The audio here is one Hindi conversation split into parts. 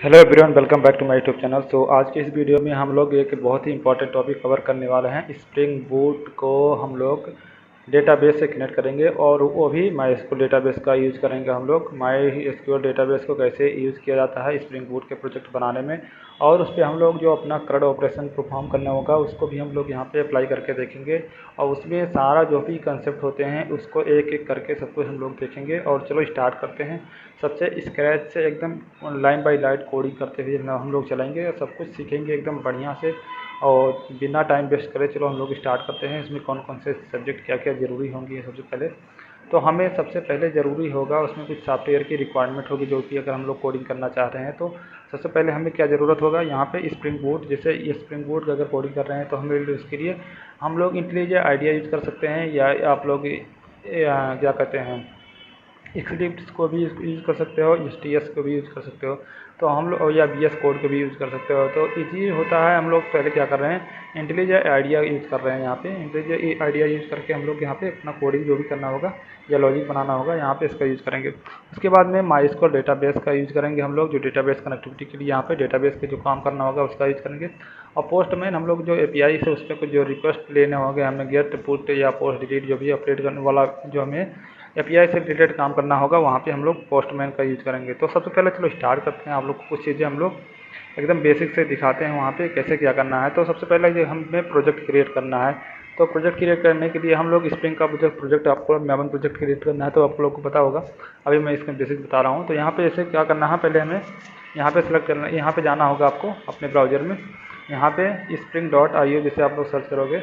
Hello everyone, welcome back to my YouTube channel. तो आज के इस वीडियो में हम लोग एक बहुत ही इंपॉर्टेंट टॉपिक कवर करने वाले हैं। स्प्रिंग बूट को हम लोग डेटाबेस से कनेक्ट करेंगे और वो भी माई एसक्यूएल डेटाबेस का यूज़ करेंगे। हम लोग माई एसक्यूएल डेटाबेस को कैसे यूज़ किया जाता है स्प्रिंग बूट के प्रोजेक्ट बनाने में, और उस पर हम लोग जो अपना CRUD ऑपरेशन परफॉर्म करना होगा उसको भी हम लोग यहाँ पे अप्लाई करके देखेंगे। और उसमें सारा जो भी कंसेप्ट होते हैं उसको एक एक करके सब कुछ हम लोग देखेंगे। और चलो स्टार्ट करते हैं। सबसे स्क्रैच से एकदम लाइन बाय लाइन कोडिंग करते हुए हम लोग चलेंगे और सब कुछ सीखेंगे एकदम बढ़िया से और बिना टाइम वेस्ट करे। चलो हम लोग स्टार्ट करते हैं। इसमें कौन कौन से सब्जेक्ट क्या क्या ज़रूरी होंगे। सबसे पहले तो हमें सबसे पहले ज़रूरी होगा, उसमें कुछ सॉफ्टवेयर की रिक्वायरमेंट होगी जो कि अगर हम लोग कोडिंग करना चाह रहे हैं तो सबसे पहले हमें क्या ज़रूरत होगा यहाँ पे स्प्रिंग बूट। जैसे ये स्प्रिंग बूट का अगर कोडिंग कर रहे हैं तो हमें इसके लिए हम लोग इंटेलिजेंट आइडिया यूज़ कर सकते हैं, या आप लोग क्या कहते हैं एक्लिप्स को भी यूज़ कर सकते हो, STS को भी यूज़ कर सकते हो, तो हम लोग या VS कोड को भी यूज़ कर सकते हो। तो इजी होता है। हम लोग पहले क्या कर रहे हैं, इंटेलिजेंट आइडिया यूज़ कर रहे हैं। यहाँ पे इंटेलिजेंट आइडिया यूज़ करके हम लोग यहाँ पे अपना कोडिंग जो भी करना होगा या लॉजिक बनाना होगा यहाँ पे इसका यूज़ करेंगे। उसके बाद में MySQL डेटाबेस का यूज़ करेंगे हम लोग, जो डेटाबेस कनेक्टिविटी के लिए यहाँ पे डेटाबेस के जो काम करना होगा उसका यूज़ करेंगे। और पोस्टमैन हम लोग जो API से उस पर कुछ जो रिक्वेस्ट लेने होंगे, हमें गेट पुट या पोस्ट डिलीट जो भी अपडेट करने वाला जो हमें API से रिलेटेड काम करना होगा वहाँ पे हम लोग पोस्टमैन का यूज़ करेंगे। तो सबसे पहले चलो स्टार्ट करते हैं। आप लोग को कुछ चीज़ें हम लोग एकदम बेसिक से दिखाते हैं वहाँ पे कैसे क्या करना है। तो सबसे पहले जो हमें प्रोजेक्ट क्रिएट करना है, तो प्रोजेक्ट क्रिएट करने के लिए हम लोग स्प्रिंग का प्रोजेक्ट आपको मैवन प्रोजेक्ट क्रिएट करना है तो आप लोग को पता होगा। अभी मैं इसमें बेसिक बता रहा हूँ। तो यहाँ पे ऐसे क्या करना है, पहले हमें यहाँ पे सेलेक्ट करना है, यहाँ पे जाना होगा आपको अपने ब्राउज़र में। यहाँ पे spring.io जैसे आप लोग सर्च करोगे,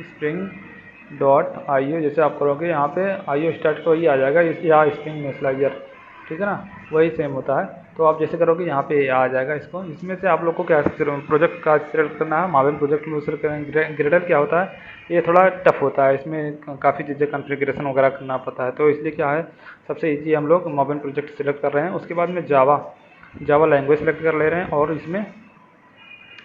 spring.io जैसे आप करोगे यहाँ पे IO स्टार्ट को ही आ जाएगा, या स्प्रिंग इनिशियलाइजर, ठीक है ना, वही सेम होता है। तो आप जैसे करोगे यहाँ पे आ जाएगा। इसमें से आप लोग को क्या प्रोजेक्ट का सिलेक्ट करना है, मावेन प्रोजेक्ट में सिलेक्ट करेंगे। ग्रेडल क्या होता है, ये थोड़ा टफ होता है, इसमें काफ़ी चीज़ें कॉन्फ़िगरेशन वगैरह करना पड़ता है। तो इसलिए क्या है, सबसे ईजी हम लोग मावेन प्रोजेक्ट सिलेक्ट कर रहे हैं। उसके बाद में जावा लैंग्वेज सेलेक्ट कर ले रहे हैं, और इसमें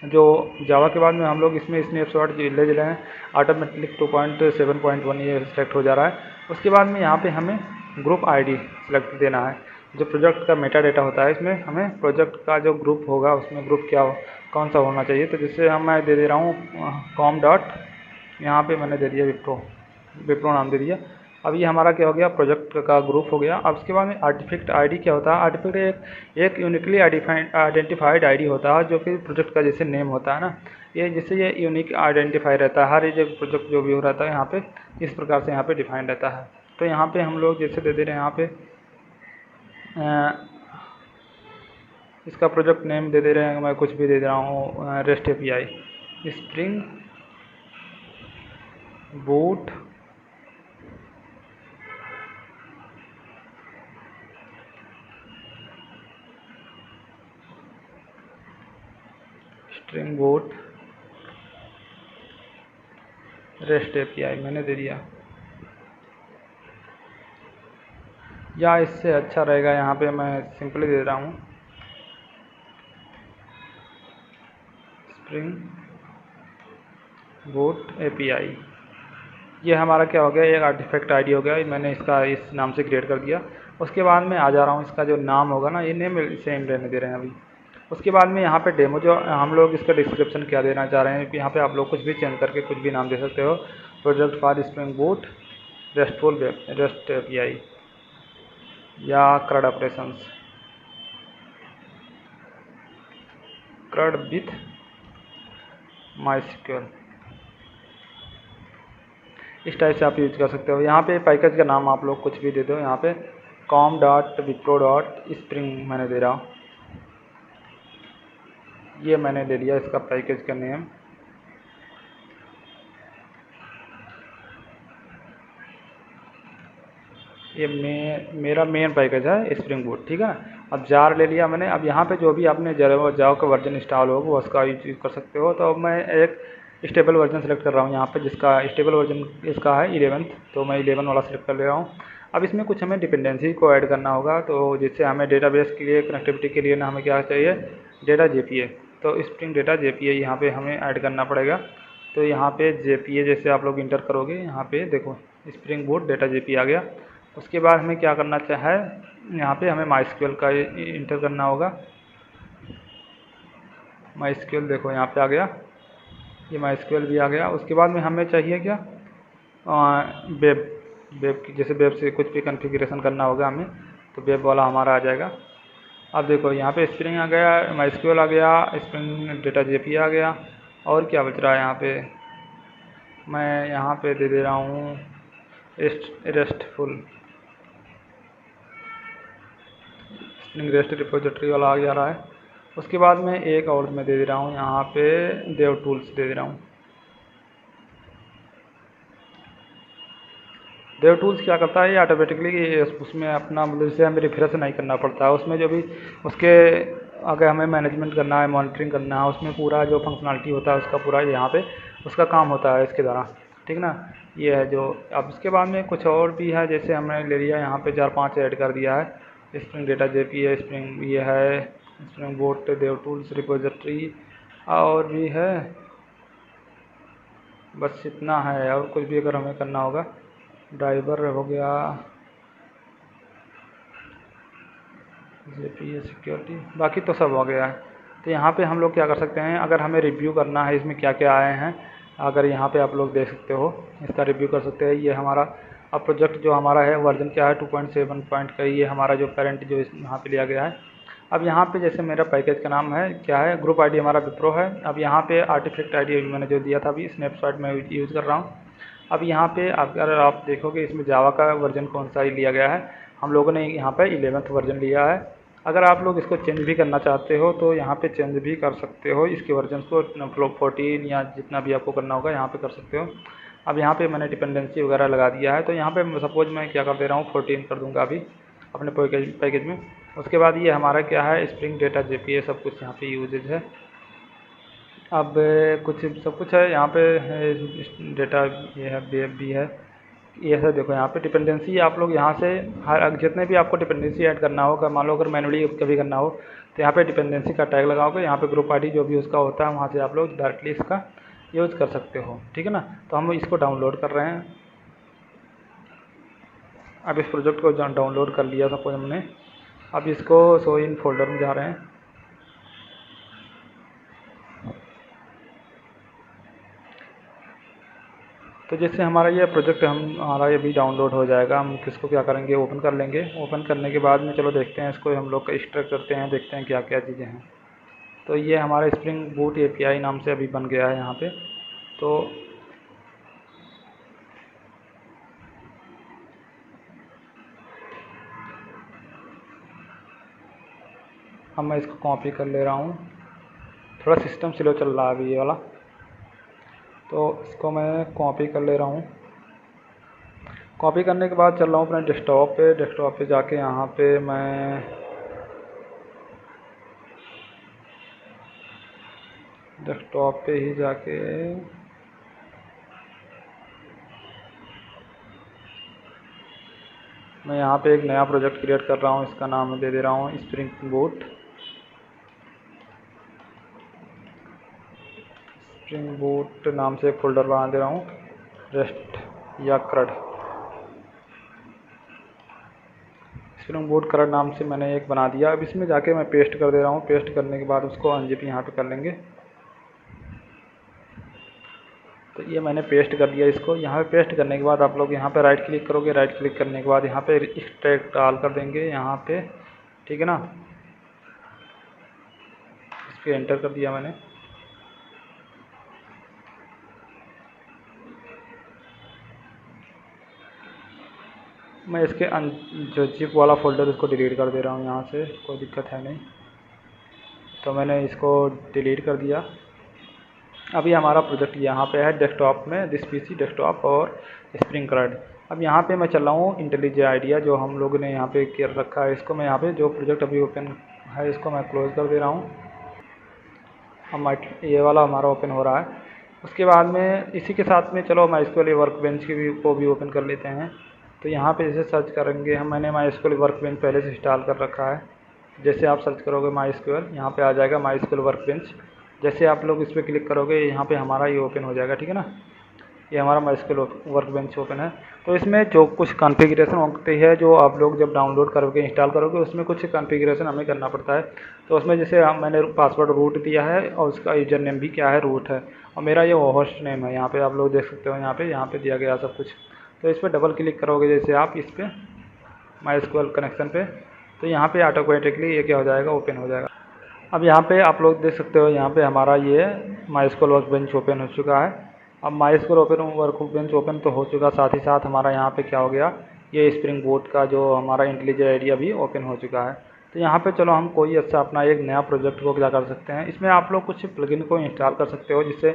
जो जावा के बाद में हम लोग इसमें स्नैपशॉट ले रहे हैं। ऑटोमेटिक 2.7.1 ये सेलेक्ट हो जा रहा है। उसके बाद में यहाँ पे हमें ग्रुप ID सेलेक्ट देना है। जो प्रोजेक्ट का मेटा डेटा होता है, इसमें हमें प्रोजेक्ट का जो ग्रुप होगा उसमें ग्रुप कौन सा होना चाहिए। तो जैसे मैं दे रहा हूँ कॉम डॉट, यहाँ पे मैंने दे दिया विप्रो नाम दे दिया। अब ये हमारा क्या हो गया, प्रोजेक्ट का ग्रुप हो गया। अब उसके बाद में आर्टिफैक्ट ID क्या होता है, आर्टिफैक्ट एक यूनिकली आइडेंटिफाइड ID होता है, जो कि प्रोजेक्ट का जैसे नेम होता है ना, ये जैसे ये यूनिक आइडेंटिफाई रहता है। हर एक प्रोजेक्ट जो भी हो रहता है यहाँ पे इस प्रकार से यहाँ पे डिफाइन रहता है। तो यहाँ पे हम लोग जैसे दे रहे हैं यहाँ पे इसका प्रोजेक्ट नेम दे रहे हैं, मैं कुछ भी दे रहा हूँ REST API spring boot REST API मैंने दे दिया, या इससे अच्छा रहेगा यहाँ पे मैं सिंपली दे रहा हूँ स्प्रिंग बूट API। ये हमारा क्या हो गया, एक आर्टिफैक्ट ID हो गया, मैंने इसका इस नाम से क्रिएट कर दिया। उसके बाद में आ जा रहा हूँ, इसका जो नाम होगा ना, ये नेम सेम रहने दे रहे हैं अभी। उसके बाद में यहाँ पे डेमो जो हम लोग इसका डिस्क्रिप्शन क्या देना चाह रहे हैं, यहाँ पे आप लोग कुछ भी चेंज करके कुछ भी नाम दे सकते हो। Project for spring boot REST API या CRUD operations, CRUD with MySQL, इस टाइप से आप यूज कर सकते हो। यहाँ पे पैकेज का नाम आप लोग कुछ भी दे दो। यहाँ पे com.wipro.spring मैंने दे रहा हूँ, ये मैंने ले लिया इसका पैकेज का नेम। ये मेरा मेन पैकेज है स्प्रिंग बूट, ठीक है ना। अब जार ले लिया मैंने। अब यहाँ पे जो भी आपने जावा का वर्जन इंस्टॉल होगा उसका यूज कर सकते हो। तो अब मैं एक स्टेबल वर्जन सेलेक्ट कर रहा हूँ यहाँ पे, जिसका स्टेबल वर्जन इसका है 11, तो मैं 11 वाला सेलेक्ट कर ले रहा हूँ। अब इसमें कुछ हमें डिपेंडेंसी को ऐड करना होगा। तो जिससे हमें डेटाबेस के लिए कनेक्टिविटी के लिए ना हमें क्या चाहिए, डेटा JPA। तो स्प्रिंग डेटा JPA यहाँ पे हमें ऐड करना पड़ेगा। तो यहाँ पे JPA जैसे आप लोग इंटर करोगे, यहाँ पे देखो स्प्रिंग बूट डेटा JPA आ गया। उसके बाद हमें क्या करना है, यहाँ पे हमें MySQL का इंटर करना होगा। MySQL देखो यहाँ पे आ गया, ये MySQL भी आ गया। उसके बाद में हमें चाहिए क्या, वेब की, जैसे वेब से कुछ भी कॉन्फ़िगरेशन करना होगा हमें, तो वेब वाला हमारा आ जाएगा। अब देखो यहाँ पे स्प्रिंग आ गया, MySQL आ गया, स्प्रिंग डेटा जेपी आ गया, और क्या बच रहा है यहाँ पे, मैं यहाँ पे दे दे रहा हूँ रेस्टफुल, स्प्रिंग रेस्ट रिपोजिटरी वाला आ जा रहा है। उसके बाद में एक और मैं दे दे रहा हूँ यहाँ पे देव टूल्स दे दे रहा हूँ। देव टूल्स क्या करता है, ये ऑटोमेटिकली उसमें अपना मतलब जैसे हमें रिफ्रेश नहीं करना पड़ता है, उसमें जो भी उसके अगर हमें मैनेजमेंट करना है, मॉनिटरिंग करना है, उसमें पूरा जो फंक्शनलिटी होता है उसका पूरा यहाँ पे उसका काम होता है इसके द्वारा, ठीक ना। ये है जो, अब इसके बाद में कुछ और भी है, जैसे हमने ले लिया यहाँ पे 4-5 ऐड कर दिया है, स्प्रिंग डेटा जेपी है, स्प्रिंग ये है, स्प्रिंग बोट देव टूल्स रिपोजिटरी, और भी है, बस इतना है। और कुछ भी अगर हमें करना होगा, ड्राइवर हो गया, जेपी सिक्योरिटी, बाकी तो सब हो गया है। तो यहाँ पे हम लोग क्या कर सकते हैं, अगर हमें रिव्यू करना है इसमें क्या क्या आए हैं, अगर यहाँ पे आप लोग देख सकते हो, इसका रिव्यू कर सकते हैं। ये हमारा अब प्रोजेक्ट जो हमारा है वर्जन क्या है 2.7 पॉइंट का, ये हमारा जो पेरेंट जो यहाँ पे लिया गया है। अब यहाँ पे जैसे मेरा पैकेज का नाम है क्या है, ग्रुप आईडी हमारा विप्रो है। अब यहाँ पे आर्टिफैक्ट आईडी मैंने जो दिया था अभी स्नैपशॉट में यूज़ कर रहा हूँ। अब यहाँ पे अगर आप देखोगे इसमें जावा का वर्जन कौन सा ही लिया गया है, हम लोगों ने यहाँ पे 11th वर्जन लिया है। अगर आप लोग इसको चेंज भी करना चाहते हो तो यहाँ पे चेंज भी कर सकते हो इसके वर्जन को, 14 या जितना भी आपको करना होगा यहाँ पे कर सकते हो। अब यहाँ पे मैंने डिपेंडेंसी वगैरह लगा दिया है, तो यहाँ पे सपोज मैं क्या कर दे रहा हूँ 14 कर दूँगा अभी अपने पैकेज में। उसके बाद ये हमारा क्या है, स्प्रिंग डेटा जेपी है, सब कुछ यहाँ पे यूजेज है। अब कुछ सब कुछ है यहाँ पे डेटा, ये है वेब भी है, ये सब देखो यहाँ पे डिपेंडेंसी आप लोग यहाँ से हर जितने भी आपको डिपेंडेंसी ऐड करना होगा, मान लो अगर मैनुअली कभी करना हो तो यहाँ पे डिपेंडेंसी का टैग लगाओगे, यहाँ पे ग्रुप आईडी जो भी उसका होता है वहाँ से आप लोग डायरेक्टली इसका यूज़ कर सकते हो, ठीक है ना। तो हम इसको डाउनलोड कर रहे हैं। अब इस प्रोजेक्ट को डाउनलोड कर लिया सपोज हमने, अब इसको शो इन फोल्डर में जा रहे हैं। तो जैसे हमारा ये प्रोजेक्ट हमारा ये भी डाउनलोड हो जाएगा, हम किसको क्या करेंगे, ओपन कर लेंगे। ओपन करने के बाद में चलो देखते हैं इसको हम लोग एक्सट्रैक्ट करते हैं, देखते हैं क्या क्या चीज़ें हैं। तो ये हमारा स्प्रिंग बूट एपीआई नाम से अभी बन गया है यहाँ पे। तो अब मैं इसको कॉपी कर ले रहा हूँ, थोड़ा सिस्टम स्लो चल रहा है अभी ये वाला, तो इसको मैं कॉपी कर ले रहा हूँ। कॉपी करने के बाद चल रहा हूँ अपने डेस्कटॉप पे जाके यहाँ पे मैं डेस्कटॉप पे ही जाके मैं यहाँ पे एक नया प्रोजेक्ट क्रिएट कर रहा हूँ, इसका नाम दे दे रहा हूँ स्प्रिंग बूट नाम से एक फोल्डर बना दे रहा हूँ, रेस्ट या क्रड, स्प्रिंग बूट क्रड नाम से मैंने एक बना दिया। अब इसमें जाके मैं पेस्ट कर दे रहा हूँ। पेस्ट करने के बाद उसको अनजिप यहाँ पे कर लेंगे। तो ये मैंने पेस्ट कर दिया इसको। यहाँ पे पेस्ट करने के बाद आप लोग यहाँ पे राइट क्लिक करोगे, राइट क्लिक करने के बाद यहाँ पे एक्सट्रैक्ट ऑल कर देंगे यहाँ पे, ठीक है ना। इस पर एंटर कर दिया मैंने। मैं इसके जो जिप वाला फोल्डर उसको डिलीट कर दे रहा हूँ यहाँ से, कोई दिक्कत है नहीं। तो मैंने इसको डिलीट कर दिया। अभी हमारा प्रोजेक्ट यहाँ पे है डेस्कटॉप में, दिस पीसी डेस्कटॉप और स्प्रिंग क्रड। अब यहाँ पे मैं चल रहा हूँ इंटेलिजेंट आइडिया जो हम लोगों ने यहाँ पे कर रखा है, इसको मैं यहाँ पे जो प्रोजेक्ट अभी ओपन है इसको मैं क्लोज़ कर दे रहा हूँ। हम ये वाला हमारा ओपन हो रहा है। उसके बाद में इसी के साथ में चलो MySQL वर्कबेंच को भी ओपन कर लेते हैं। तो यहाँ पे जैसे सर्च करेंगे हम, मैंने MySQL वर्कबेंच पहले से इंस्टॉल कर रखा है। जैसे आप सर्च करोगे MySQL, यहाँ पे आ जाएगा MySQL वर्कबेंच। जैसे आप लोग इस पर क्लिक करोगे यहाँ पे हमारा ये ओपन हो जाएगा, ठीक है ना। ये हमारा MySQL वर्कबेंच ओपन है। तो इसमें जो कुछ कॉन्फ़िगरेशन होती है जो आप लोग जब डाउनलोड करोगे इंस्टॉल करोगे उसमें कुछ कॉन्फ़िगरेशन हमें करना पड़ता है। तो उसमें जैसे मैंने पासवर्ड रूट दिया है और उसका यूजर नेम भी क्या है, रूट है, और मेरा ये होस्ट नेम है। यहाँ पे आप लोग देख सकते हो, यहाँ पे दिया गया सब कुछ। तो इस पर डबल क्लिक करोगे जैसे आप इस पर MySQL कनेक्शन पे, तो यहाँ पे ऑटोमेटिकली ये क्या हो जाएगा, ओपन हो जाएगा। अब यहाँ पे आप लोग देख सकते हो, यहाँ पे हमारा ये MySQL वर्कबेंच ओपन हो चुका है। अब MySQL वर्कबेंच ओपन तो हो चुका, साथ ही साथ हमारा यहाँ पे क्या हो गया, ये स्प्रिंग बूट का जो हमारा इंटेलिजेंट आइडिया भी ओपन हो चुका है। तो यहाँ पे चलो हम कोई अच्छा अपना एक नया प्रोजेक्ट को क्या कर सकते हैं, इसमें आप लोग कुछ प्लगइन को इंस्टॉल कर सकते हो, जिससे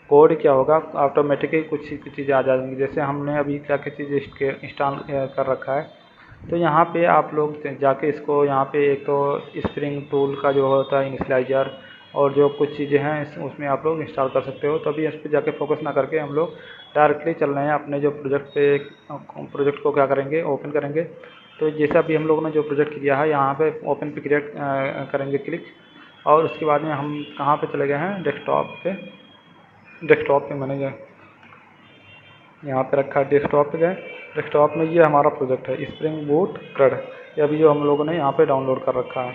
कोड क्या होगा ऑटोमेटिकली कुछ चीज़ें आ जाएंगी। जैसे हमने अभी क्या क्या चीज़ इंस्टॉल कर रखा है। तो यहाँ पे आप लोग जाके इसको यहाँ पे एक तो स्प्रिंग टूल का जो होता है इनिशियलाइजर और जो कुछ चीज़ें हैं उसमें आप लोग इंस्टॉल कर सकते हो। तो अभी इस पर जाके फोकस ना करके हम लोग डायरेक्टली चल रहे हैं अपने जो प्रोजेक्ट को क्या करेंगे, ओपन करेंगे। तो जैसा भी हम लोगों ने जो प्रोजेक्ट किया है यहाँ पे ओपन पे क्रिएट करेंगे क्लिक, और उसके बाद में हम कहाँ पे चले गए हैं, डेस्कटॉप पे मैंने यहाँ पे रखा है, डेस्कटॉप पे गए। डेस्कटॉप में ये हमारा प्रोजेक्ट है स्प्रिंग बूट क्रड, ये अभी जो हम लोगों ने यहाँ पे डाउनलोड कर रखा है।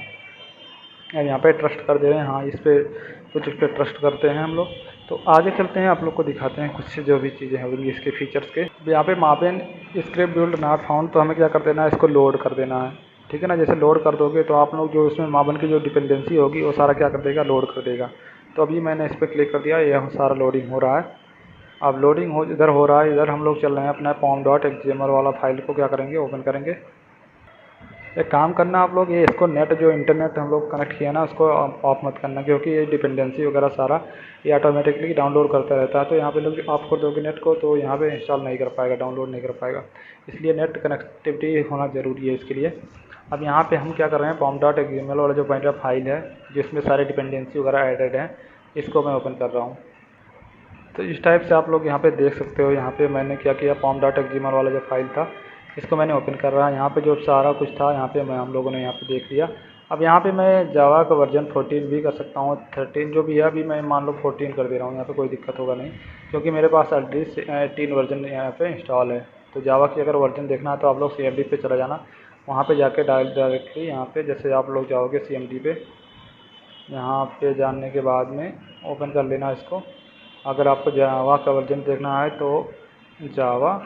अब यहाँ पे ट्रस्ट कर दे रहे हैं, हाँ इस पर ट्रस्ट करते हैं हम लोग। तो आगे चलते हैं, आप लोग को दिखाते हैं कुछ जो भी चीज़ें होंगी इसके फीचर्स के। यहाँ पे मापेन स्क्रिप्ट बिल्ड नॉट फाउंड, तो हमें क्या कर देना है, इसको लोड कर देना है। ठीक है ना, जैसे लोड कर दोगे तो आप लोग जो इसमें मापन की जो डिपेंडेंसी होगी वो सारा क्या कर देगा, लोड कर देगा। तो अभी मैंने इस पर क्लिक कर दिया, यह सारा लोडिंग हो रहा है। अब लोडिंग इधर हो रहा है, इधर हम लोग चल रहे हैं अपना pom.xml वाला फाइल को क्या करेंगे, ओपन करेंगे। एक काम करना आप लोग, ये इसको नेट जो इंटरनेट हम लोग कनेक्ट किया ना उसको ऑफ मत करना, क्योंकि ये डिपेंडेंसी वगैरह सारा ये ऑटोमेटिकली डाउनलोड करता रहता है। तो यहाँ पे लोग ऑफ कर दोगे नेट को तो यहाँ पे इंस्टॉल नहीं कर पाएगा, डाउनलोड नहीं कर पाएगा। इसलिए नेट कनेक्टिविटी होना ज़रूरी है इसके लिए। अब यहाँ पे हम क्या कर रहे हैं, pom.xml वाला जो पॉइंटर फाइल है जिसमें सारे डिपेंडेंसी वगैरह एडेड हैं, इसको मैं ओपन कर रहा हूँ। तो इस टाइप से आप लोग यहाँ पे देख सकते हो। यहाँ पे मैंने क्या किया, pom.xml वाला जो फाइल था इसको मैंने ओपन कर रहा है। यहाँ पे जो सारा कुछ था यहाँ पे हम लोगों ने यहाँ पे देख लिया। अब यहाँ पे मैं जावा का वर्जन 14 भी कर सकता हूँ, 13 जो भी है अभी मैं मान लो 14 कर दे रहा हूँ। यहाँ पे कोई दिक्कत होगा नहीं, क्योंकि मेरे पास ऑलरेडी 18 वर्जन यहाँ पे इंस्टॉल है। तो जावा की अगर वर्जन देखना है तो आप लोग CMD पे चला जाना, वहाँ पे जाके डायरेक्टली यहाँ पे जैसे आप लोग जाओगे CMD पे, यहाँ पे जानने के बाद में ओपन कर लेना इसको। अगर आपको जावा का वर्जन देखना है तो जावा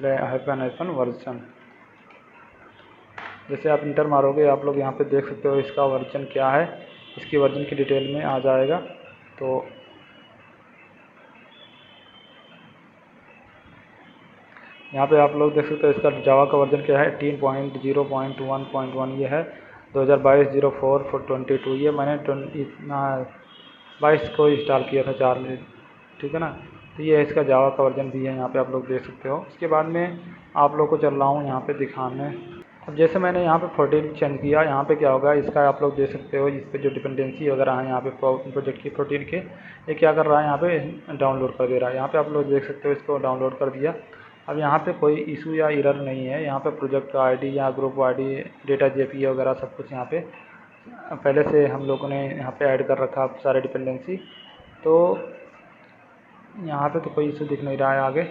-हाइफन वर्जन, जैसे आप इंटर मारोगे आप लोग यहाँ पे देख सकते हो इसका वर्जन क्या है, इसकी वर्जन की डिटेल में आ जाएगा। तो यहाँ पे आप लोग देख सकते हो इसका जावा का वर्जन क्या है, 18.0.1.1 ये है 2022-04/22। ये मैंने 22 को इंस्टॉल किया था 4 में, ठीक है ना। तो ये इसका जावा का वर्जन भी है, यहाँ पे आप लोग देख सकते हो। उसके बाद में आप लोग को चल रहा हूँ यहाँ पे दिखाने। अब जैसे मैंने यहाँ पे 14 चेंज किया, यहाँ पे क्या होगा इसका आप लोग देख सकते हो, इस पर जो डिपेंडेंसी वगैरह है यहाँ पे प्रोजेक्ट की 14 के, ये क्या कर रहा है यहाँ पे डाउनलोड कर दे रहा है। यहाँ पे आप लोग देख सकते हो इसको डाउनलोड कर दिया। अब यहाँ पे कोई इशू या एरर नहीं है, यहाँ पे प्रोजेक्ट का ID या ग्रुप ID, डेटा JPA वगैरह सब कुछ यहाँ पे पहले से हम लोगों ने यहाँ पे ऐड कर रखा सारे डिपेंडेंसी। तो यहाँ पे तो कोई इशू दिख नहीं रहा है आगे।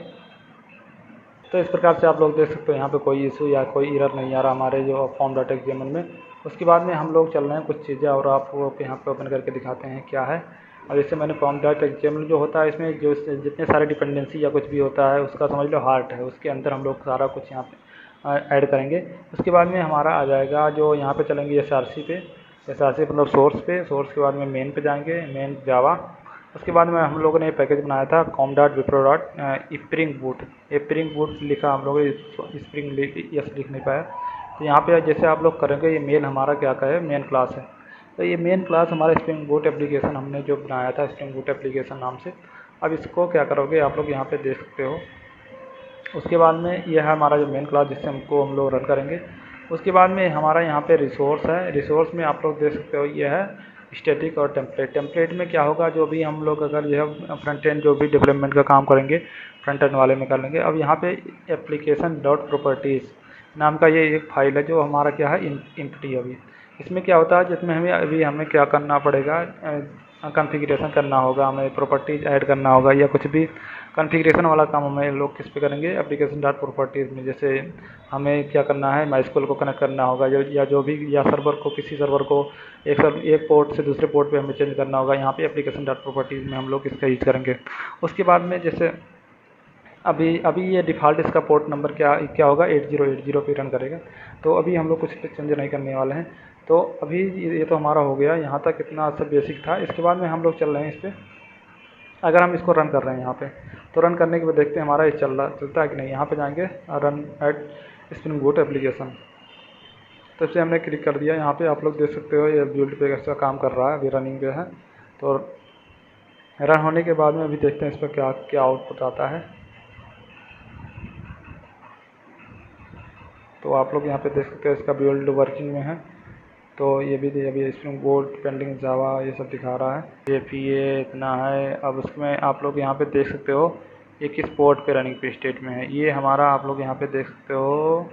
तो इस प्रकार से आप लोग देख सकते हो यहाँ पे कोई इशू या कोई एरर नहीं आ रहा हमारे जो pom.xml में। उसके बाद में हम लोग चल रहे हैं कुछ चीज़ें और आपको यहाँ पे ओपन करके दिखाते हैं क्या है। अब जैसे मैंने pom.xml जो होता है इसमें जो जितने सारे डिपेंडेंसी या कुछ भी होता है उसका समझ लो हार्ट है, उसके अंदर हम लोग सारा कुछ यहाँ पे ऐड करेंगे। उसके बाद में हमारा आ जाएगा जो यहाँ पे चलेंगे SRC पे, SRC मतलब सोर्स पे, सोर्स के बाद में मेन पे जाएंगे, मेन जावा। उसके बाद में हम लोगों ने ये पैकेज बनाया था com.wipro.spring boot लिखा, हम लोग स्प्रिंग यस लिख नहीं पाया। तो यहाँ पे जैसे आप लोग करेंगे, ये मेन हमारा क्या है, मेन क्लास है। तो ये मेन क्लास हमारा स्प्रिंग बूट एप्लीकेशन हमने जो बनाया था स्प्रिंग बूट एप्लीकेशन नाम से। अब इसको क्या करोगे आप लोग यहाँ पे देख सकते हो। उसके बाद में यह है हमारा जो मेन क्लास जिससे हम लोग रन करेंगे। उसके बाद में हमारा यहाँ पे रिसोर्स है, रिसोर्स में आप लोग देख सकते हो ये है स्टैटिक और टेम्पलेट। टेम्पलेट में क्या होगा, जो भी हम लोग अगर यह फ्रंट एंड जो भी डेवलपमेंट का काम करेंगे फ्रंट एंड वाले में कर लेंगे। अब यहाँ पे application.properties नाम का ये एक फाइल है जो हमारा क्या है, एम्प्टी। अभी इसमें क्या होता है, जिसमें हमें क्या करना पड़ेगा, कॉन्फ़िगरेशन करना होगा, हमें प्रॉपर्टीज ऐड करना होगा या कुछ भी कॉन्फ़िगरेशन वाला काम हमें लोग किस पे करेंगे, एप्लीकेशन डॉट प्रॉपर्टीज़ में। जैसे हमें क्या करना है, माइस्क्ल को कनेक्ट करना होगा या जो भी, या सर्वर को, किसी सर्वर को एक पोर्ट से दूसरे पोर्ट पे हमें चेंज करना होगा, यहाँ पे एप्लीकेशन डॉट प्रॉपर्टीज़ में हम लोग इसका यूज़ करेंगे। उसके बाद में जैसे अभी अभी ये डिफ़ॉल्ट इसका पोर्ट नंबर क्या क्या होगा, 8080 पे रन करेगा। तो अभी हम लोग कुछ चेंज नहीं करने वाले हैं। तो अभी ये तो हमारा हो गया, यहाँ तक इतना सब बेसिक था। इसके बाद में हम लोग चल रहे हैं इस पर। अगर हम इसको रन कर रहे हैं यहाँ पे, तो रन करने के बाद देखते हैं हमारा ये चलता है कि नहीं। यहाँ पे जाएंगे run at spring boot application, तो इसे हमने क्लिक कर दिया। यहाँ पे आप लोग देख सकते हो ये बिल्ड पे कैसा काम कर रहा है, अभी रनिंग पे है। तो रन होने के बाद में अभी देखते हैं इस पर क्या क्या आउटपुट आता है। तो आप लोग यहाँ पे देख सकते हो इसका बिल्ड वर्किंग में है। तो ये भी अभी स्प्रिंग बोट पेंडिंग जावा ये सब दिखा रहा है। ये इतना है। अब उसमें आप लोग यहाँ पे देख सकते हो ये किस पोर्ट पे रनिंग पे स्टेट में है। ये हमारा आप लोग यहाँ पे देख सकते हो,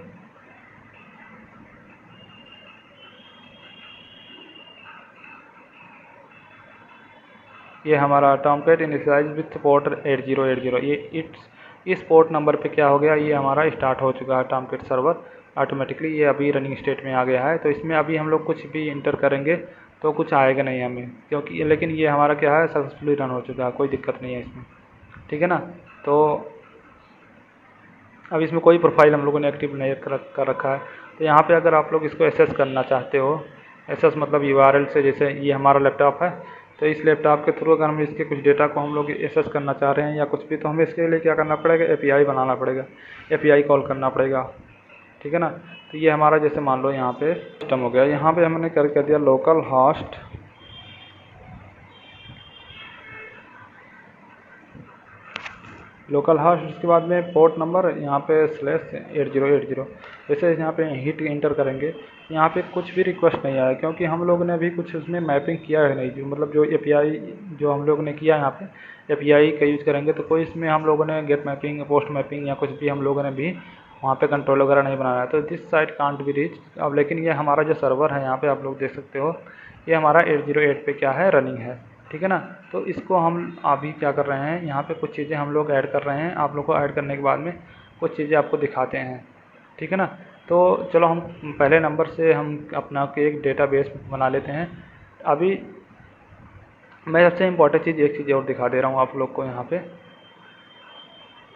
ये हमारा टॉमकैट इनिशियलाइज विथ पोर्ट 8080। ये इस पोर्ट नंबर पे क्या हो गया, ये हमारा स्टार्ट हो चुका है टॉमकैट सर्वर ऑटोमेटिकली। ये अभी रनिंग स्टेट में आ गया है। तो इसमें अभी हम लोग कुछ भी इंटर करेंगे तो कुछ आएगा नहीं हमें, क्योंकि लेकिन ये हमारा क्या है, सक्सेसफुली रन हो चुका है, कोई दिक्कत नहीं है इसमें, ठीक है ना। तो अब इसमें कोई प्रोफाइल हम लोगों ने एक्टिव नहीं कर रखा है। तो यहाँ पे अगर आप लोग इसको एसेस करना चाहते हो, एसेस मतलब यूआरएल से, जैसे ये हमारा लैपटॉप है, तो इस लैपटॉप के थ्रू अगर हम इसके कुछ डेटा को हम लोग एसेस करना चाह रहे हैं या कुछ भी, तो हमें इसके लिए क्या करना पड़ेगा, एपीआई बनाना पड़ेगा, एपीआई कॉल करना पड़ेगा, ठीक है ना। तो ये हमारा जैसे मान लो यहाँ पे सिस्टम हो गया। यहाँ पे हमने कर दिया लोकल होस्ट उसके बाद में पोर्ट नंबर यहाँ पे /8080। जैसे यहाँ पे हिट इंटर करेंगे, यहाँ पे कुछ भी रिक्वेस्ट नहीं आया, क्योंकि हम लोग ने अभी कुछ उसमें मैपिंग किया है नहीं। जो मतलब जो एपीआई जो हम लोग ने किया है, यहाँ पे एपीआई का यूज़ करेंगे तो कोई इसमें हम लोगों ने गेट मैपिंग, पोस्ट मैपिंग या कुछ भी हम लोगों ने भी वहाँ पे कंट्रोल वगैरह नहीं बनाया है। तो this site can't be reach. अब लेकिन ये हमारा जो सर्वर है यहाँ पे आप लोग देख सकते हो, ये हमारा 808 पे क्या है, रनिंग है, ठीक है ना। तो इसको हम अभी क्या कर रहे हैं, यहाँ पे कुछ चीज़ें हम लोग ऐड कर रहे हैं। आप लोग को ऐड करने के बाद में कुछ चीज़ें आपको दिखाते हैं, ठीक है ना। तो चलो हम पहले नंबर से हम अपना एक डेटाबेस बना लेते हैं। अभी मैं सबसे इम्पोर्टेंट चीज़ एक चीज़ और दिखा दे रहा हूँ आप लोग को। यहाँ पे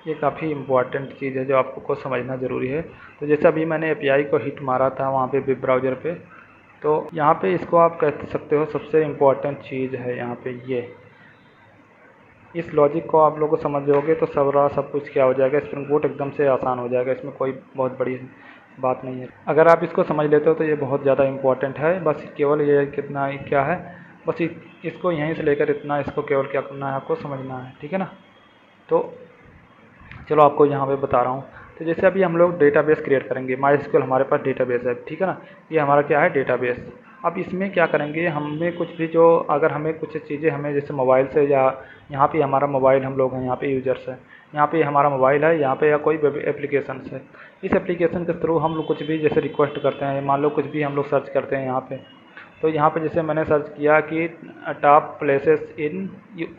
ये काफ़ी इम्पोर्टेंट चीज़ है जो आपको समझना ज़रूरी है। तो जैसे अभी मैंने एपीआई को हिट मारा था वहाँ पे वेब ब्राउज़र पे, तो यहाँ पे इसको आप कह सकते हो सबसे इम्पोर्टेंट चीज़ है यहाँ पे ये। इस लॉजिक को आप लोगों को समझ जाओगे तो सब कुछ क्या हो जाएगा, स्प्रिंग बूट एकदम से आसान हो जाएगा। इसमें कोई बहुत बड़ी बात नहीं है। अगर आप इसको समझ लेते हो तो ये बहुत ज़्यादा इम्पोर्टेंट है। बस केवल ये कितना क्या है, बस इसको यहीं से लेकर इतना, इसको केवल क्या करना है, आपको समझना है, ठीक है ना। तो चलो आपको यहाँ पे बता रहा हूँ। तो जैसे अभी हम लोग डेटाबेस क्रिएट करेंगे, माइस्क्ल हमारे पास डेटाबेस है, ठीक है ना। ये हमारा क्या है, डेटाबेस। अब इसमें क्या करेंगे, हमें कुछ भी जो, अगर हमें कुछ चीज़ें हमें जैसे मोबाइल से, या यहाँ पे हमारा मोबाइल, हम लोग हैं यहाँ पे यूजर्स है, यहाँ पे हमारा मोबाइल है यहाँ पे, या कोई वेब एप्लीकेशन है, इस एप्लीकेशन के थ्रू हम लोग कुछ भी जैसे रिक्वेस्ट करते हैं, मान लो कुछ भी हम लोग सर्च करते हैं यहाँ पे। तो यहाँ पे जैसे मैंने सर्च किया कि top places in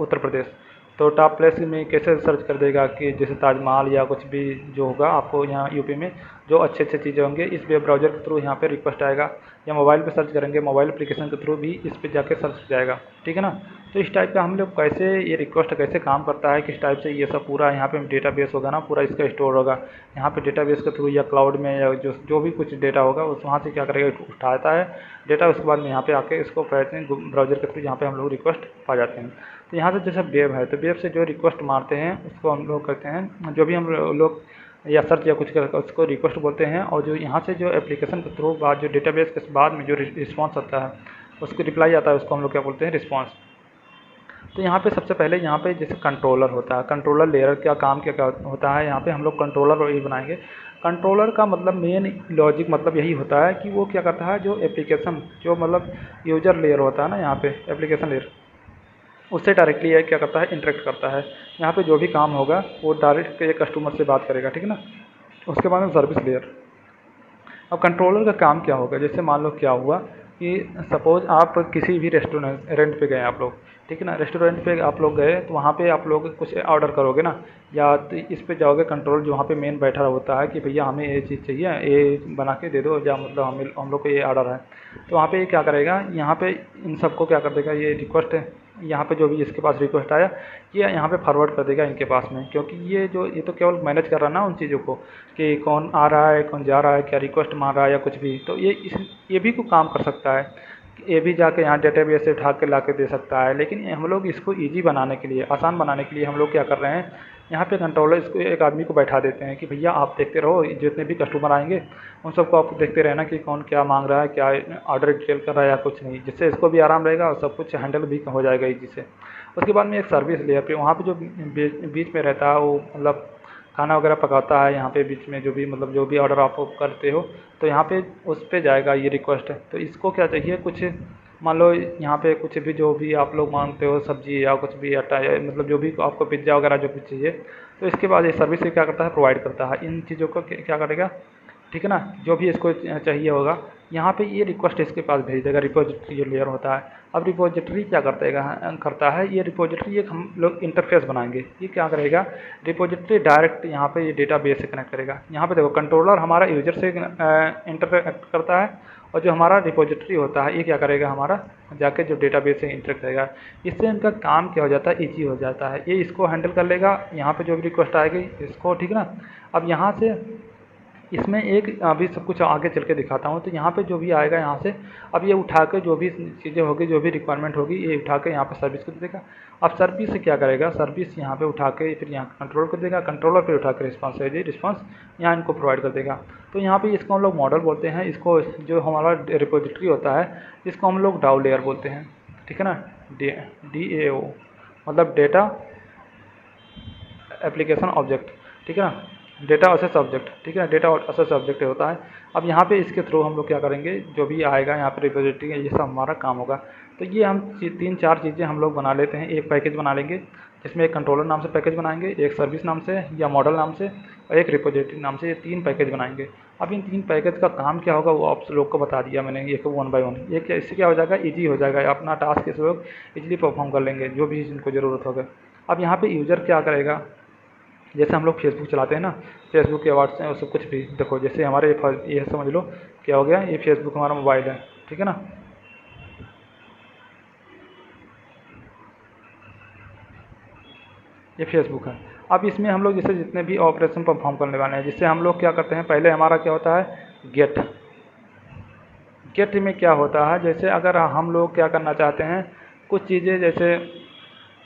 Uttar Pradesh, तो टॉप प्लेस में कैसे सर्च कर देगा कि जैसे ताजमहल या कुछ भी जो होगा आपको यहाँ यूपी में जो अच्छे अच्छे चीज़ें होंगे, इस वेब ब्राउज़र के थ्रू यहाँ पे रिक्वेस्ट आएगा। या मोबाइल पे सर्च करेंगे, मोबाइल एप्लीकेशन के थ्रू भी इस पे जाके सर्च जाएगा, ठीक है ना। तो इस टाइप का हम लोग कैसे, ये रिक्वेस्ट कैसे काम करता है, किस टाइप से ये सब पूरा यहाँ पे डेटाबेस होगा ना, पूरा इसका स्टोर होगा यहाँ पे डेटाबेस के थ्रू, या क्लाउड में, या जो भी कुछ डेटा होगा उस वहाँ से क्या करेगा, उठाता है डेटा। उसके बाद में यहाँ पे आके इसको कहते हैं ब्राउज़र के थ्रू, यहाँ पे हम लोग रिक्वेस्ट पा जाते हैं। तो यहाँ से जैसे वेब है, तो वेब से जो रिक्वेस्ट मारते हैं उसको हम लोग कहते हैं, जो भी हम लोग या सर्च या कुछ कर उसको रिक्वेस्ट बोलते हैं। और जो यहाँ से जो एप्लीकेशन के थ्रू बाद जो डेटाबेस के बाद में जो रिस्पांस आता है, उसको रिप्लाई आता है, उसको हम लोग क्या बोलते हैं, रिस्पांस। तो यहाँ पे सबसे पहले यहाँ पे जैसे कंट्रोलर होता है, कंट्रोलर लेयर का काम क्या होता है, यहाँ पे हम लोग कंट्रोलर ये बनाएंगे। कंट्रोलर का मतलब मेन लॉजिक मतलब यही होता है कि वो क्या करता है, जो एप्लीकेशन जो मतलब यूजर लेयर होता है ना, यहाँ पे एप्लीकेशन लेयर, उससे डायरेक्टली ये क्या करता है, इंटरेक्ट करता है। यहाँ पे जो भी काम होगा वो डायरेक्ट ये कस्टमर से बात करेगा, ठीक है ना। उसके बाद में सर्विस लेयर। अब कंट्रोलर का काम क्या होगा, जैसे मान लो क्या हुआ कि सपोज़ आप किसी भी रेस्टोरेंट पे गए आप लोग, ठीक है ना। रेस्टोरेंट पे आप लोग गए तो वहाँ पे आप लोग कुछ ऑर्डर करोगे ना, या तो इस पे जाओगे कंट्रोल, जो वहाँ पे मेन बैठा होता है कि भैया हमें ये चीज़ चाहिए, ये बना के दे दो, या मतलब हम लोग को ये ऑर्डर है। तो वहाँ पे ये क्या करेगा, यहाँ पे इन सबको क्या कर देगा, ये रिक्वेस्ट है यहाँ पे जो भी इसके पास रिक्वेस्ट आया ये यहाँ पे फॉरवर्ड कर देगा इनके पास में, क्योंकि ये तो केवल मैनेज कर रहा है ना उन चीज़ों को, कि कौन आ रहा है कौन जा रहा है, क्या रिक्वेस्ट मार रहा है या कुछ भी। तो ये भी को काम कर सकता है, ये भी जाके यहाँ डेटाबेस से उठा के ला के दे सकता है। लेकिन हम लोग इसको ईजी बनाने के लिए, आसान बनाने के लिए हम लोग क्या कर रहे हैं, यहाँ पे कंट्रोलर इसको एक आदमी को बैठा देते हैं कि भैया आप देखते रहो, जितने भी कस्टमर आएंगे उन सबको आप देखते रहना कि कौन क्या मांग रहा है, क्या ऑर्डर डिटेल कर रहा है या कुछ नहीं, जिससे इसको भी आराम रहेगा और सब कुछ हैंडल भी हो जाएगा ईजी से। उसके बाद में एक सर्विस लेयर पे वहाँ पे जो बीच में रहता है वो मतलब खाना वगैरह पकाता है, यहाँ पे बीच में जो भी मतलब जो भी ऑर्डर आप करते हो तो यहाँ पे उस पे जाएगा ये रिक्वेस्ट। तो इसको क्या चाहिए, कुछ मान लो यहाँ पे कुछ भी जो भी आप लोग मांगते हो सब्जी या कुछ भी आटा या मतलब जो भी आपको पिज्ज़ा वगैरह जो भी चाहिए, तो इसके बाद ये सर्विस क्या करता है, प्रोवाइड करता है इन चीज़ों को, क्या करेगा, ठीक है ना। जो भी इसको चाहिए होगा यहाँ पे ये रिक्वेस्ट इसके पास भेज देगा, रिपोजिटरी जो लेयर होता है। अब रिपोजिटरी क्या करता है, ये रिपोजिटरी एक हम लोग इंटरफेस बनाएंगे। ये क्या करेगा, रिपोजिटरी डायरेक्ट यहाँ पे ये डेटाबेस से कनेक्ट करेगा। यहाँ पे देखो कंट्रोलर हमारा यूजर से इंटरफेक्ट करता है, और जो हमारा रिपोजिटरी होता है ये क्या करेगा, हमारा जाके जो डेटाबेस से इंटरेक्ट करेगा। इससे इनका काम क्या हो जाता है, ईजी हो जाता है। ये इसको हैंडल कर लेगा, यहाँ पे जो भी रिक्वेस्ट आएगी इसको, ठीक है ना। अब यहाँ से इसमें एक अभी सब कुछ आगे चल के दिखाता हूँ। तो यहाँ पे जो भी आएगा यहाँ से, अब ये उठा के जो भी चीज़ें होगी, जो भी रिक्वायरमेंट होगी, ये उठा के यहाँ पे सर्विस को दे देगा। अब सर्विस से क्या करेगा, सर्विस यहाँ पे उठा के फिर यहाँ कंट्रोल कर देगा, कंट्रोलर फिर उठा के रिस्पॉन्स है जी, रिस्पॉन्स यहाँ इनको प्रोवाइड कर देगा। तो यहाँ पे इसको हम लोग मॉडल बोलते हैं, इसको जो हमारा रिपोजिटरी होता है इसको हम लोग डाउ लेयर बोलते हैं, ठीक है ना। DAO मतलब डेटा एप्लीकेशन ऑब्जेक्ट, ठीक है ना, डेटा असेस ऑब्जेक्ट, ठीक है, डेटा असेस ऑब्जेक्ट होता है। अब यहाँ पे इसके थ्रू हम लोग क्या करेंगे, जो भी आएगा यहाँ पे रिपोजिटरी ये सब हमारा काम होगा। तो ये हम 3-4 चीज़ें हम लोग बना लेते हैं, एक पैकेज बना लेंगे जिसमें एक कंट्रोलर नाम से पैकेज बनाएंगे, एक सर्विस नाम से या मॉडल नाम से, और एक रिपोजिटरी नाम से, ये 3 पैकेज बनाएंगे। अब इन 3 पैकेज का काम क्या होगा वो आप लोग को बता दिया मैंने, एक 1 बाय 1। ये क्या, इससे क्या हो जाएगा, ईजी हो जाएगा, अपना टास्क इस लोग ईजिली परफॉर्म कर लेंगे जो भी इनको ज़रूरत होगा। अब यहाँ पे यूज़र क्या करेगा, जैसे हम लोग फेसबुक चलाते हैं ना, फेसबुक या व्हाट्सएप सब कुछ भी, देखो जैसे हमारे ये समझ लो क्या हो गया, ये फेसबुक हमारा मोबाइल है, ठीक है ना। ये फेसबुक है। अब इसमें हम लोग जैसे जितने भी ऑपरेशन परफॉर्म करने वाले हैं, जिससे हम लोग क्या करते हैं, पहले हमारा क्या होता है, गेट। गेट में क्या होता है, जैसे अगर हम लोग क्या करना चाहते हैं, कुछ चीज़ें जैसे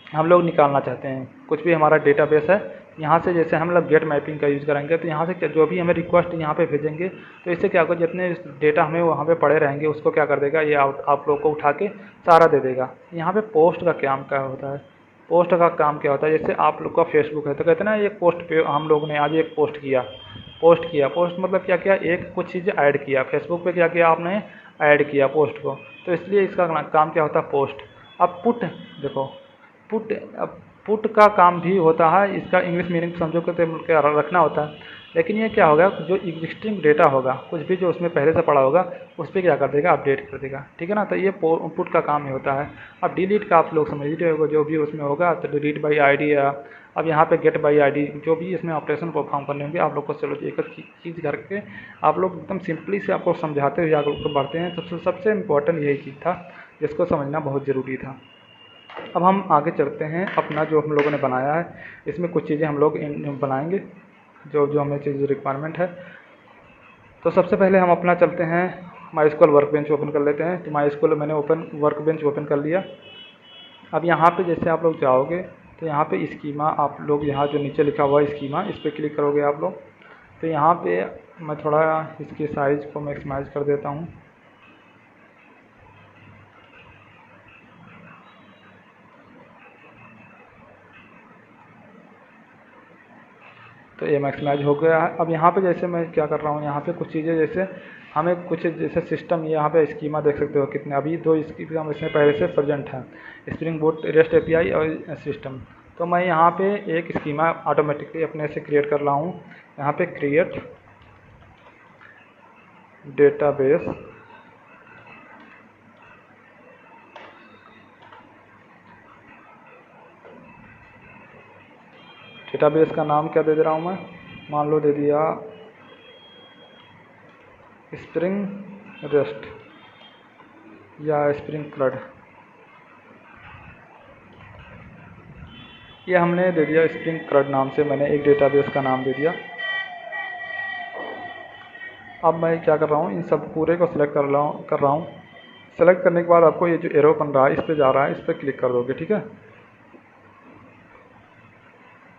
हम लोग निकालना चाहते हैं, कुछ भी हमारा डेटाबेस है, यहाँ से जैसे हम लोग गेट मैपिंग का यूज़ करेंगे, तो यहाँ से जो भी हमें रिक्वेस्ट यहाँ पे भेजेंगे, तो इससे क्या होगा, जितने डेटा हमें वहाँ पे पड़े रहेंगे उसको क्या कर देगा, ये आप लोग को उठा के सारा दे देगा। यहाँ पे पोस्ट का काम क्या होता है, पोस्ट का काम क्या होता है, जैसे आप लोग का फेसबुक है तो कहते हैं ना, एक पोस्ट पे हम लोग ने आज एक पोस्ट किया, पोस्ट मतलब क्या किया, एक कुछ चीज़ ऐड किया फेसबुक पे, क्या किया आपने, ऐड किया पोस्ट को, तो इसलिए इसका काम क्या होता है, पोस्ट। अब पुट देखो, पुट, अब पुट का काम भी होता है, इसका इंग्लिश मीनिंग समझो कि क्या रखना होता है। लेकिन ये क्या होगा, जो एग्जिस्टिंग डेटा होगा, कुछ भी जो उसमें पहले से पड़ा होगा उस पर क्या कर देगा, अपडेट कर देगा, ठीक है ना। तो ये पुट का काम ही होता है। अब डिलीट का आप लोग समझ लीजिए होगा, जो भी उसमें होगा, तो डिलीट बाई आईडी या अब यहाँ पे गेट बाई आईडी, जो भी इसमें ऑपरेशन परफॉर्म करने होंगे आप लोग को, चलो एक चीज़ करके आप लोग एकदम सिंपली से आपको समझाते हुए आप लोग को बढ़ते हैं। सबसे इम्पोर्टेंट यही चीज़ था जिसको समझना बहुत ज़रूरी था। अब हम आगे चलते हैं, अपना जो हम लोगों ने बनाया है इसमें कुछ चीज़ें हम लोग बनाएंगे, जो जो हमें चीज़ रिक्वायरमेंट है। तो सबसे पहले हम अपना चलते हैं, माई वर्क बेंच ओपन कर लेते हैं। तो माई मैंने वर्क बेंच ओपन कर लिया। अब यहाँ पे जैसे आप लोग जाओगे तो यहाँ पे स्कीमा, आप लोग यहाँ जो नीचे लिखा हुआ है स्कीमा, इस पर क्लिक करोगे आप लोग। तो यहाँ पे मैं थोड़ा इसकी साइज़ को मैक्सिमाइज़ कर देता हूँ। तो ये मैक्सिमाइज हो गया है। अब यहाँ पे जैसे मैं क्या कर रहा हूँ, यहाँ पे कुछ चीज़ें जैसे हमें कुछ जैसे सिस्टम, यहाँ पे स्कीमा देख सकते हो कितने, अभी 2 स्कीमा इसमें पहले से प्रेजेंट है, स्प्रिंग बूट, रेस्ट एपीआई और सिस्टम। तो मैं यहाँ पे एक स्कीमा ऑटोमेटिकली अपने से क्रिएट कर रहा हूँ। यहाँ पे क्रिएट डेटाबेस का नाम क्या दे दे रहा हूँ मैं, मान लो दे दिया स्प्रिंग रेस्ट या स्प्रिंग क्लड, ये हमने दे दिया स्प्रिंग क्लड नाम से मैंने एक डेटाबेस का नाम दे दिया। अब मैं क्या कर रहा हूँ, इन सब पूरे को सिलेक्ट कर रहा हूँ। सेलेक्ट करने के बाद आपको ये जो एरो बन रहा है इस पर जा रहा है, इस पर क्लिक कर दोगे, ठीक है।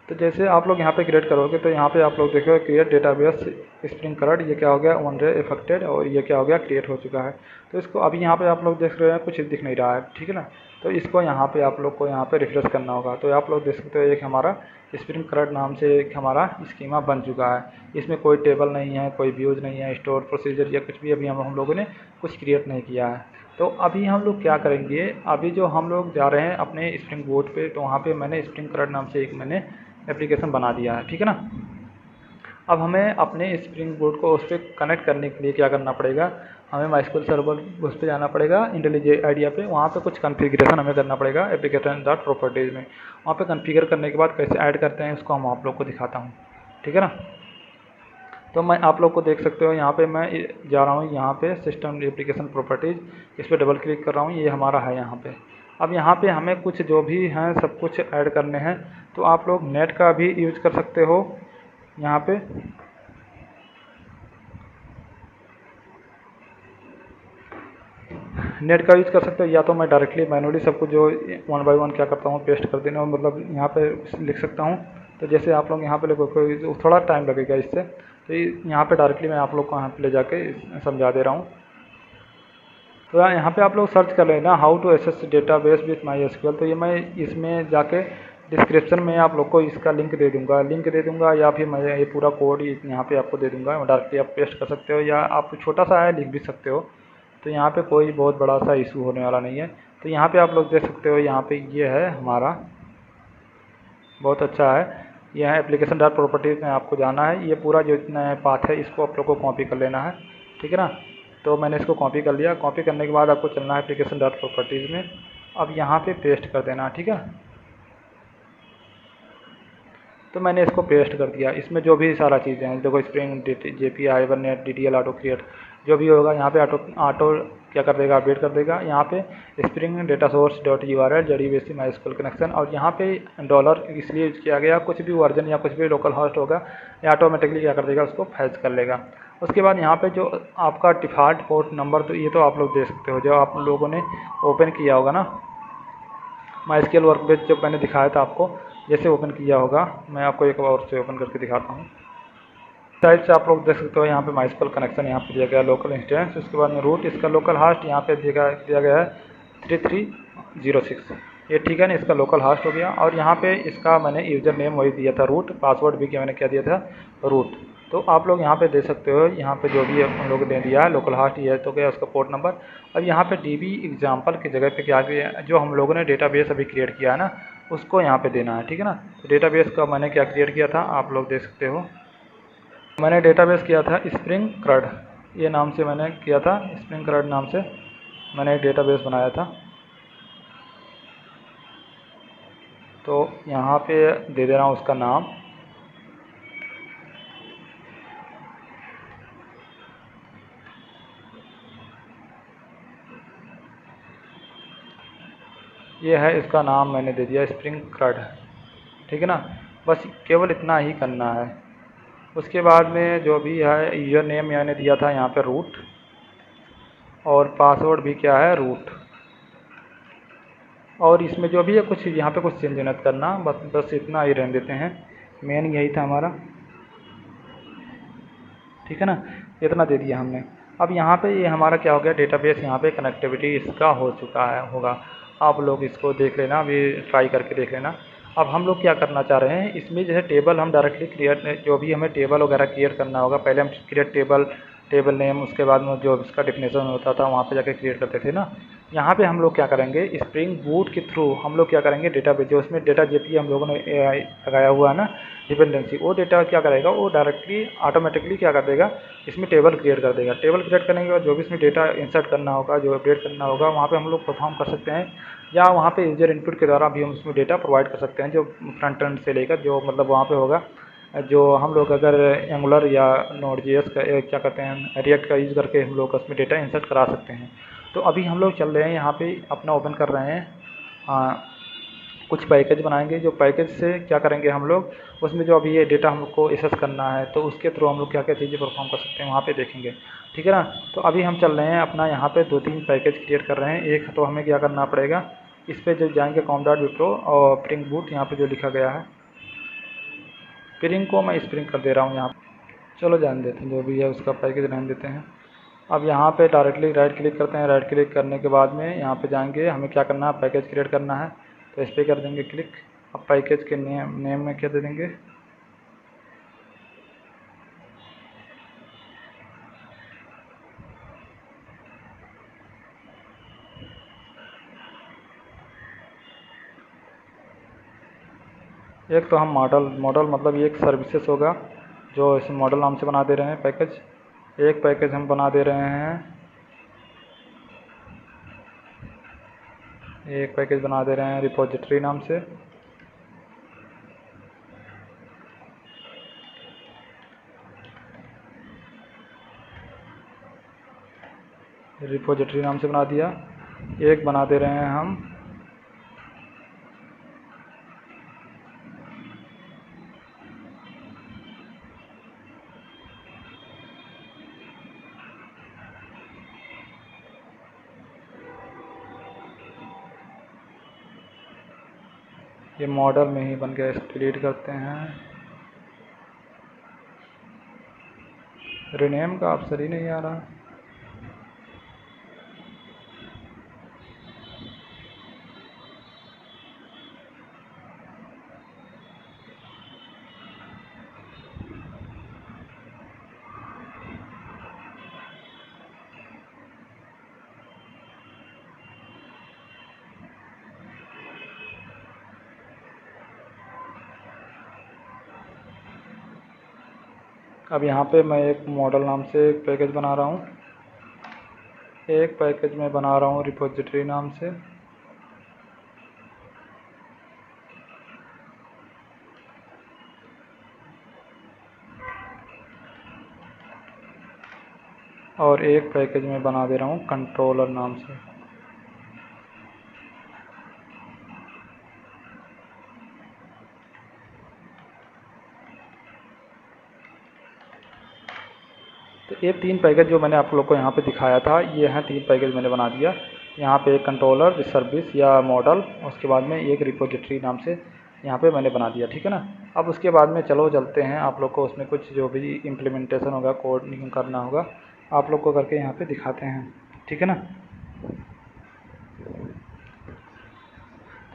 तो जैसे आप लोग यहाँ पे क्रिएट करोगे तो यहाँ पे आप लोग देखोगे क्रिएट डेटाबेस स्प्रिंग क्लड, ये क्या हो गया वन रे इफेक्टेड, और ये क्या हो गया क्रिएट हो चुका है। तो इसको अभी यहाँ पे आप लोग देख रहे हैं कुछ दिख नहीं रहा है, ठीक है ना। तो इसको यहाँ पे आप लोग को यहाँ पे रिफ्रेश करना होगा। तो आप लोग देख सकते हो एक हमारा स्प्रिंग क्लड नाम से एक हमारा स्कीमा बन चुका है। इसमें कोई टेबल नहीं है, कोई व्यूज नहीं है, स्टोर प्रोसीजर या कुछ भी अभी हम लोगों ने कुछ क्रिएट नहीं किया है। तो अभी हम लोग क्या करेंगे, अभी जो हम लोग जा रहे हैं अपने स्प्रिंग बोर्ड पे, तो वहाँ पे मैंने स्प्रिंग क्लड नाम से एक मैंने एप्लीकेशन बना दिया है, ठीक है ना। अब हमें अपने स्प्रिंग बोर्ड को उस पर कनेक्ट करने के लिए क्या करना पड़ेगा, हमें माइस्क्यूएल सर्वर उस पर जाना पड़ेगा इंटेलिजेंट आइडिया पे, वहाँ पे कुछ कॉन्फ़िगरेशन हमें करना पड़ेगा एप्लीकेशन डॉट प्रॉपर्टीज़ में। वहाँ पे कॉन्फ़िगर करने के बाद कैसे ऐड करते हैं उसको हम आप लोग को दिखाता हूँ, ठीक है ना। तो मैं आप लोग को देख सकते हो यहाँ पे मैं जा रहा हूँ, यहाँ पे सिस्टम एप्लीकेशन प्रॉपर्टीज़, इस पर डबल क्लिक कर रहा हूँ, ये हमारा है यहाँ पे। अब यहाँ पे हमें कुछ जो भी हैं सब कुछ ऐड करने हैं। तो आप लोग नेट का भी यूज कर सकते हो यहाँ पे, नेट का यूज कर सकते हो, या तो मैं डायरेक्टली मैनुअली सब कुछ जो वन बाय वन क्या करता हूँ पेस्ट कर देना, मतलब यहाँ पे लिख सकता हूँ। तो जैसे आप लोग यहाँ पे कोई थोड़ा टाइम लगेगा इससे, तो यहाँ पे डायरेक्टली मैं आप लोग को यहाँ पे ले जाके समझा दे रहा हूँ। तो यहाँ पे आप लोग सर्च कर लेना how to access database with MySQL. तो ये मैं इसमें जाके डिस्क्रिप्शन में आप लोग को इसका लिंक दे दूंगा, या फिर मैं ये पूरा कोड यहाँ पे आपको दे दूंगा, डायरेक्टली आप पेस्ट कर सकते हो, या आप छोटा सा है लिख भी सकते हो। तो यहाँ पे कोई बहुत बड़ा सा इशू होने वाला नहीं है। तो यहाँ पे आप लोग देख सकते हो, यहाँ पे ये है हमारा, बहुत अच्छा है, यह है एप्लीकेशन डॉट प्रॉपर्टीज़ में आपको जाना है। ये पूरा जो इतना पाथ है इसको आप लोग को कॉपी कर लेना है, ठीक है ना। तो मैंने इसको कॉपी कर लिया। कॉपी करने के बाद आपको चलना है एप्लीकेशन डॉट प्रॉपर्टीज़ में, अब यहाँ पे पेस्ट कर देना, ठीक है। तो मैंने इसको पेस्ट कर दिया। इसमें जो भी सारा चीज़ें हैं देखो, Spring JPA Hibernate DDL auto create जो भी होगा यहाँ पे ऑटो क्या कर देगा, अपडेट कर देगा। यहाँ पे spring data source dot URL JDBC MySQL connection, और यहाँ पे डॉलर इसलिए यूज किया गया, कुछ भी वर्जन या कुछ भी लोकल होस्ट होगा ये ऑटोमेटिकली क्या कर देगा, उसको फैच कर लेगा। उसके बाद यहाँ पे जो आपका डिफ़ॉल्ट पोर्ट नंबर, तो ये तो आप लोग देख सकते हो जो आप लोगों ने ओपन किया होगा ना माइस्क्यूएल वर्कबेंच, जब मैंने दिखाया था आपको जैसे ओपन किया होगा, मैं आपको एक बार और से ओपन करके दिखाता हूँ। टाइप से आप लोग देख सकते हो यहाँ पे माइस्क्यूएल कनेक्शन यहाँ पे दिया गया है, लोकल इंस्टेंस, उसके बाद में रूट, इसका लोकल होस्ट यहाँ पे दिया गया है 3306, ये ठीक है ना, इसका लोकल होस्ट हो गया। और यहाँ पे इसका मैंने यूज़र नेम वही दिया था रूट, पासवर्ड भी क्या मैंने क्या दिया था रूट। तो आप लोग यहाँ पे दे सकते हो, यहाँ पे जो भी हम लोग ने दिया है लोकल होस्ट ये तो क्या उसका पोर्ट नंबर। अब यहाँ पे डीबी एग्जाम्पल की जगह पे क्या किया, जो हम लोगों ने डेटाबेस अभी क्रिएट किया है ना उसको यहाँ पे देना है, ठीक है ना। तो डेटाबेस का मैंने क्या क्रिएट किया था आप लोग देख सकते हो, मैंने डेटाबेस किया था स्प्रिंग क्लड, ये नाम से मैंने किया था, स्प्रिंग क्लड नाम से मैंने एक डेटाबेस बनाया था। तो यहाँ पे दे दे रहा हूँ उसका नाम, ये है इसका नाम मैंने दे दिया स्प्रिंग क्लड, ठीक है ना। बस केवल इतना ही करना है। उसके बाद में जो भी है यूज़र नेम मैंने दिया था यहाँ पे रूट, और पासवर्ड भी क्या है रूट, और इसमें जो भी है कुछ यहाँ पे कुछ चेंज नहीं करना, बस इतना ही रहने देते हैं, मेन यही था हमारा, ठीक है ना। इतना दे दिया हमने। अब यहाँ पे ये हमारा क्या हो गया डेटाबेस, यहाँ पे कनेक्टिविटी इसका हो चुका है होगा, आप लोग इसको देख लेना, अभी ट्राई करके देख लेना। अब हम लोग क्या करना चाह रहे हैं, इसमें जो है टेबल हम डायरेक्टली क्रिएट, जो भी हमें टेबल वगैरह क्रिएट करना होगा, पहले हम क्रिएट टेबल नेम, उसके बाद में जो इसका डिफिनेशन होता था वहाँ पे जाके क्रिएट करते थे ना, यहाँ पे हम लोग क्या करेंगे, स्प्रिंग बूट के थ्रू हम लोग क्या करेंगे, डेटाबेस जो उसमें डेटा जेपी हम लोगों ने लगाया हुआ है ना डिपेंडेंसी, वो डेटा क्या करेगा, वो डायरेक्टली ऑटोमेटिकली क्या कर देगा, इसमें टेबल क्रिएट कर देगा। टेबल क्रिएट करने के बाद जो भी इसमें डेटा इंसर्ट करना होगा, जो अपडेट करना होगा, वहाँ पे हम लोग परफॉर्म कर सकते हैं, या वहाँ पे यूजर इनपुट के द्वारा भी हम उसमें डेटा प्रोवाइड कर सकते हैं, जो फ्रंट एंड से लेकर जो मतलब वहाँ पे होगा। जो हम लोग अगर एंगुलर या नोड.js का क्या कहते हैं, रिएक्ट का यूज़ करके हम लोग उसमें डेटा इंसर्ट करा सकते हैं। तो अभी हम लोग चल रहे हैं यहाँ पे अपना ओपन कर रहे हैं, कुछ पैकेज बनाएंगे। जो पैकेज से क्या करेंगे हम लोग, उसमें जो अभी ये डेटा हमको एक्सेस करना है, तो उसके थ्रू हम लोग क्या क्या चीज़ें परफॉर्म कर सकते हैं वहाँ पे देखेंगे, ठीक है ना। तो अभी हम चल रहे हैं अपना यहाँ पे 2-3 पैकेज क्रिएट कर रहे हैं। एक तो हमें क्या करना पड़ेगा, इस पर जो जाएंगे com.wipro और स्प्रिंग बूट यहाँ पे जो लिखा गया है, स्प्रिंग को मैं स्प्रिंग कर दे रहा हूँ यहाँ। चलो जान देते हैं, जो भी है उसका पैकेज रहने देते हैं। अब यहाँ पे डायरेक्टली राइट क्लिक करते हैं। राइट क्लिक करने के बाद में यहाँ पे जाएंगे, हमें क्या करना है, पैकेज क्रिएट करना है, तो इस पर कर देंगे क्लिक। अब पैकेज के नेम में क्या दे देंगे, एक तो हम मॉडल मतलब ये एक सर्विसेज होगा जो इस मॉडल नाम से बना दे रहे हैं पैकेज। एक पैकेज हम बना दे रहे हैं, एक पैकेज बना दे रहे हैं रिपोजिटरी नाम से। रिपोजिटरी नाम से बना दिया। एक बना दे रहे हैं हम ये मॉडल में ही बन गया, इसको डिलीट करते हैं। रीनेम का ऑप्शन ही नहीं आ रहा। अब यहाँ पे मैं एक मॉडल नाम से एक पैकेज बना रहा हूँ, एक पैकेज में बना रहा हूँ रिपोजिटरी नाम से। और एक पैकेज में बना दे रहा हूँ कंट्रोलर नाम से। तो ये 3 पैकेज जो मैंने आप लोग को यहाँ पे दिखाया था, ये हैं 3 पैकेज मैंने बना दिया। यहाँ पे एक कंट्रोलर सर्विस या मॉडल, उसके बाद में एक रिपोजिटरी नाम से यहाँ पे मैंने बना दिया, ठीक है ना। अब उसके बाद में चलो चलते हैं, आप लोग को उसमें कुछ जो भी इम्प्लीमेंटेशन होगा, कोड करना होगा, आप लोग को करके यहाँ पे दिखाते हैं, ठीक है ना।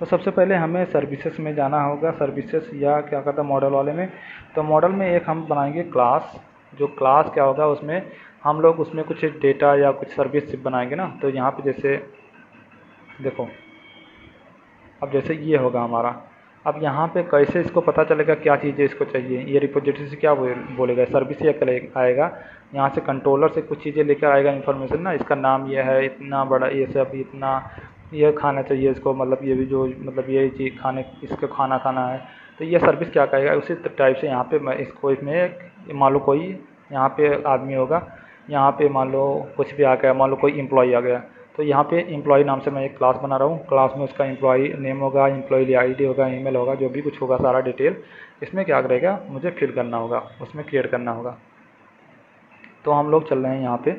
तो सबसे पहले हमें सर्विसेज में जाना होगा, सर्विसेज या क्या कहता है मॉडल वाले में। तो मॉडल में एक हम बनाएंगे क्लास। जो क्लास क्या होगा, उसमें हम लोग उसमें कुछ डेटा या कुछ सर्विस बनाएंगे ना। तो यहाँ पे जैसे देखो, अब जैसे ये होगा हमारा, अब यहाँ पे कैसे इसको पता चलेगा क्या चीज़ें इसको चाहिए। ये रिपोजिटरी से क्या बोलेगा, सर्विस या आएगा, यहाँ से कंट्रोलर से कुछ चीज़ें लेकर आएगा इन्फॉर्मेशन ना, इसका नाम ये है, इतना बड़ा ये सब, इतना ये खाना चाहिए इसको, मतलब ये भी जो मतलब ये चीज़ खाने, इसको खाना खाना है। तो ये सर्विस क्या कहेगा, उसी टाइप से यहाँ पे मैं इसको इसमें मान लो कोई यहाँ पे आदमी होगा, यहाँ पे मान लो कुछ भी आ गया, मान लो कोई एम्प्लॉय आ गया, तो यहाँ पे एम्प्लॉय नाम से मैं एक क्लास बना रहा हूँ। क्लास में उसका एम्प्लॉय नेम होगा, एम्प्लॉय आईडी होगा, ईमेल होगा, जो भी कुछ होगा सारा डिटेल इसमें क्या करेगा, मुझे फिल करना होगा, उसमें क्रिएट करना होगा। तो हम लोग चल रहे हैं यहाँ पे,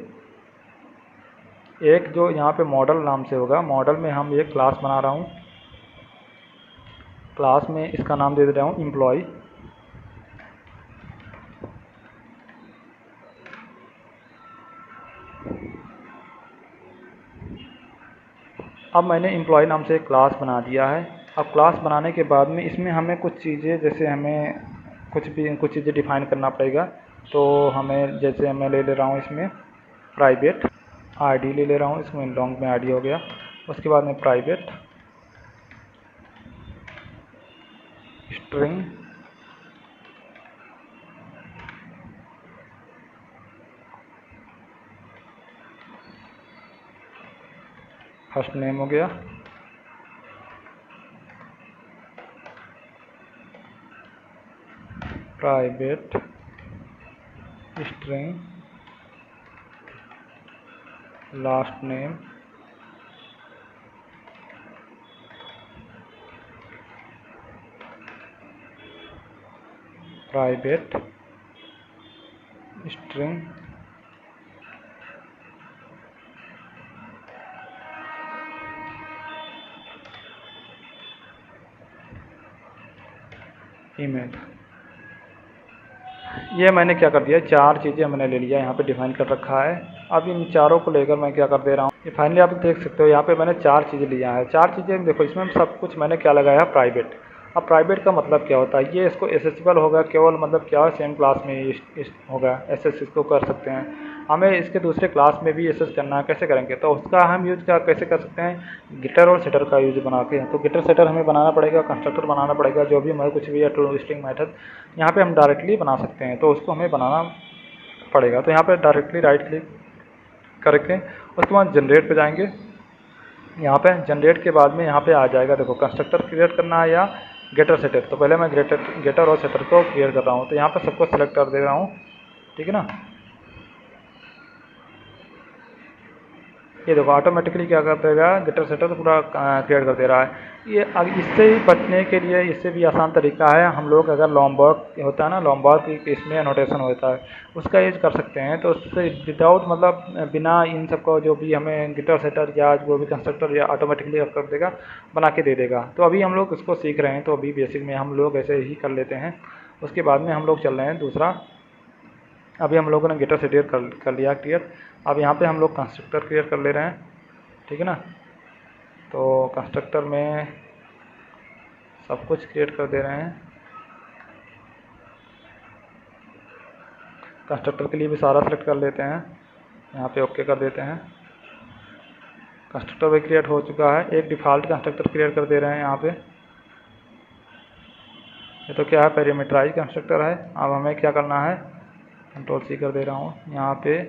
एक जो यहाँ पे मॉडल नाम से होगा, मॉडल में हम एक क्लास बना रहा हूँ। क्लास में इसका नाम दे रहा हूँ एम्प्लॉय। अब मैंने एम्प्लॉय नाम से एक क्लास बना दिया है। अब क्लास बनाने के बाद में इसमें हमें कुछ चीज़ें, जैसे हमें कुछ चीज़ें डिफ़ाइन करना पड़ेगा। तो हमें जैसे मैं ले रहा हूँ इसमें प्राइवेट आईडी ले रहा हूँ, इसमें लॉन्ग में आईडी हो गया। उसके बाद में प्राइवेट स्ट्रिंग फर्स्ट नेम हो गया, private string last name, private string email. ये मैंने क्या कर दिया, चार चीज़ें मैंने ले लिया, यहाँ पे डिफाइन कर रखा है। अब इन चारों को लेकर मैं क्या कर दे रहा हूँ, ये फाइनली आप देख सकते हो यहाँ पे मैंने चार चीज़ें लिया है। चार चीज़ें देखो, इसमें सब कुछ मैंने क्या लगाया है, प्राइवेट। अब प्राइवेट का मतलब क्या होता है, ये इसको एसेसिबल होगा केवल, मतलब क्या सेम क्लास में होगा, एसेस इसको कर सकते हैं। हमें इसके दूसरे क्लास में भी एसेस करना है, कैसे करेंगे, तो उसका हम यूज क्या कैसे कर सकते हैं, गिटर और सेटर का यूज बना के। तो गिटर सेटर हमें बनाना पड़ेगा, कंस्ट्रक्टर बनाना पड़ेगा, जो भी हमारे कुछ भी है टू स्ट्रिंग मेथड यहाँ पे हम डायरेक्टली बना सकते हैं, तो उसको हमें बनाना पड़ेगा। तो यहाँ पे डायरेक्टली राइट क्लिक करके उसके बाद जनरेट पे जाएंगे। यहाँ पे जनरेट के बाद में यहाँ पे आ जाएगा, देखो कंस्ट्रक्टर क्रिएट करना है या गेटर सेटर। तो पहले मैं गेटर और सेटर को क्रिएट कर रहा हूँ, तो यहाँ पे सबको सेलेक्ट कर दे रहा हूँ, ठीक है ना। ये देखो ऑटोमेटिकली क्या कर देगा, गेटर सेटर तो पूरा क्रिएट कर दे रहा है। ये अब इससे ही बचने के लिए इससे भी आसान तरीका है, हम लोग अगर लॉम्बर्ग होता है ना, लॉम्बर्ग की इसमें एनोटेशन होता है, उसका यूज कर सकते हैं। तो उससे विदाउट मतलब बिना इन सबको जो भी हमें गिटर सेटर या जो भी कंस्ट्रक्टर या ऑटोमेटिकली कर देगा, बना के दे देगा। तो अभी हम लोग इसको सीख रहे हैं, तो अभी बेसिक में हम लोग ऐसे ही कर लेते हैं। उसके बाद में हम लोग चल रहे हैं दूसरा। अभी हम लोगों ने गिटर सेटर कर लिया क्लियर। अब यहाँ पे हम लोग कंस्ट्रक्टर क्रिएट कर ले रहे हैं, ठीक है ना। तो कंस्ट्रक्टर में सब कुछ क्रिएट कर दे रहे हैं। कंस्ट्रक्टर के लिए भी सारा सेलेक्ट कर लेते हैं, यहाँ पे ओके कर देते हैं। कंस्ट्रक्टर भी क्रिएट हो चुका है, एक डिफ़ॉल्ट कंस्ट्रक्टर क्रिएट कर दे रहे हैं यहाँ पे। ये तो क्या है, पैरामीटराइज कंस्ट्रक्टर है। अब हमें क्या करना है, कंट्रोल सी कर दे रहा हूँ यहाँ पे।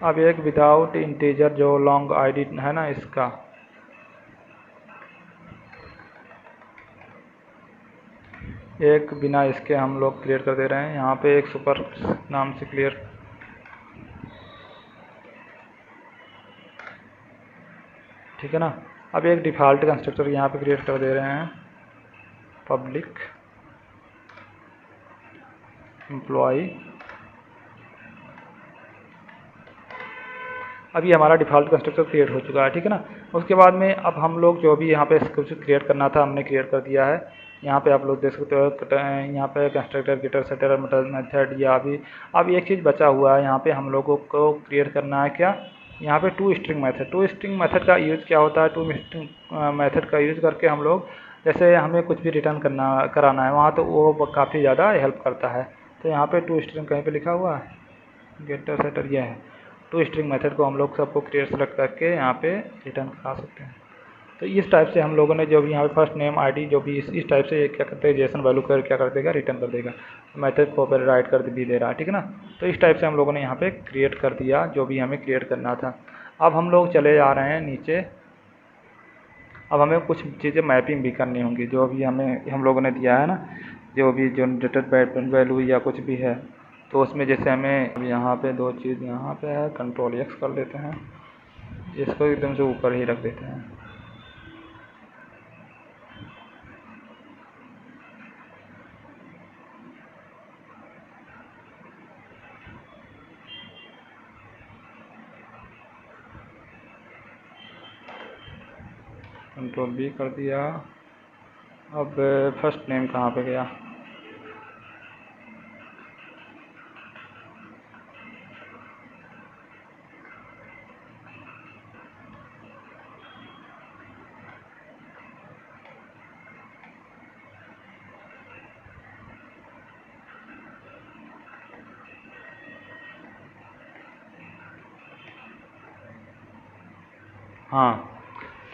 अब एक विदाउट इंटीजर जो लॉन्ग आईडी है ना, इसका एक बिना इसके हम लोग क्लियर कर दे रहे हैं। यहाँ पे एक सुपर नाम से क्लियर, ठीक है ना। अब एक डिफ़ॉल्ट कंस्ट्रक्टर यहाँ पे क्रिएट कर दे रहे हैं, पब्लिक एम्प्लॉई। अब ये हमारा डिफ़ॉल्ट कंस्ट्रक्टर क्रिएट हो चुका है, ठीक है ना। उसके बाद में अब हम लोग जो भी यहाँ पे कुछ क्रिएट करना था हमने क्रिएट कर दिया है। यहाँ पे आप लोग देख सकते हो, यहाँ पे कंस्ट्रक्टर गिटर सेटर मेथड या अभी। अब एक चीज़ बचा हुआ है, यहाँ पे हम लोगों को क्रिएट करना है क्या, यहाँ पे to string method. To string method का यूज़ क्या होता है, टू स्ट्रिंग मेथड का यूज़ करके हम लोग जैसे हमें कुछ भी रिटर्न कराना है वहाँ, तो वो काफ़ी ज़्यादा हेल्प करता है। तो यहाँ पे टू स्ट्रिंग कहीं पे लिखा हुआ है, गेटर सेटर ये है। टू स्ट्रिंग मेथड को हम लोग सबको क्रिएट सेलेक्ट करके यहाँ पे रिटर्न करा सकते हैं। तो इस टाइप से हम लोगों ने जो भी यहाँ पे फर्स्ट नेम आईडी जो भी इस टाइप से क्या करते हैं, जेसन वैल्यू कर क्या कर देगा, रिटर्न कर देगा। मेथड को पहले राइट कर भी दे रहा है, ठीक है ना। तो इस टाइप से हम लोगों ने यहाँ पे क्रिएट कर दिया जो भी हमें क्रिएट करना था। अब हम लोग चले जा रहे हैं नीचे। अब हमें कुछ चीज़ें मैपिंग भी करनी होंगी, जो भी हमें हम लोगों ने दिया है ना, जो भी जनरेटेड वैल्यू या कुछ भी है। तो उसमें जैसे हमें यहाँ पे दो चीज़ यहाँ पे है, कंट्रोल एक्स कर लेते हैं, इसको एकदम से ऊपर ही रख देते हैं। कंट्रोल बी कर दिया। अब फर्स्ट नेम कहाँ पे गया, हाँ,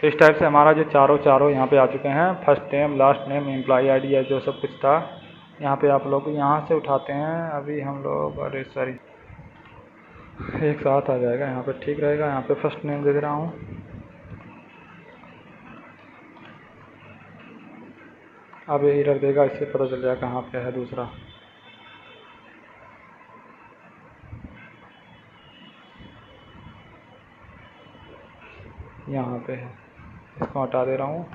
तो इस टाइप से हमारा जो चारों यहाँ पे आ चुके हैं, first name, last name, employee ID है, जो सब कुछ था यहाँ पे आप लोग यहाँ से उठाते हैं। अभी हम लोग, अरे सॉरी, एक साथ आ जाएगा यहाँ पे, ठीक रहेगा। यहाँ पे फर्स्ट नेम दे रहा हूँ, अब ये एरर देगा, इससे पता चल जाएगा कहाँ पे है दूसरा। यहाँ पे है, इसको हटा दे रहा हूँ।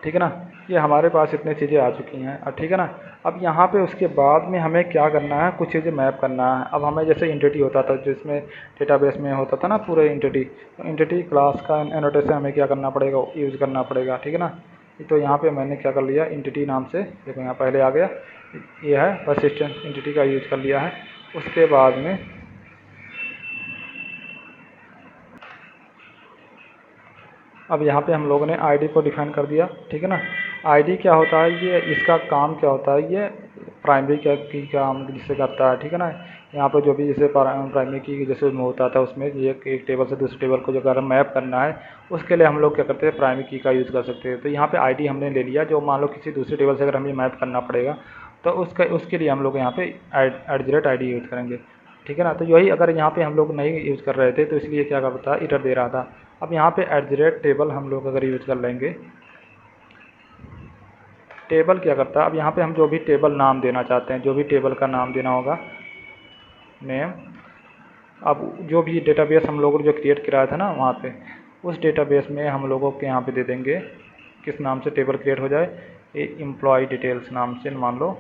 ठीक है ना, ये हमारे पास इतनी चीज़ें आ चुकी हैं। अब ठीक है ना, अब यहाँ पे उसके बाद में हमें क्या करना है, कुछ चीज़ें मैप करना है। अब हमें जैसे एंटिटी होता था, जिसमें डेटाबेस में होता था ना पूरे एंटिटी, तो एंटिटी क्लास का एनोटेशन हमें क्या करना पड़ेगा, यूज़ करना पड़ेगा। ठीक है ना, तो यहाँ पे मैंने क्या कर लिया, एंटिटी नाम से, देखो यहाँ पहले आ गया, ये है परसिस्टेंट एंटिटी का यूज़ कर लिया है। उसके बाद में अब यहाँ पे हम लोगों ने आईडी को डिफाइन कर दिया। ठीक है ना, आईडी क्या होता है, ये इसका काम क्या होता है, ये प्राइमरी की काम जिससे करता है। ठीक है ना, यहाँ पे जो भी जैसे प्राइमरी की जैसे में होता था, उसमें ये एक टेबल से दूसरे टेबल को जो अगर मैप करना है, उसके लिए हम लोग क्या करते हैं, प्राइमरी की का यूज़ कर सकते हैं। तो यहाँ पे आईडी हमने ले लिया, जो मान लो किसी दूसरे टेबल से अगर हमें मैप करना पड़ेगा, तो उसके लिए हम लोग यहाँ पे @ID यूज़ करेंगे। ठीक है ना, तो यही अगर यहाँ पे हम लोग नहीं यूज़ कर रहे थे, तो इसलिए क्या करता है, एरर दे रहा था। अब यहाँ पे @टेबल हम लोग अगर यूज़ कर लेंगे, टेबल क्या करता है, अब यहाँ पे हम जो भी टेबल नाम देना चाहते हैं, जो भी टेबल का नाम देना होगा, नेम, अब जो भी डेटाबेस हम लोगों ने जो क्रिएट कराया था ना वहाँ पे, उस डेटाबेस में हम लोगों के यहाँ पे दे देंगे किस नाम से टेबल क्रिएट हो जाए, ये एम्प्लॉय डिटेल्स नाम से मान लो।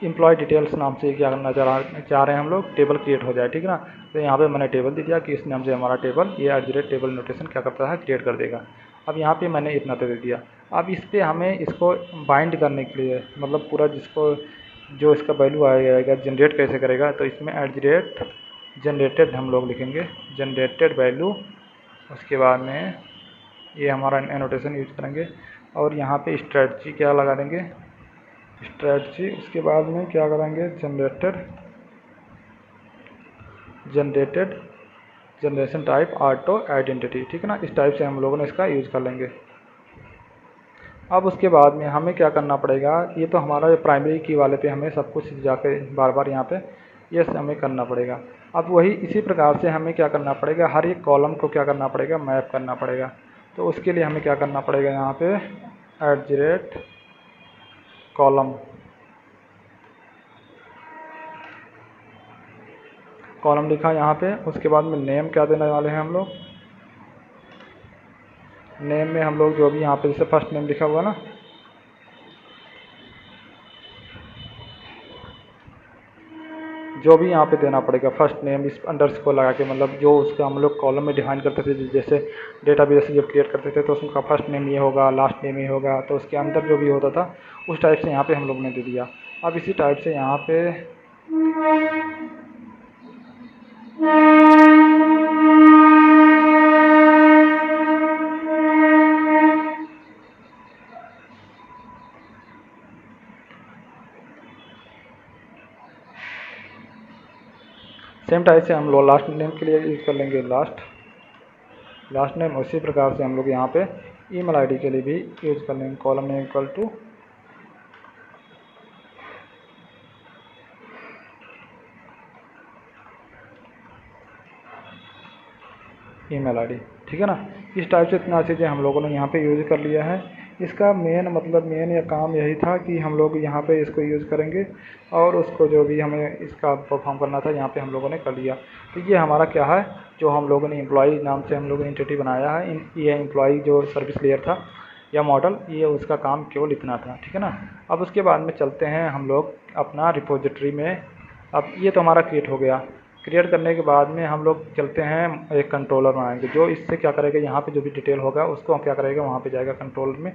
एम्प्लॉय डिटेल्स नाम से क्या करना चाह रहे हैं हम लोग, टेबल क्रिएट हो जाए। ठीक है ना, तो यहाँ पे मैंने टेबल दे दिया कि इस नाम से हमारा टेबल, ये @टेबल नोटेशन क्या करता है, क्रिएट कर देगा। अब यहाँ पे मैंने इतना तो दे दिया। अब इस पर हमें इसको बाइंड करने के लिए, मतलब पूरा जिसको जो इसका वैल्यू आएगा जनरेट कैसे करेगा, तो इसमें @जनरेटेड हम लोग लिखेंगे, जनरेटेड वैल्यू। उसके बाद में ये हमारा एनोटेशन यूज करेंगे, और यहाँ पे स्ट्रेटजी क्या लगा देंगे, स्ट्रेटजी। उसके बाद में क्या करेंगे, generated generation type auto identity. ठीक है ना, इस टाइप से हम लोगों ने इसका यूज़ कर लेंगे। अब उसके बाद में हमें क्या करना पड़ेगा, ये तो हमारा जो प्राइमरी की वाले पे हमें सब कुछ जाके बार बार यहाँ पे ये हमें करना पड़ेगा। अब वही इसी प्रकार से हमें क्या करना पड़ेगा, हर एक कॉलम को क्या करना पड़ेगा, मैप करना पड़ेगा। तो उसके लिए हमें क्या करना पड़ेगा, यहाँ पे @कॉलम कॉलम लिखा यहाँ पे। उसके बाद में नेम क्या देने वाले हैं हम लोग, नेम में हम लोग जो भी यहाँ पे जैसे फर्स्ट नेम लिखा हुआ ना, जो भी यहाँ पे देना पड़ेगा फर्स्ट नेम, इस अंडरस्कोर लगा के, मतलब जो उसका हम लोग कॉलम में डिफाइन करते थे, जैसे डेटाबेस जब क्रिएट करते थे तो उसका फर्स्ट नेम ये होगा, लास्ट नेम ये होगा, तो उसके अंदर जो भी होता था उस टाइप से यहाँ पे हम लोग ने दे दिया। अब इसी टाइप से यहाँ पे सेम टाइप से हम लोग लास्ट नेम के लिए यूज़ कर लेंगे लास्ट नेम। उसी प्रकार से हम लोग यहाँ पे ईमेल आईडी के लिए भी यूज़ कर लेंगे, column name equal to email ID. ठीक है ना, इस टाइप से इतना चीज़ें हम लोगों ने यहाँ पे यूज़ कर लिया है। इसका मेन या काम यही था कि हम लोग यहाँ पे इसको यूज़ करेंगे, और उसको जो भी हमें इसका परफॉर्म करना था यहाँ पे हम लोगों ने कर लिया। तो ये हमारा क्या है, जो हम लोगों ने एम्प्लॉय नाम से हम लोगों ने एंटिटी बनाया है, ये एम्प्लॉय जो सर्विस लेयर था या मॉडल, ये उसका काम केवल इतना था। ठीक है ना, अब उसके बाद में चलते हैं हम लोग अपना रिपोजिटरी में। अब ये तो हमारा क्रिएट हो गया। क्रिएट करने के बाद में हम लोग चलते हैं एक कंट्रोलर बनाएंगे, जो इससे क्या करेगा, यहाँ पे जो भी डिटेल होगा उसको क्या करेगा, वहाँ पे जाएगा कंट्रोलर में।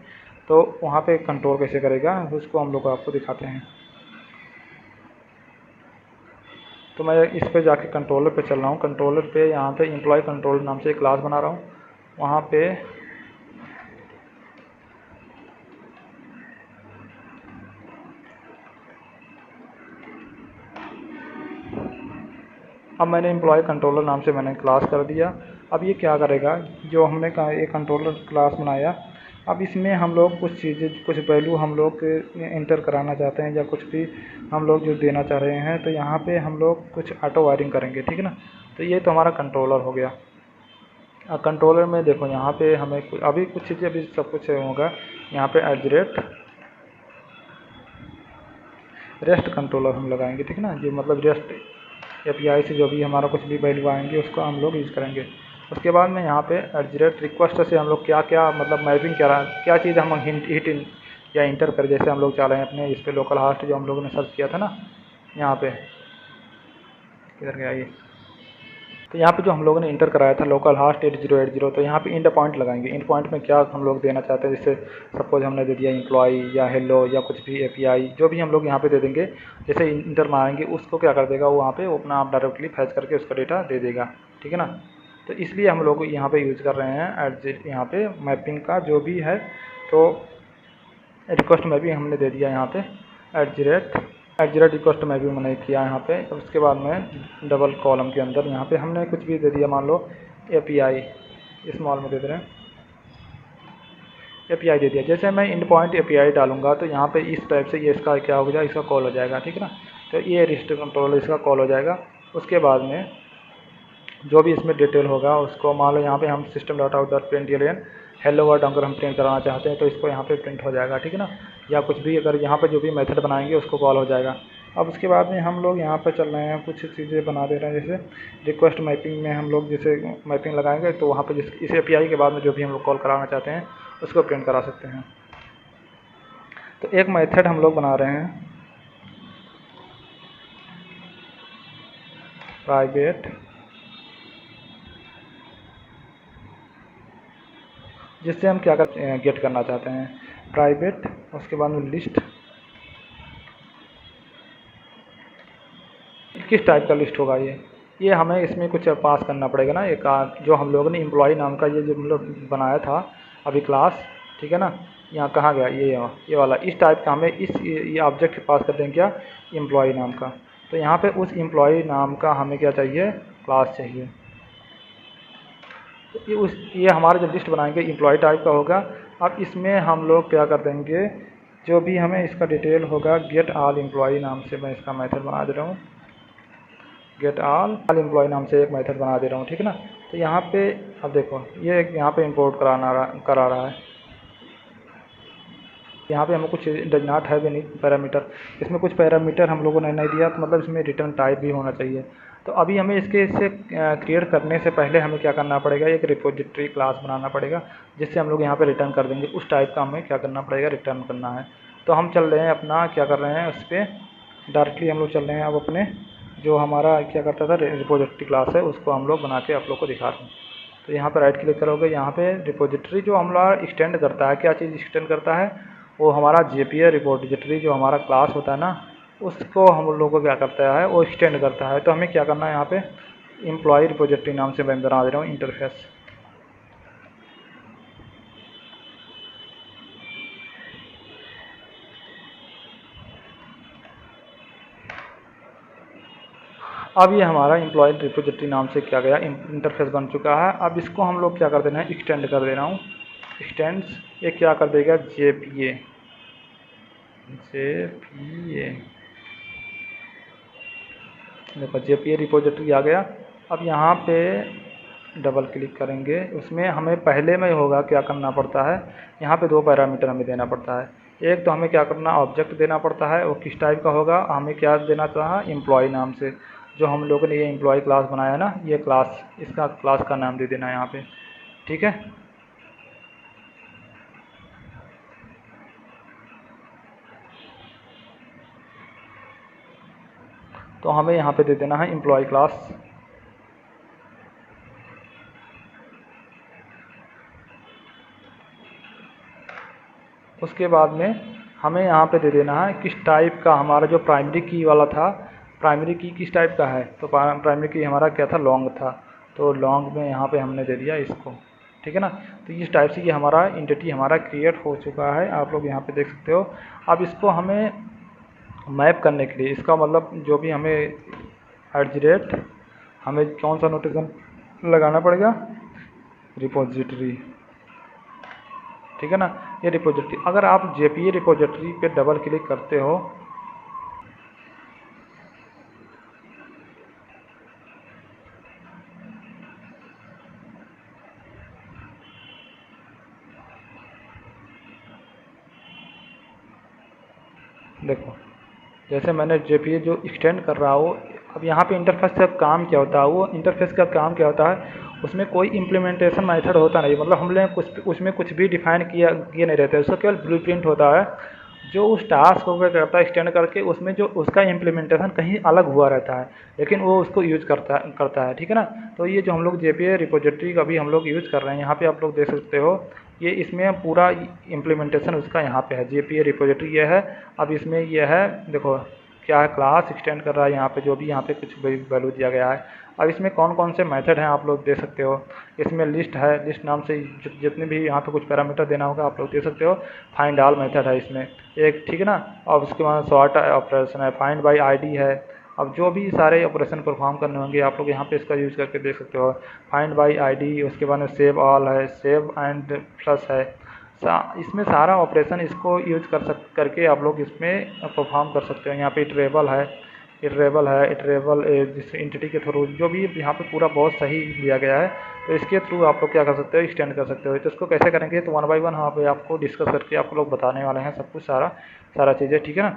तो वहाँ पे कंट्रोल कैसे करेगा उसको हम लोग आपको दिखाते हैं। तो मैं इस पे जाके कंट्रोलर पे चल रहा हूँ। कंट्रोलर पे यहाँ पे एम्प्लॉय कंट्रोल नाम से एक क्लास बना रहा हूँ। वहाँ पे अब मैंने एम्प्लॉय कंट्रोलर नाम से मैंने क्लास कर दिया। अब ये क्या करेगा, जो हमने एक कंट्रोलर क्लास बनाया, अब इसमें हम लोग कुछ चीज़ें, कुछ वैल्यू हम लोग इंटर कराना चाहते हैं या कुछ भी हम लोग जो देना चाह रहे हैं, तो यहाँ पे हम लोग कुछ ऑटो वायरिंग करेंगे, ठीक है ना। तो ये तो हमारा कंट्रोलर हो गया। कंट्रोलर में देखो यहाँ पे हमें अभी कुछ चीज़ें, अभी सब कुछ होगा यहाँ पे रेस्ट कंट्रोलर हम लगाएंगे, ठीक है ना। जो मतलब रेस्ट एपीआई से जो भी हमारा कुछ भी वैल्यू आएंगे उसको हम लोग यूज़ करेंगे। उसके बाद में यहाँ पे रिक्वेस्ट से हम लोग क्या क्या मतलब मैपिंग क्या चीज़ हम हिट या इंटर कर, जैसे हम लोग चाह रहे हैं अपने इस पे लोकल होस्ट जो हम लोगों ने सर्च किया था ना, यहाँ पे किधर गया ये, तो यहाँ पे जो हम लोगों ने इंटर कराया था लोकल होस्ट 8080, तो यहाँ पे इंड पॉइंट लगाएंगे। इंड पॉइंट में क्या हम लोग देना चाहते हैं, जैसे सपोज हमने दे दिया एम्प्लॉय या हेलो या कुछ भी एपीआई, जो भी हम लोग यहाँ पे दे देंगे, जैसे इंटर मारेंगे उसको क्या कर देगा वो वहाँ पे अपना आप डायरेक्टली फैच करके उसका डेटा दे देगा, ठीक है ना। तो इसलिए हम लोग यहाँ पे यूज़ कर रहे हैं यहाँ पे मैपिंग का जो भी है। तो रिक्वेस्ट मैपिंग हमने दे दिया यहाँ पे एट रिक्वेस्ट मैपिंग मैंने किया यहाँ पे। उसके बाद में डबल कॉलम के अंदर यहाँ पे हमने कुछ भी दे दिया, मान लो एपीआई स्मॉल में दे दे रहे हैं, एपीआई दे दिया। जैसे मैं इंड पॉइंट एपीआई डालूंगा तो यहाँ पे इस टाइप से ये इसका क्या हो जाएगा, इसका कॉल हो जाएगा, ठीक है ना। तो ये रिस्ट कंट्रोल इसका कॉल हो जाएगा। उसके बाद में जो भी इसमें डिटेल होगा उसको, मान लो यहाँ पे हम system dot out dot print hello word अगर हम प्रिंट कराना चाहते हैं तो इसको यहाँ पे प्रिंट हो जाएगा, ठीक है ना। या कुछ भी अगर यहाँ पे जो भी मेथड बनाएंगे उसको कॉल हो जाएगा। अब उसके बाद में हम लोग यहाँ पे चल रहे हैं, कुछ चीज़ें बना दे रहे हैं। जैसे रिक्वेस्ट मैपिंग में हम लोग जैसे मैपिंग लगाएंगे तो वहाँ पे इस एपीआई के बाद में जो भी हम लोग कॉल कराना चाहते हैं उसको प्रिंट करा सकते हैं। तो एक मेथड हम लोग बना रहे हैं प्राइवेट, जिससे हम क्या गेट करना चाहते हैं, प्राइवेट। उसके बाद में लिस्ट, किस टाइप का लिस्ट होगा ये हमें इसमें कुछ पास करना पड़ेगा ना। एक जो हम लोगों ने एम्प्लॉय नाम का ये जो मतलब बनाया था अभी क्लास, ठीक है ना। यहाँ कहाँ गया ये वाला, इस टाइप का हमें ये ऑब्जेक्ट पास कर देंगे क्या, एम्प्लॉय नाम का। तो यहाँ पे उस एम्प्लॉय नाम का हमें क्या चाहिए, क्लास चाहिए। तो ये हमारा जो लिस्ट बनाएंगे एम्प्लॉय टाइप का होगा। अब इसमें हम लोग क्या कर देंगे, जो भी हमें इसका डिटेल होगा, गेट ऑल एम्प्लॉय नाम से मैं इसका मेथड बना दे रहा हूँ, गेट ऑल एम्प्लॉय नाम से एक मेथड बना दे रहा हूँ, ठीक है ना। तो यहाँ पे अब देखो ये यहाँ पे इंपोर्ट करा रहा है। यहाँ पे हमें कुछ does not have any parameter, इसमें कुछ पैरामीटर हम लोगों ने नहीं दिया, तो मतलब इसमें रिटर्न टाइप भी होना चाहिए। तो अभी हमें इससे क्रिएट करने से पहले हमें क्या करना पड़ेगा, एक रिपोजिटरी क्लास बनाना पड़ेगा जिससे हम लोग यहाँ पे रिटर्न कर देंगे। उस टाइप का हमें क्या करना पड़ेगा, रिटर्न करना है। तो हम चल रहे हैं अपना क्या कर रहे हैं, उस पर डायरेक्टली हम लोग चल रहे हैं। अब अपने जो हमारा क्या करता था रिपोजिटरी क्लास है उसको हम लोग बना के आप लोग को दिखा रहे हैं। तो यहाँ पर राइट क्लिक करोगे, यहाँ पे रिपोजिटरी जो हमारा एक्सटेंड करता है, क्या चीज़ एक्सटेंड करता है, वो हमारा JPA रिपोजिटरी जो हमारा क्लास होता है ना, उसको हम लोगों को क्या करता है, वो एक्सटेंड करता है। तो हमें क्या करना है, यहाँ पे एम्प्लॉय रिपोजिटरी नाम से मैं बना दे रहा हूँ इंटरफेस। अब ये हमारा एम्प्लॉय रिपोजिटरी नाम से क्या गया, इंटरफेस बन चुका है। अब इसको हम लोग क्या कर देना है, एक्सटेंड कर दे रहा हूँ, एक्सटेंड्स। ये क्या कर देगा, JPA देखो JPA रिपोजिटरी आ गया। अब यहाँ पे डबल क्लिक करेंगे, उसमें हमें पहले में होगा क्या करना पड़ता है, यहाँ पे 2 पैरामीटर हमें देना पड़ता है। एक तो हमें क्या करना, ऑब्जेक्ट देना पड़ता है, वो किस टाइप का होगा, हमें क्या देना चाहा, एम्प्लॉय नाम से। जो हम लोगों ने ये एम्प्लॉय क्लास बनाया ना, ये क्लास, इसका क्लास का नाम दे देना है यहाँ पे, ठीक है। तो हमें यहाँ पे दे देना है एम्प्लॉय क्लास। उसके बाद में हमें यहाँ पे दे देना है किस टाइप का, हमारा जो प्राइमरी की वाला था, प्राइमरी की किस टाइप का है। तो प्राइमरी की हमारा क्या था, लॉन्ग था। तो लॉन्ग में यहाँ पे हमने दे दिया इसको, ठीक है ना। तो इस टाइप से ये हमारा एंटिटी हमारा क्रिएट हो चुका है, आप लोग यहाँ पे देख सकते हो। अब इसको हमें मैप करने के लिए, इसका मतलब जो भी हमें हमें कौन सा नोटेशन लगाना पड़ेगा, रिपोजिटरी, ठीक है ना। ये रिपोजिटरी, अगर आप JPA रिपोजिटरी पे डबल क्लिक करते हो देखो, जैसे मैंने JPA जो एक्सटेंड कर रहा हूँ, अब यहाँ पे इंटरफेस का काम क्या होता है, वो इंटरफेस का काम क्या होता है, उसमें कोई इम्प्लीमेंटेशन मेथड होता नहीं, मतलब हमने उसमें कुछ भी डिफाइन किए नहीं रहते, उसका केवल ब्लूप्रिंट होता है जो उस टास्क को क्या करता है एक्सटेंड करके उसमें जो उसका इम्प्लीमेंटेशन कहीं अलग हुआ रहता है, लेकिन वो उसको यूज करता है, ठीक है ना। तो ये जो हम लोग JPA रिपोजिटरी का भी हम लोग यूज़ कर रहे हैं, यहाँ पे आप लोग देख सकते हो, ये इसमें पूरा इम्प्लीमेंटेशन उसका यहाँ पे है, JPA रिपोजिटरी ये है। अब इसमें ये है, देखो क्या है, क्लास एक्सटेंड कर रहा है यहाँ पे, जो भी यहाँ पे कुछ वैल्यू दिया गया है। अब इसमें कौन कौन से मेथड हैं आप लोग देख सकते हो, इसमें लिस्ट है, लिस्ट नाम से जितने भी यहाँ पे कुछ पैरामीटर देना होगा आप लोग देख सकते हो। फाइंड ऑल मेथड है इसमें एक, ठीक है ना। और उसके बाद सॉर्ट ऑपरेशन है, फाइंड बाय ID है। अब जो भी सारे ऑपरेशन परफॉर्म करने होंगे आप लोग यहाँ पे इसका यूज़ करके देख सकते हो, फाइंड बाय ID। उसके बाद में सेव ऑल है, सेव एंड प्लस है, इसमें सारा ऑपरेशन इसको यूज करके आप लोग इसमें परफॉर्म कर सकते हो। यहाँ पे इटरेबल जिस एंटिटी के थ्रू जो भी यहाँ पे पूरा बहुत सही दिया गया है, तो इसके थ्रू आप लोग क्या कर सकते हो, एक्सटेंड कर सकते हो। तो इसको कैसे करेंगे, तो 1 बाय 1 यहाँ पे आपको डिस्कस करके आपको लोग बताने वाले हैं सब कुछ, सारा चीज़ें, ठीक है ना।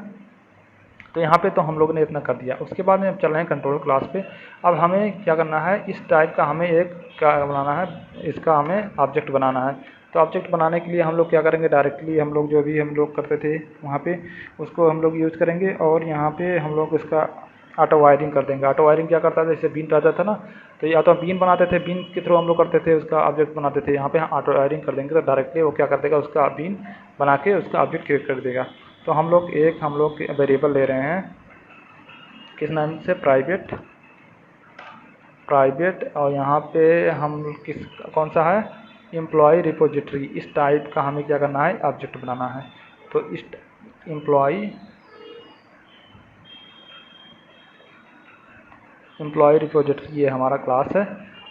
तो यहाँ पे तो हम लोगों ने इतना कर दिया। उसके बाद में अब चल रहे हैं कंट्रोल क्लास पे। अब हमें क्या करना है, इस टाइप का हमें एक क्या बनाना है, इसका हमें ऑब्जेक्ट बनाना है। तो ऑब्जेक्ट बनाने के लिए हम लोग क्या करेंगे, डायरेक्टली हम लोग जो भी हम लोग करते थे वहाँ पे उसको हम लोग यूज़ करेंगे, और यहाँ पे हम लोग इसका ऑटो वायरिंग कर देंगे। ऑटो वायरिंग क्या करता था, जैसे बीन रहता था ना, तो या तो बीन बनाते थे, बीन के थ्रू हम लोग करते थे उसका ऑब्जेक्ट बनाते थे। यहाँ पे ऑटो वायरिंग कर देंगे तो डायरेक्टली वो क्या कर देगा, उसका बीन बना के उसका ऑब्जेक्ट क्रिएट कर देगा। तो हम लोग वेरिएबल ले रहे हैं, किस नाम से, प्राइवेट, और यहाँ पे हम कौन सा है, एम्प्लॉय रिपोजिटरी। इस टाइप का हमें क्या करना है, ऑब्जेक्ट बनाना है। तो इस एम्प्लॉय रिपोजिटरी ये हमारा क्लास है।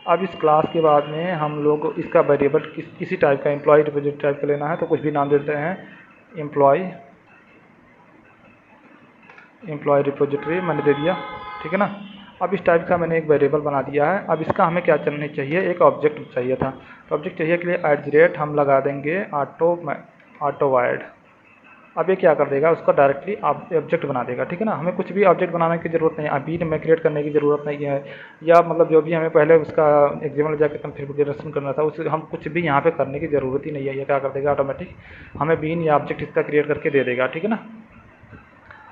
अब इस क्लास के बाद में हम लोग इसका वेरिएबल किसी टाइप का एम्प्लॉय रिपोजिटरी टाइप का लेना है, तो कुछ भी नाम देते हैं, एम्प्लॉय रिपोजिटरी मैंने दे दिया, ठीक है ना। अब इस टाइप का मैंने एक वेरिएबल बना दिया है। अब इसका हमें क्या चलनी चाहिए, एक ऑब्जेक्ट चाहिए था। तो ऑब्जेक्ट चाहिए के लिए @ हम लगा देंगे ऑटो वायर्ड। अब ये क्या कर देगा, उसका डायरेक्टली ऑब्जेक्ट बना देगा, ठीक है ना। हमें कुछ भी ऑब्जेक्ट बनाने की ज़रूरत नहीं है, अभी में क्रिएट करने की ज़रूरत नहीं है, या मतलब जो भी हमें पहले उसका एग्जाम्पल जाकर कॉन्फ़िगरेशन करना था उसे हम कुछ भी यहाँ पे करने की ज़रूरत ही नहीं है। ये क्या कर देगा, ऑटोमेटिक हमें बीन या ऑब्जेक्ट इसका क्रिएट करके दे देगा, ठीक है ना।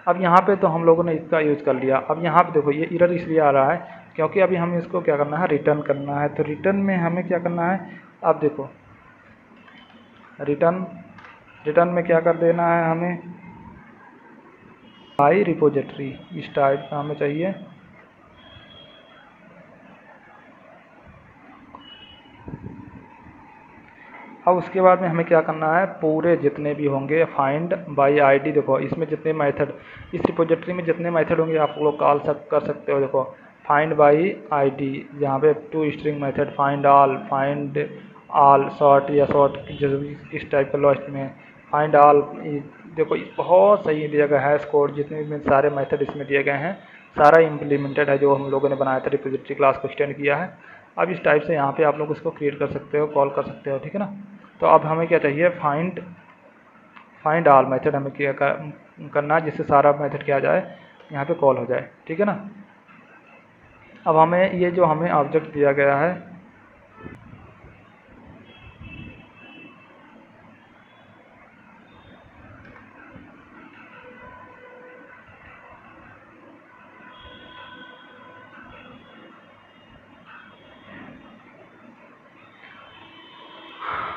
अब यहाँ पे तो हम लोगों ने इसका यूज़ कर लिया। अब यहाँ पे देखो ये एरर इसलिए आ रहा है क्योंकि अभी हमें इसको क्या करना है, रिटर्न करना है। तो रिटर्न में हमें क्या करना है, अब देखो रिटर्न में क्या कर देना है हमें, बाई रिपोजिटरी, इस टाइप का हमें चाहिए। अब उसके बाद में हमें क्या करना है, पूरे जितने भी होंगे फाइंड बाई ID, देखो इसमें जितने मेथड, इस रिपोजिटरी में जितने मेथड होंगे आप लोग कर सकते हो। देखो फाइंड बाई ID, यहाँ पे 2 string method, find all sort या सॉर्ट जो भी इस टाइप का लास्ट में फाइंड ऑल। देखो बहुत सही दिया गया है, कोड जितने भी सारे मेथड इसमें दिए गए हैं सारा इम्प्लीमेंटेड है, जो हम लोगों ने बनाया था, रिपोजिटरी क्लास को एक्सटेंड किया है। अब इस टाइप से यहाँ पे आप लोग इसको क्रिएट कर सकते हो, कॉल कर सकते हो, ठीक है ना। तो अब हमें क्या चाहिए, फाइंड ऑल मेथड हमें क्या करना है, जिससे सारा मेथड क्या आ जाए, यहाँ पे कॉल हो जाए, ठीक है ना। अब हमें ये जो हमें ऑब्जेक्ट दिया गया है,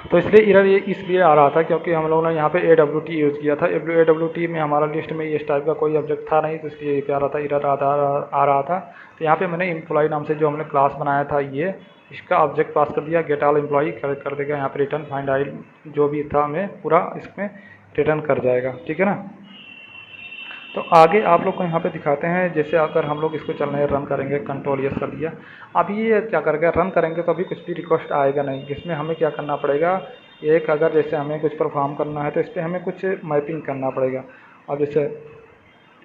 तो इसलिए एरर ये इसलिए आ रहा था क्योंकि हम लोगों ने यहाँ पे AWT यूज़ किया था। AWT में हमारा लिस्ट में इस टाइप का कोई ऑब्जेक्ट था नहीं, तो इसलिए क्या आ रहा था, एरर आ रहा था। तो यहाँ पे मैंने एम्प्लॉय नाम से जो हमने क्लास बनाया था, ये इसका ऑब्जेक्ट पास कर दिया, गेट ऑल एम्प्लॉय कर देगा यहाँ पे रिटर्न, फाइंड जो भी था हमें पूरा इसमें रिटर्न कर जाएगा, ठीक है ना। तो आगे आप लोग को यहाँ पे दिखाते हैं, जैसे अगर हम लोग इसको चलना है रन करेंगे, कंट्रोल यस कर दिया। अभी ये क्या करेगा, रन करेंगे तो अभी कुछ भी रिक्वेस्ट आएगा नहीं। इसमें हमें क्या करना पड़ेगा, एक अगर जैसे हमें कुछ परफॉर्म करना है तो इस पर हमें कुछ मैपिंग करना पड़ेगा। अब जैसे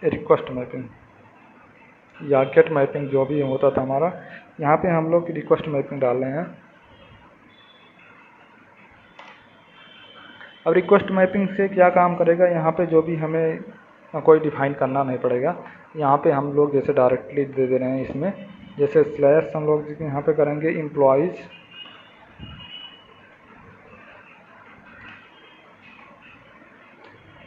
रिक्वेस्ट मैपिंग या गेट मैपिंग जो भी होता था हमारा, यहाँ पे हम लोग रिक्वेस्ट मैपिंग डाल रहे हैं। अब रिक्वेस्ट मैपिंग से क्या काम करेगा, यहाँ पे जो भी हमें कोई डिफाइन करना नहीं पड़ेगा। यहाँ पे हम लोग जैसे डायरेक्टली दे दे रहे हैं इसमें, जैसे स्लैश हम लोग यहाँ पे करेंगे एम्प्लॉयज़,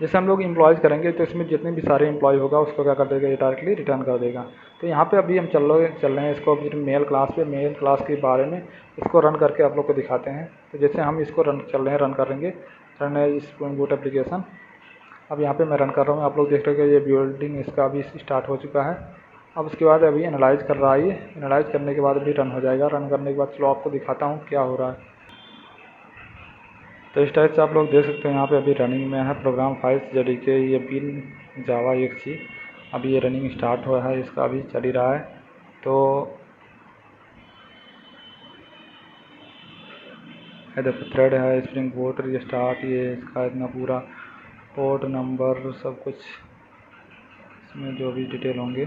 जैसे हम लोग एम्प्लॉयज़ करेंगे तो इसमें जितने भी सारे एम्प्लॉय होगा उसको क्या कर देगा, ये डायरेक्टली रिटर्न कर देगा। तो यहाँ पे अभी हम चल रहे हैं इसको मेल क्लास पे, मेल क्लास के बारे में इसको रन करके आप लोग को दिखाते हैं। तो जैसे हम इसको चल रहे हैं रन करेंगे, रन है स्प्रिंग बूट एप्लीकेशन। अब यहाँ पे मैं रन कर रहा हूँ, आप लोग देख रहे हो कि ये बिल्डिंग इसका अभी स्टार्ट हो चुका है। अब उसके बाद अभी एनालाइज कर रहा है, ये एनालाइज करने के बाद अभी रन हो जाएगा। रन करने के बाद चलो आपको दिखाता हूँ क्या हो रहा है। तो इस टाइप से आप लोग देख सकते हैं यहाँ पे अभी रनिंग में है प्रोग्राम फाइल्स JDK, ये बिन जावा XC अभी ये रनिंग स्टार्ट हुआ है, इसका अभी चल ही रहा है। तो ये देखो थ्रेड है, स्प्रिंग बूट रिस्टार्ट, ये इसका इतना पूरा पोर्ट नंबर सब कुछ इसमें जो भी डिटेल होंगे,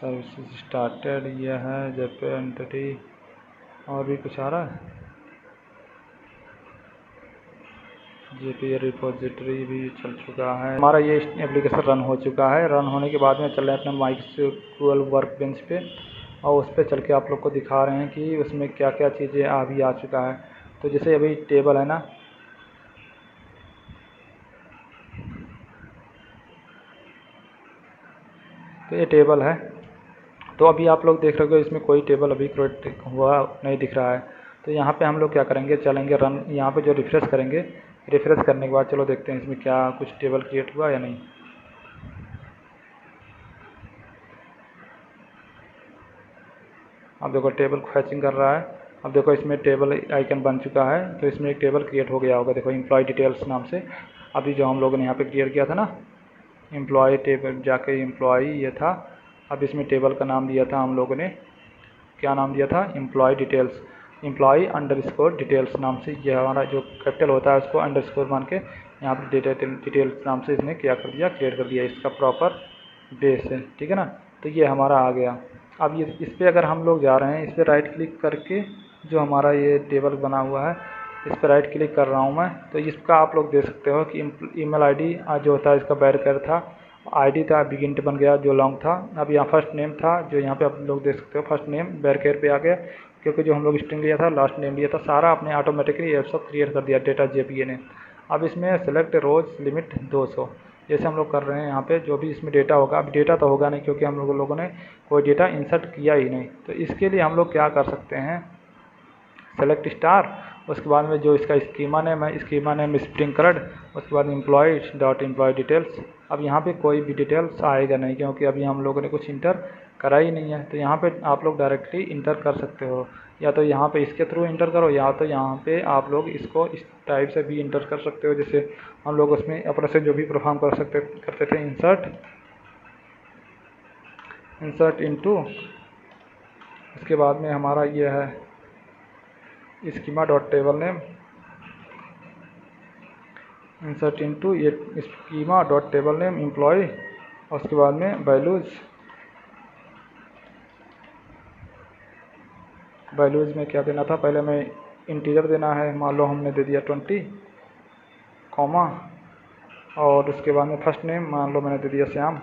सर्विसेज स्टार्टेड ये है, जब एंटिटी और भी कुछ आ रहा है, JPA रिपोजिटरी भी चल चुका है। हमारा ये एप्लीकेशन रन हो चुका है। रन होने के बाद में चल रहे हैं अपने MySQL वर्कबेंच पे, और उस पर चल के आप लोग को दिखा रहे हैं कि उसमें क्या क्या चीज़ें अभी आ चुका है। तो जैसे अभी टेबल है ना, तो ये टेबल है। तो अभी आप लोग देख रहे हो इसमें कोई टेबल अभी क्रिएट हुआ नहीं दिख रहा है। तो यहाँ पे हम लोग क्या करेंगे, चलेंगे रन, यहाँ पे जो रिफ्रेश करेंगे, रिफ्रेश करने के बाद चलो देखते हैं इसमें क्या कुछ टेबल क्रिएट हुआ या नहीं। अब देखो टेबल फैचिंग कर रहा है। अब देखो इसमें टेबल आइकन बन चुका है, तो इसमें एक टेबल क्रिएट हो गया होगा, देखो एम्प्लॉय डिटेल्स नाम से। अभी जो हम लोगों ने यहाँ पे क्लियर किया था ना, एम्प्लॉय टेबल जाके एम्प्लॉय ये था। अब इसमें टेबल का नाम दिया था हम लोगों ने, क्या नाम दिया था, employee details, employee underscore details नाम से। ये हमारा जो कैपिटल होता है उसको अंडरस्कोर मान के यहाँ पर डिटेल्स नाम से इसने क्या कर दिया, क्रिएट कर दिया, इसका प्रॉपर बेस है, ठीक है ना। तो ये हमारा आ गया। अब ये इस पर अगर हम लोग जा रहे हैं, इस पर राइट क्लिक करके जो हमारा ये टेबल बना हुआ है इस पर राइट क्लिक कर रहा हूँ मैं, तो इसका आप लोग देख सकते हो कि ईमेल आईडी जो होता है इसका बैरियर था, आईडी था बिगिन बन गया जो लॉन्ग था। अब यहाँ फर्स्ट नेम था, जो यहाँ पे आप लोग देख सकते हो फर्स्ट नेम बैरियर पे आ गया, क्योंकि जो हम लोग स्ट्रिंग लिया था लास्ट नेम लिया था, सारा आपने ऑटोमेटिकली ये सब क्रिएट कर दिया डेटा JPA ने। अब इसमें सेलेक्ट रोज लिमिट 200 जैसे हम लोग कर रहे हैं यहाँ पे, जो भी इसमें डेटा होगा, अब डेटा तो होगा नहीं क्योंकि हम लोगों ने कोई डेटा इंसर्ट किया ही नहीं। तो इसके लिए हम लोग क्या कर सकते हैं, सेलेक्ट स्टार, उसके बाद में जो इसका स्कीमा नेम है, स्कीमा नेम स्प्रिंग कर्ड, उसके बाद एम्प्लॉय डॉट एम्प्लॉय डिटेल्स। अब यहाँ पे कोई भी डिटेल्स आएगा नहीं क्योंकि अभी हम लोगों ने कुछ इंटर करा ही नहीं है। तो यहाँ पे आप लोग डायरेक्टली इंटर कर सकते हो, या तो यहाँ पे इसके थ्रू इंटर करो, या तो यहाँ पे आप लोग इसको इस टाइप से भी इंटर कर सकते हो, जैसे हम लोग उसमें अपने से जो भी परफॉर्म करते थे, इंसर्ट इनटू, उसके बाद में हमारा ये है schema dot table name, insert into ये schema dot table name employee, और उसके बाद में वैल्यूज़ में क्या देना था, पहले में इंटीजर देना है, मान लो हमने दे दिया 20 कॉमा, और उसके बाद में फर्स्ट नेम मान लो मैंने दे दिया श्याम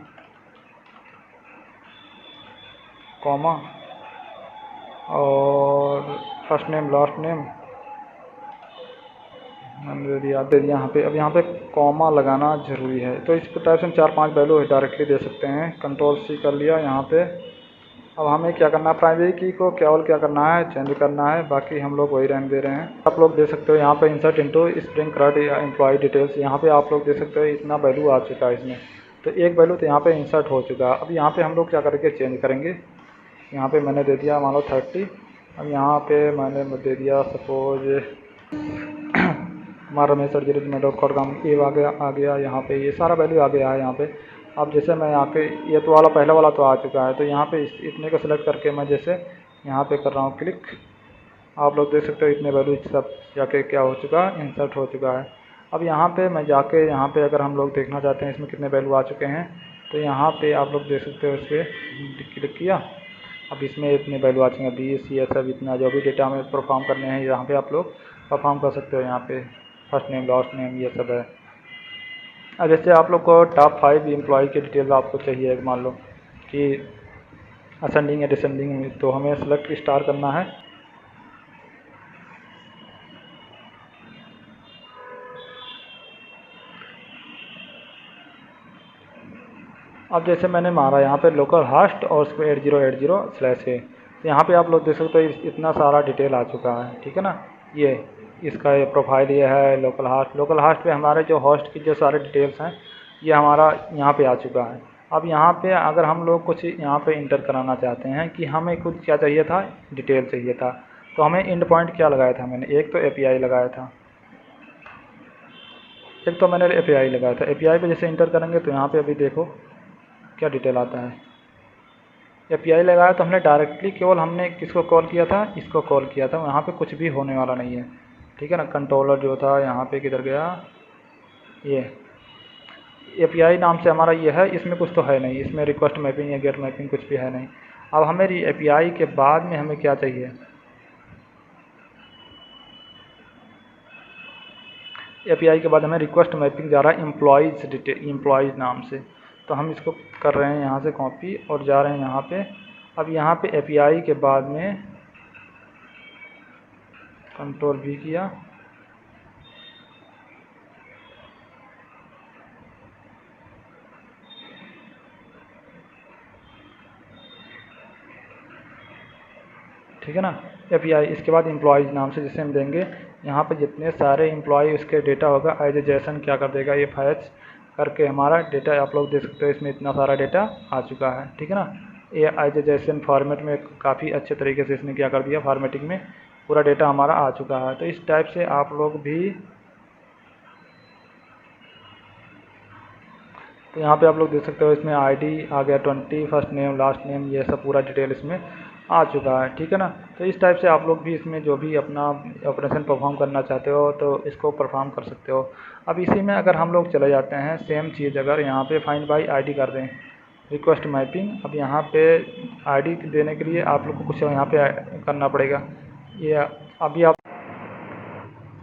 कॉमा, और फर्स्ट नेम लास्ट नेम मैंने दे दिया यहाँ पे। अब यहाँ पे कॉमा लगाना ज़रूरी है, तो इस टाइप से हम 4-5 वैल्यू डायरेक्टली दे सकते हैं। कंट्रोल-C कर लिया यहाँ पे। अब हमें क्या करना है, प्राइमरी की को केवल क्या करना है, चेंज करना है, बाकी हम लोग वही रहने दे रहे हैं। आप लोग देख सकते हो यहाँ पे इंसर्ट इनटू स्प्रिंग कर्ड या एम्प्लॉय डिटेल्स, यहाँ पे आप लोग देख सकते हो इतना वैल्यू आ चुका है इसमें। तो एक वैल्यू तो यहाँ पे इंसर्ट हो चुका है। अब यहाँ पे हम लोग क्या करेंगे, चेंज करेंगे। यहाँ पे मैंने दे दिया मान लो 30, अब यहाँ पे मैंने दे दिया सपोज हमारा rmesh@gmail.com ये आ गया यहाँ पे, ये सारा वैल्यू आ गया है यहाँ पे। अब जैसे मैं यहाँ पे ये तो वाला पहला वाला तो आ चुका है, तो यहाँ पे इतने को सिलेक्ट करके मैं जैसे यहाँ पे कर रहा हूँ क्लिक, आप लोग देख सकते हो इतने वैल्यू सब जाके क्या हो चुका है, इंसर्ट हो चुका है। अब यहाँ पे मैं जाके यहाँ पे अगर हम लोग देखना चाहते हैं इसमें कितने वैल्यू आ चुके हैं, तो यहाँ पे आप लोग देख सकते हो, इस पर क्लिक किया, अब इसमें इतने वैल्यू आ चुके हैं 20, ये सब इतना जो भी डेटा हमें परफॉर्म करने हैं यहाँ पे आप लोग परफॉर्म कर सकते हो। यहाँ पे फर्स्ट नेम लास्ट नेम ये सब है। अब जैसे आप लोग को टॉप 5 एम्प्लॉय की डिटेल आपको चाहिए, मान लो कि असेंडिंग या डिसेंडिंग में, तो हमें सेलेक्ट स्टार करना है। अब जैसे मैंने मारा यहाँ पे लोकल हास्ट और उसको 8080/A, तो यहाँ पे आप लोग देख सकते हो इतना सारा डिटेल आ चुका है, ठीक है ना। ये इसका ये प्रोफाइल ये है लोकल हास्ट पे हमारे जो होस्ट की जो सारे डिटेल्स हैं ये हमारा यहाँ पे आ चुका है। अब यहाँ पे अगर हम लोग कुछ यहाँ पे इंटर कराना चाहते हैं कि हमें कुछ क्या चाहिए था, डिटेल चाहिए था, तो हमें एंड पॉइंट क्या लगाया था मैंने, एक तो API लगाया था, API पे जैसे इंटर करेंगे तो यहाँ पे अभी देखो क्या डिटेल आता है। API लगाया तो हमने डायरेक्टली केवल हमने किसको कॉल किया था, इसको कॉल किया था, वहाँ पे कुछ भी होने वाला नहीं है, ठीक है ना। कंट्रोलर जो था यहाँ पे किधर गया, ये API नाम से हमारा ये है, इसमें कुछ तो है नहीं, इसमें रिक्वेस्ट मैपिंग या गेट मैपिंग कुछ भी है नहीं। अब हमें API के बाद में हमें क्या चाहिए, API के बाद हमें रिक्वेस्ट मैपिंग जा रहा है एम्प्लॉयज़ नाम से, तो हम इसको कर रहे हैं यहाँ से कॉपी और जा रहे हैं यहाँ पे। अब यहाँ पे API के बाद में Ctrl+V किया, ठीक है ना। API इसके बाद एम्प्लॉयज़ नाम से जिसे हम देंगे, यहाँ पे जितने सारे एम्प्लॉय उसके डेटा होगा एज ए जेसन क्या कर देगा, ये फैच करके हमारा डेटा आप लोग देख सकते हो, इसमें इतना सारा डेटा आ चुका है, ठीक है ना। ये एज ए जेसन फॉर्मेट में काफ़ी अच्छे तरीके से इसने क्या कर दिया, फॉर्मेटिंग में पूरा डेटा हमारा आ चुका है। तो इस टाइप से आप लोग भी, तो यहाँ पे आप लोग देख सकते हो इसमें ID आ गया 20, फर्स्ट नेम लास्ट नेम ये सब पूरा डिटेल इसमें आ चुका है, ठीक है ना। तो इस टाइप से आप लोग भी इसमें जो भी अपना ऑपरेशन परफॉर्म करना चाहते हो तो इसको परफॉर्म कर सकते हो। अब इसी में अगर हम लोग चले जाते हैं सेम चीज़, अगर यहाँ पे फाइंड बाय ID कर दें, रिक्वेस्ट मैपिंग, अब यहाँ पे ID देने के लिए आप लोग को कुछ यहाँ पे करना पड़ेगा, ये अभी आप,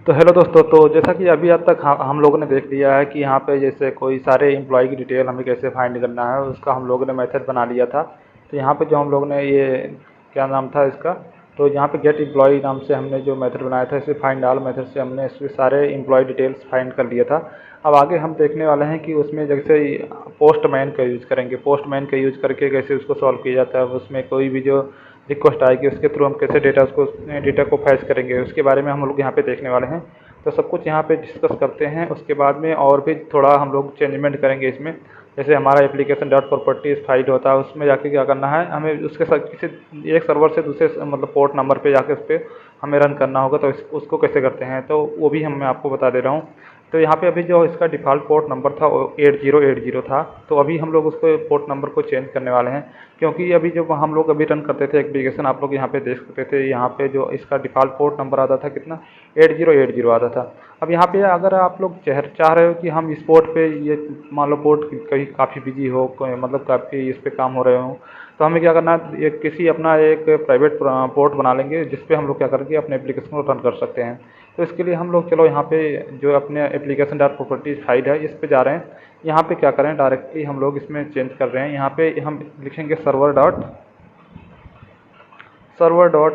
तो हेलो दोस्तों, तो जैसा कि अभी अब तक हम लोगों ने देख लिया है कि यहाँ पे जैसे कोई सारे एम्प्लॉय की डिटेल हमें कैसे फाइंड करना है, उसका हम लोगों ने मेथड बना लिया था। तो यहाँ पे जो हम लोगों ने ये क्या नाम था इसका, तो यहाँ पे गेट एम्प्लॉय नाम से हमने जो मेथड बनाया था, इसे फाइंड ऑल मेथड से हमने इसमें सारे एम्प्लॉय डिटेल्स फाइंड कर लिया था। अब आगे हम देखने वाले हैं कि उसमें जैसे पोस्टमैन का यूज़ करेंगे, पोस्टमैन का यूज़ करके कैसे उसको सॉल्व किया जाता है, उसमें कोई भी जो रिक्वेस्ट आएगी उसके थ्रू हम कैसे डेटा को फैच करेंगे, उसके बारे में हम लोग यहाँ पे देखने वाले हैं। तो सब कुछ यहाँ पे डिस्कस करते हैं, उसके बाद में और भी थोड़ा हम लोग चेंजमेंट करेंगे इसमें। जैसे हमारा एप्लीकेशन डॉट प्रॉपर्टीज फाइल होता है, उसमें जाके क्या करना है, हमें उसके साथ किसी एक सर्वर से दूसरे मतलब पोर्ट नंबर पे जाके उस पर हमें रन करना होगा, तो उसको कैसे करते हैं तो वो भी मैं आपको बता दे रहा हूँ। तो यहाँ पे अभी जो इसका डिफ़ॉल्ट पोर्ट नंबर था वो 8080 था, तो अभी हम लोग उसको पोर्ट नंबर को चेंज करने वाले हैं, क्योंकि अभी जब हम लोग अभी रन करते थे एप्लीकेशन, आप लोग यहाँ पे देख सकते थे, यहाँ पे जो इसका डिफ़ॉल्ट पोर्ट नंबर आता था कितना, 8080 आता था। अब यहाँ पे अगर आप लोग चाह रहे हो कि हम इस पोर्ट पे, ये मान लो पोर्ट कहीं काफ़ी बिजी हो, मतलब काफ़ी इस पर काम हो रहे हो, तो हमें क्या करना है, एक किसी अपना एक प्राइवेट पोर्ट बना लेंगे जिस पे हम लोग क्या करके अपने एप्लीकेशन को रन कर सकते हैं। तो इसके लिए हम लोग चलो यहाँ पे जो अपने एप्लीकेशन डॉट प्रॉपर्टीज फाइल है इस पे जा रहे हैं। यहाँ पे क्या करें, डायरेक्टली हम लोग इसमें चेंज कर रहे हैं, यहाँ पे हम लिखेंगे सर्वर डॉट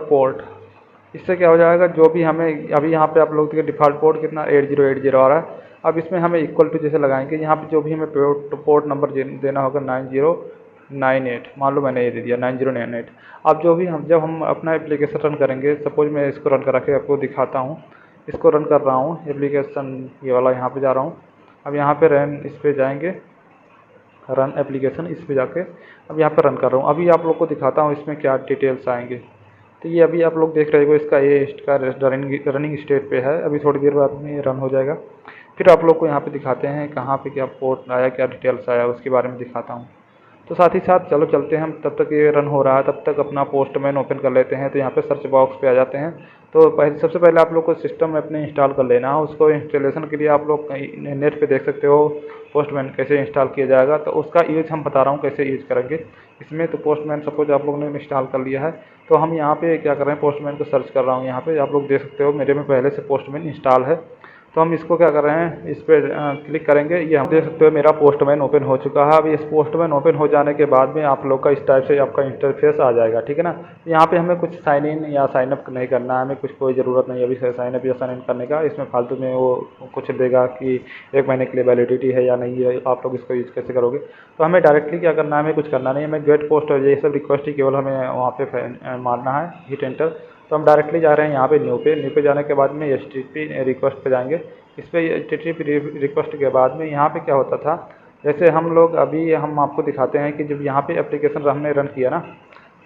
पोर्ट। इससे क्या हो जाएगा, जो भी हमें अभी यहाँ पे आप लोग देखिए डिफ़ॉल्ट पोर्ट कितना 8080 आ रहा है। अब इसमें हमें इक्वल टू जैसे लगाएंगे, यहाँ पे जो भी हमें पोर्ट नंबर देना होगा 9098, मान लो मैंने ये दे दिया 9098। अब जो भी जब हम अपना एप्लीकेशन रन करेंगे, सपोज मैं इसको रन करा के आपको दिखाता हूँ, इसको रन कर रहा हूँ एप्लीकेशन, ये वाला यहाँ पे जा रहा हूँ। अब यहाँ पे रन, इस पे जाएंगे रन एप्लीकेशन, इस पे जाके अब यहाँ पे रन कर रहा हूँ। अभी आप लोग को दिखाता हूँ इसमें क्या डिटेल्स आएंगे। तो ये अभी आप लोग देख रहे हो इसका ये इसका रनिंग स्टेट पे है, अभी थोड़ी देर बाद में रन हो जाएगा। फिर आप लोग को यहाँ पे दिखाते हैं कहाँ पे क्या पोर्ट आया, क्या डिटेल्स आया, उसके बारे में दिखाता हूँ। तो साथ ही साथ चलो चलते हैं हम, तब तक ये रन हो रहा है तब तक अपना पोस्टमैन ओपन कर लेते हैं। तो यहाँ पे सर्च बॉक्स पे आ जाते हैं। तो सबसे पहले आप लोग को सिस्टम में अपने इंस्टॉल कर लेना है। उसको इंस्टॉलेशन के लिए आप लोग नेट पे देख सकते हो पोस्टमैन कैसे इंस्टॉल किया जाएगा। तो उसका यूज हम बता रहा हूँ कैसे यूज करेंगे इसमें। तो पोस्टमैन सपोज आप लोगों ने इंस्टॉल कर लिया है, तो हम यहाँ पे क्या कर रहे हैं, पोस्टमैन को सर्च कर रहा हूँ। यहाँ पे आप लोग देख सकते हो मेरे में पहले से पोस्टमैन इंस्टॉल है। तो हम इसको क्या कर रहे हैं, इस पर क्लिक करेंगे। ये हम देख सकते हो मेरा पोस्टमैन ओपन हो चुका है। अब इस पोस्टमैन ओपन हो जाने के बाद में आप लोग का इस टाइप से आपका इंटरफेस आ जाएगा, ठीक है ना। यहाँ पे हमें कुछ साइन इन या साइन अप नहीं करना है, हमें कुछ कोई ज़रूरत नहीं है अभी साइन अप या साइन इन करने का। इसमें फालतू में वो कुछ देगा कि 1 महीने के लिए वैलिडिटी है या नहीं है, आप लोग इसको यूज़ कैसे करोगे। तो हमें डायरेक्टली क्या करना है, हमें कुछ करना नहीं है, हमें गेट पोस्ट और ये सब रिक्वेस्ट ही केवल हमें वहाँ पे मारना है, हिट एंटर। तो हम डायरेक्टली जा रहे हैं यहाँ पे न्यू पे जाने के बाद में HTTP रिक्वेस्ट पे जाएंगे। इस पर HTTP रिक्वेस्ट के बाद में यहाँ पे क्या होता था, जैसे हम लोग अभी हम आपको दिखाते हैं कि जब यहाँ पे एप्लीकेशन हमने रन किया ना,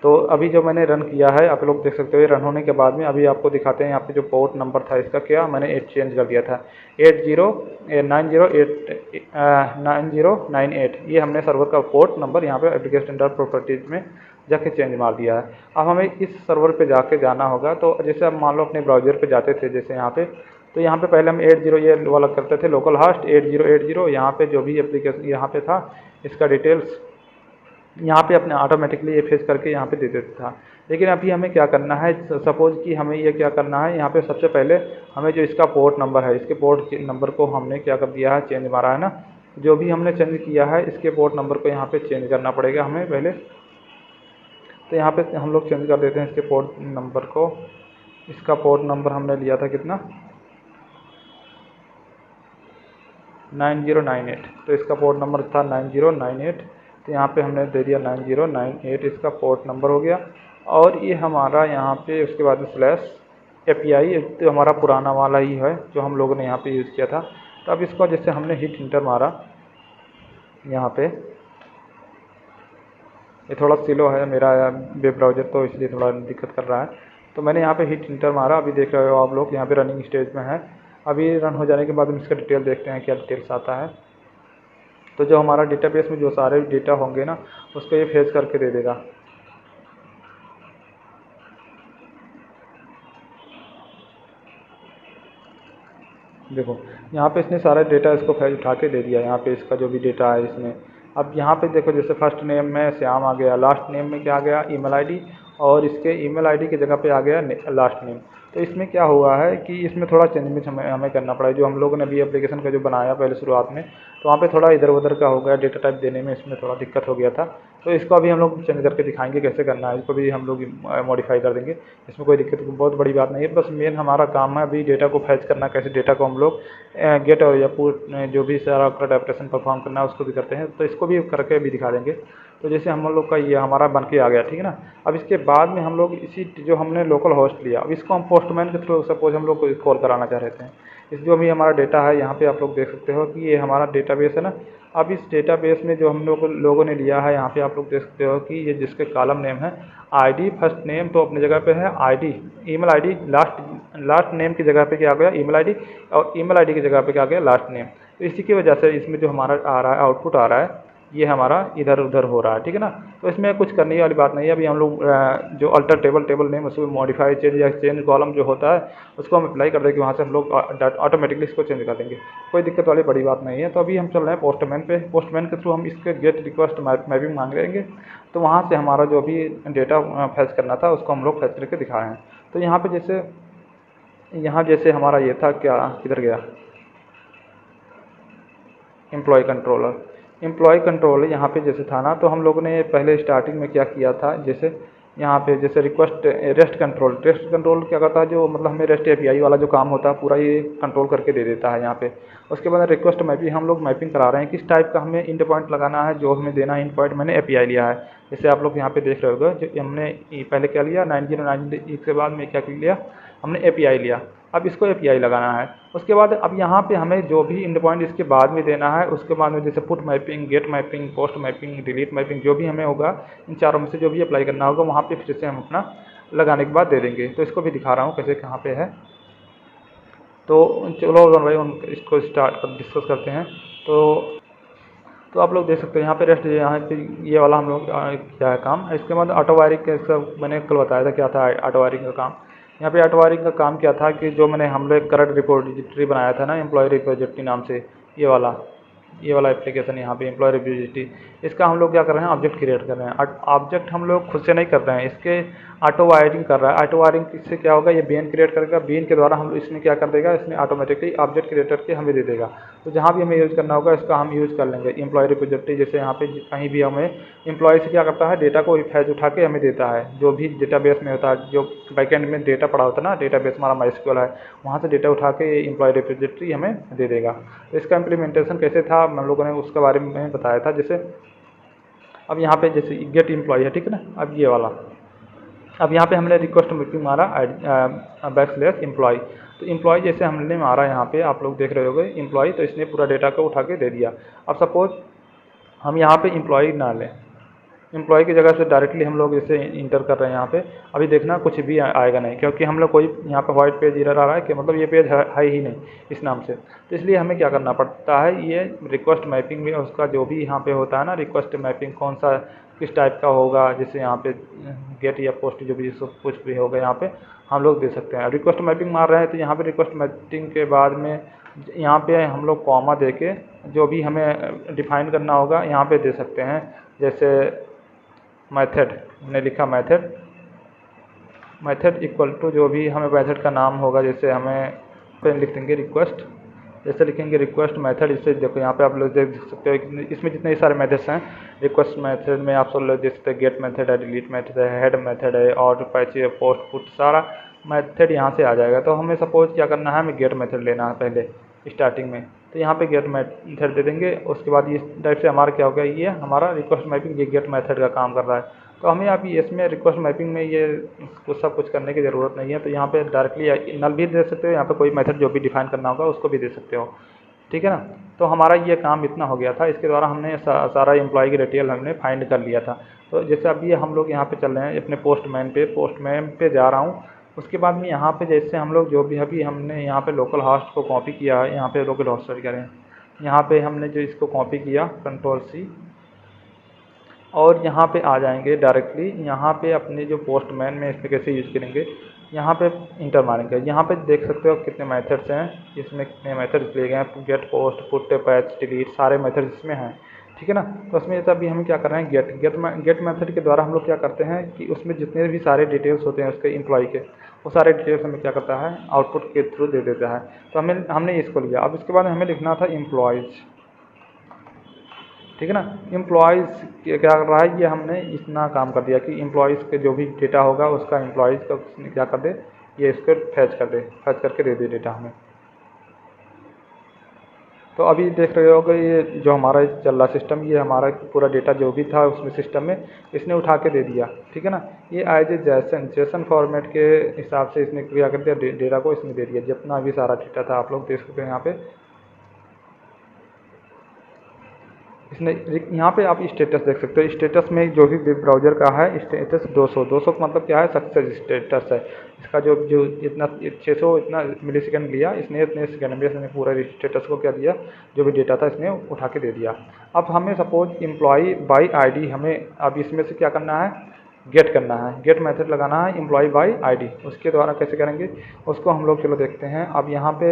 तो अभी जो मैंने रन किया है आप लोग देख सकते हो। ये रन होने के बाद में अभी आपको दिखाते हैं यहाँ पे जो पोर्ट नंबर था इसका क्या मैंने चेंज कर दिया था 9098। ये हमने सर्वर का पोर्ट नंबर यहाँ पे एप्लीकेशन डॉट प्रॉपर्टीज में जाके चेंज मार दिया है। अब हमें इस सर्वर पे जाके जाना होगा। तो जैसे अब मान लो अपने ब्राउज़र पे जाते थे जैसे यहाँ पे, तो यहाँ पे पहले हम 80 ये वाला करते थे, लोकल होस्ट 8080। यहाँ पे जो भी एप्लीकेशन यहाँ पे था इसका डिटेल्स यहाँ पे अपने ऑटोमेटिकली ये फेच करके यहाँ पे दे देता था। लेकिन अभी हमें क्या करना है, सपोज कि हमें ये क्या करना है, यहाँ पे सबसे पहले हमें जो इसका पोर्ट नंबर है, इसके पोर्ट नंबर को हमने क्या कर दिया है, चेंज मारा है ना। जो भी हमने चेंज किया है इसके पोर्ट नंबर को यहाँ पे चेंज करना पड़ेगा हमें पहले। तो यहाँ पे हम लोग चेंज कर देते हैं इसके पोर्ट नंबर को। इसका पोर्ट नंबर हमने लिया था कितना, 9098। तो इसका पोर्ट नंबर था 9098। तो यहाँ पे हमने दे दिया 9098, इसका पोर्ट नंबर हो गया। और ये हमारा यहाँ पे उसके बाद में स्लैश API, तो हमारा पुराना वाला ही है जो हम लोगों ने यहाँ पे यूज़ किया था। तो अब इसको जैसे हमने हिट इंटर मारा यहाँ पे, ये थोड़ा स्लो है मेरा वेब ब्राउज़र तो इसलिए थोड़ा दिक्कत कर रहा है। तो मैंने यहाँ पे हिट इंटर मारा, अभी देख रहे हो आप लोग यहाँ पे रनिंग स्टेज में है। अभी रन हो जाने के बाद हम इसका डिटेल देखते हैं क्या डिटेल्स आता है। तो जो हमारा डेटाबेस में जो सारे डेटा होंगे ना उसको ये फेच करके दे देगा। देखो यहाँ पे इसने सारा डेटा इसको फेच उठा के दे दिया, यहाँ पे इसका जो भी डेटा है इसमें। अब यहाँ पे देखो जैसे फर्स्ट नेम में श्याम आ गया, लास्ट नेम में क्या आ गया, ईमेल आईडी, और इसके ईमेल आईडी की जगह पे आ गया लास्ट नेम। तो इसमें क्या हुआ है कि इसमें थोड़ा चेंज हमें करना पड़ा है। जो हम लोगों ने अभी एप्लीकेशन का जो बनाया पहले शुरुआत में, तो वहाँ पे थोड़ा इधर उधर का हो गया, डेटा टाइप देने में इसमें थोड़ा दिक्कत हो गया था। तो इसको अभी हम लोग चेंज करके दिखाएंगे कैसे करना है, इसको भी हम लोग मॉडिफाई कर देंगे। इसमें कोई दिक्कत बहुत बड़ी बात नहीं है, बस मेन हमारा काम है अभी डेटा को फैच करना, कैसे डेटा को हम लोग गेट और या पुट जो भी सारा ऑपरेशन परफॉर्म करना है उसको भी करते हैं। तो इसको भी करके भी दिखा देंगे। तो जैसे हम लोग का ये हमारा बन के आ गया, ठीक है ना। अब इसके बाद में हम लोग इसी जो हमने लोकल होस्ट लिया, अब इसको हम पोस्टमैन के थ्रू सपोज हम लोग को कॉल कराना चाह रहे थे। इस जो भी हमारा डेटा है यहाँ पे आप लोग देख सकते हो कि ये हमारा डेटाबेस है ना। अब इस डेटाबेस में जो हम लोगों ने लिया है यहाँ पे आप लोग देख सकते हो कि ये जिसके कॉलम नेम है आईडी, फर्स्ट नेम तो अपनी जगह पे है, ID email ID, last name की जगह पे क्या आ गया ईमेल आईडी, और ईमेल आईडी की जगह पे क्या आ गया लास्ट नेम। तो इसी की वजह से इसमें जो हमारा आ रहा है आउटपुट आ रहा है ये हमारा इधर उधर हो रहा है, ठीक है ना। तो इसमें कुछ करने वाली बात नहीं है। अभी हम लोग जो अल्टर टेबल नेम उसको मॉडिफाई चेंज या चेंज कॉलम जो होता है उसको हम अप्लाई कर देंगे, वहाँ से हम लोग ऑटोमेटिकली इसको चेंज कर देंगे, कोई दिक्कत वाली बड़ी बात नहीं है। तो अभी हम चल रहे हैं पोस्टमैन पे। पोस्टमैन के थ्रू हम इसके गेट रिक्वेस्ट मैपिंग मांग लेंगे। तो वहाँ से हमारा जो भी डेटा फैच करना था उसको हम लोग फैच करके दिखा रहे हैं। तो यहाँ पे जैसे हमारा ये था क्या, किधर गया, एम्प्लॉय कंट्रोल यहाँ पे जैसे था ना। तो हम लोगों ने पहले स्टार्टिंग में क्या किया था, जैसे यहाँ पे जैसे रेस्ट कंट्रोल क्या करता है, जो मतलब हमें रेस्ट API वाला जो काम होता है पूरा ये कंट्रोल करके दे देता है यहाँ पे। उसके बाद रिक्वेस्ट मैपिंग हम लोग मैपिंग करा रहे हैं किस टाइप का हमें इंड पॉइंट लगाना है, जो हमें देना है इंड पॉइंट मैंने API लिया है। जैसे आप लोग यहाँ पे देख रहे होगा जो हमने पहले क्या लिया 9098 के बाद में क्या लिया हमने API लिया। अब इसको API लगाना है। उसके बाद अब यहाँ पे हमें जो भी इंड पॉइंट इसके बाद में देना है, उसके बाद में जैसे put mapping, get mapping, post mapping, delete mapping जो भी हमें होगा इन चारों में से जो भी अप्लाई करना होगा वहाँ पे फिर से हम अपना लगाने के बाद दे देंगे। तो इसको भी दिखा रहा हूँ कैसे कहाँ पे है। तो चलो भाई इसको डिस्कस करते हैं। तो आप लोग देख सकते हैं यहाँ पे रेस्ट, यहाँ पे ये वाला हम लोग किया है काम। इसके बाद ऑटो वायरिंग का मैंने कल बताया था क्या था ऑटो वायरिंग का काम। यहाँ पे ऑटो वायरिंग का काम क्या था कि जो मैंने हम लोग करंट रिपोजिटरी बनाया था ना, एम्प्लॉय रिपोजिटरी नाम से, ये वाला एप्लीकेशन यहाँ पे एम्प्लॉय रिपोजिटरी, इसका हम लोग क्या कर रहे हैं, ऑब्जेक्ट क्रिएट कर रहे हैं। ऑब्जेक्ट हम लोग खुद से नहीं कर रहे हैं, इसके ऑटो वायरिंग कर रहा है। ऑटो वायरिंग इससे क्या होगा, ये बीन क्रिएट करेगा, बीन के द्वारा हम इसमें क्या कर देगा, इसमें ऑटोमेटिकली ऑब्जेक्ट क्रिएट करके हमें दे देगा। तो जहाँ भी हमें यूज़ करना होगा इसका हम यूज़ कर लेंगे। एम्प्लॉय रिपोजिटरी जैसे यहाँ पे कहीं भी हमें एम्प्लॉय से क्या करता है, डेटा को फैच उठा के हमें देता है, जो भी डेटाबेस में होता है, जो बैकएंड में डेटा पड़ा होता है ना, डेटाबेस हमारा माइस्क्यूएल है, वहाँ से डेटा उठा के एम्प्लॉय रिपोजिटरी हमें दे देगा। तो इसका इम्प्लीमेंटेशन कैसे था हम लोगों ने उसके बारे में बताया था। जैसे अब यहाँ पे जैसे गेट एम्प्लॉय है, ठीक है ना, अब ये वाला, अब यहाँ पे हमने रिक्वेस्ट मैपिंग मारा /एम्प्लॉय। तो एम्प्लॉय जैसे हमने मारा यहाँ पे आप लोग देख रहे होगे एम्प्लॉय, तो इसने पूरा डेटा को उठा के दे दिया। अब सपोज हम यहाँ पे एम्प्लॉय ना लें, एम्प्लॉय की जगह से डायरेक्टली हम लोग इसे इंटर कर रहे हैं यहाँ पे, अभी देखना कुछ भी आएगा नहीं, क्योंकि हम लोग कोई यहाँ पे वाइट पेज एरर आ रहा है कि मतलब ये पेज है ही नहीं इस नाम से। तो इसलिए हमें क्या करना पड़ता है, ये रिक्वेस्ट मैपिंग में उसका जो भी यहाँ पे होता है ना, रिक्वेस्ट मैपिंग कौन सा किस टाइप का होगा, जैसे यहाँ पे गेट या पोस्ट जो भी सब कुछ भी होगा यहाँ पे हम लोग दे सकते हैं। रिक्वेस्ट मैपिंग मार रहे हैं तो यहाँ पे रिक्वेस्ट मैपिंग के बाद में यहाँ पे हम लोग कॉमा दे के जो भी हमें डिफाइन करना होगा यहाँ पे दे सकते हैं। जैसे मेथड हमने लिखा, मेथड इक्वल टू जो भी हमें मेथड का नाम होगा, जैसे हमें पे लिख देंगे रिक्वेस्ट, जैसे लिखेंगे रिक्वेस्ट मेथड। इससे देखो यहाँ पे आप लोग देख सकते हो इसमें जितने सारे मेथड्स हैं रिक्वेस्ट मेथड में, आप सब लोग देख सकते हैं गेट मेथड है, डिलीट मेथड है, हेड मेथड है, और पैच है, पोस्ट पुट, सारा मेथड यहाँ से आ जाएगा। तो हमें सपोज क्या करना है, हमें गेट मेथड लेना है पहले स्टार्टिंग में, तो यहाँ पे गेट मेथड दे देंगे। उसके बाद इस टाइप से हमारा क्या हो गया, ये हमारा रिक्वेस्ट मैपिंग ये गेट मेथड का काम कर रहा है। तो हमें अभी इसमें रिक्वेस्ट मैपिंग में ये सब कुछ करने की ज़रूरत नहीं है। तो यहाँ पे डायरेक्टली नल भी दे सकते हो, यहाँ पे कोई मेथड जो भी डिफाइन करना होगा उसको भी दे सकते हो, ठीक है ना। तो हमारा ये काम इतना हो गया था, इसके द्वारा हमने सारा एम्प्लॉय की डिटेल हमने फाइंड कर लिया था। तो जैसे अभी हम लोग यहाँ पे चल रहे हैं अपने पोस्टमैन पे जा रहा हूँ। उसके बाद में यहाँ पे जैसे हम लोग जो भी अभी हमने यहाँ पे लोकल होस्ट को कॉपी किया है, यहाँ पे लोकल होस्ट सॉरी करें, यहाँ पे हमने जो इसको कॉपी किया Ctrl+C, और यहाँ पे आ जाएंगे डायरेक्टली, यहाँ पे अपने जो पोस्टमैन में इसमें कैसे यूज़ करेंगे, यहाँ पे इंटर मारेंगे। यहाँ पे देख सकते हो कितने मेथड्स हैं, इसमें कितने मेथड्स लिए गए हैं, get, post, put, patch, delete, सारे मेथड्स इसमें हैं, ठीक है ना। तो उसमें जैसे अभी हम क्या कर रहे हैं, गेट मेथड के द्वारा हम लोग क्या करते हैं कि उसमें जितने भी सारे डिटेल्स होते हैं उसके एम्प्लॉय के, वो सारे डिटेल्स हमें क्या करता है, आउटपुट के थ्रू दे देता है। तो हमने इसको लिया। अब इसके बाद हमें लिखना था एम्प्लॉयज़, ठीक है ना। एम्प्लॉयज़ क्या कर रहा है, ये हमने इतना काम कर दिया कि एम्प्लॉयज़ के जो भी डेटा होगा उसका एम्प्लॉयज़ का क्या कर दे, ये इसको फैच करके दे दे डेटा हमें। तो अभी देख रहे होगे ये जो हमारा चल रहा सिस्टम, ये हमारा पूरा डेटा जो भी था उसमें सिस्टम में इसने उठा के दे दिया, ठीक है ना। ये एज ए जेसन फॉर्मेट के हिसाब से इसने क्या कर दिया, डेटा को इसमें दे दिया, जितना भी सारा डेटा था आप लोग देख सकते हैं यहाँ पे। इसने यहाँ पे आप स्टेटस देख सकते हो, स्टेटस में जो भी वेब ब्राउज़र का है स्टेटस 200 का मतलब क्या है, सक्सेस स्टेटस है। इसका जो इतना 600 इतना मिलीसेकंड लिया इसने, इतने सेकंड में इसने पूरा स्टेटस को क्या दिया, जो भी डेटा था इसने उठा के दे दिया। अब हमें सपोज एम्प्लॉय बाई आईडी, हमें अब इसमें से क्या करना है, गेट करना है, गेट मेथड लगाना है एम्प्लॉय बाई आईडी। उसके द्वारा कैसे करेंगे उसको हम लोग चलो देखते हैं। अब यहाँ पे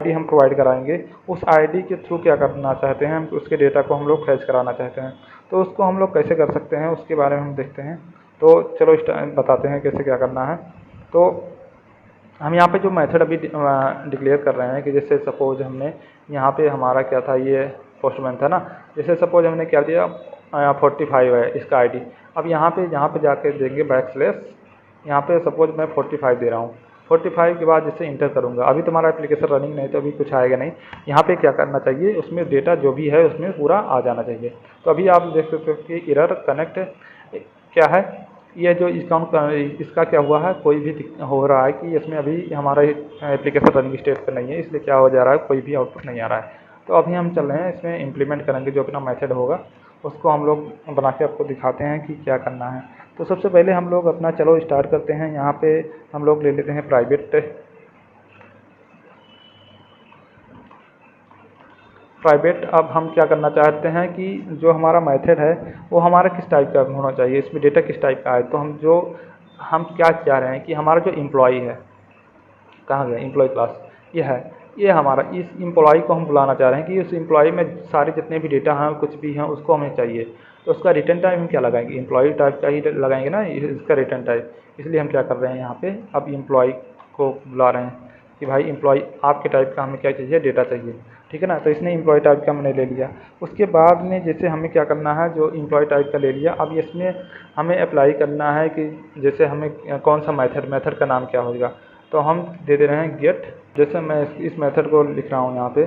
आईडी हम प्रोवाइड कराएंगे, उस आईडी के थ्रू क्या करना चाहते हैं, उसके डेटा को हम लोग फैच कराना चाहते हैं। तो उसको हम लोग कैसे कर सकते हैं उसके बारे में हम देखते हैं। तो चलो बताते हैं कैसे क्या करना है। तो हम यहाँ पे जो मेथड अभी डिक्लेयर कर रहे हैं कि जैसे सपोज हमने यहाँ पे हमारा क्या था, ये पोस्टमैन था ना, जैसे सपोज हमने क्या दिया 45 है इसका आईडी। अब यहाँ पे जाके देंगे बैकस्लैश, यहाँ पे सपोज मैं 45 दे रहा हूँ। 45 के बाद जैसे इंटर करूँगा, अभी तुम्हारा एप्लीकेशन रनिंग नहीं तो अभी कुछ आएगा नहीं। यहाँ पे क्या करना चाहिए, उसमें डेटा जो भी है उसमें पूरा आ जाना चाहिए। तो अभी आप देख सकते हो कि एरर कनेक्ट क्या है, ये जो इसका क्या हुआ है, कोई भी हो रहा है कि इसमें अभी हमारा एप्लीकेशन रनिंग स्टेट पर नहीं है, इसलिए क्या हो जा रहा है, कोई भी आउटपुट नहीं आ रहा है। तो अभी हम चल रहे हैं इसमें इम्प्लीमेंट करेंगे जो अपना मेथड होगा उसको हम लोग बना के आपको दिखाते हैं कि क्या करना है। तो सबसे पहले हम लोग अपना चलो स्टार्ट करते हैं। यहाँ पे हम लोग ले लेते हैं प्राइवेट। अब हम क्या करना चाहते हैं कि जो हमारा मेथड है वो हमारा किस टाइप का होना चाहिए, इसमें डेटा किस टाइप का है। तो हम क्या चाह रहे हैं कि हमारा जो एम्प्लॉई है, कहाँ गया एम्प्लॉय क्लास, ये है, ये हमारा इस एम्प्लॉय को हम बुलाना चाह रहे हैं कि उस एम्प्लॉय में सारे जितने भी डेटा हैं कुछ भी हैं उसको हमें चाहिए। तो उसका रिटर्न टाइप हम क्या लगाएंगे, एम्प्लॉय टाइप का ही लगाएंगे ना इसका रिटर्न टाइप। इसलिए हम क्या कर रहे हैं यहाँ पे अब एम्प्लॉय को बुला रहे हैं कि भाई एम्प्लॉय आपके टाइप का हमें क्या चाहिए, डेटा चाहिए, ठीक है ना। तो इसने एम्प्लॉय टाइप का हमने ले लिया। उसके बाद में जैसे हमें क्या करना है, जो एम्प्लॉय टाइप का ले लिया, अब इसमें हमें अप्लाई करना है कि जैसे हमें कौन सा मेथड का नाम क्या होगा। तो हम दे दे रहे हैं गेट। जैसे मैं इस मेथड को लिख रहा हूँ यहाँ पे।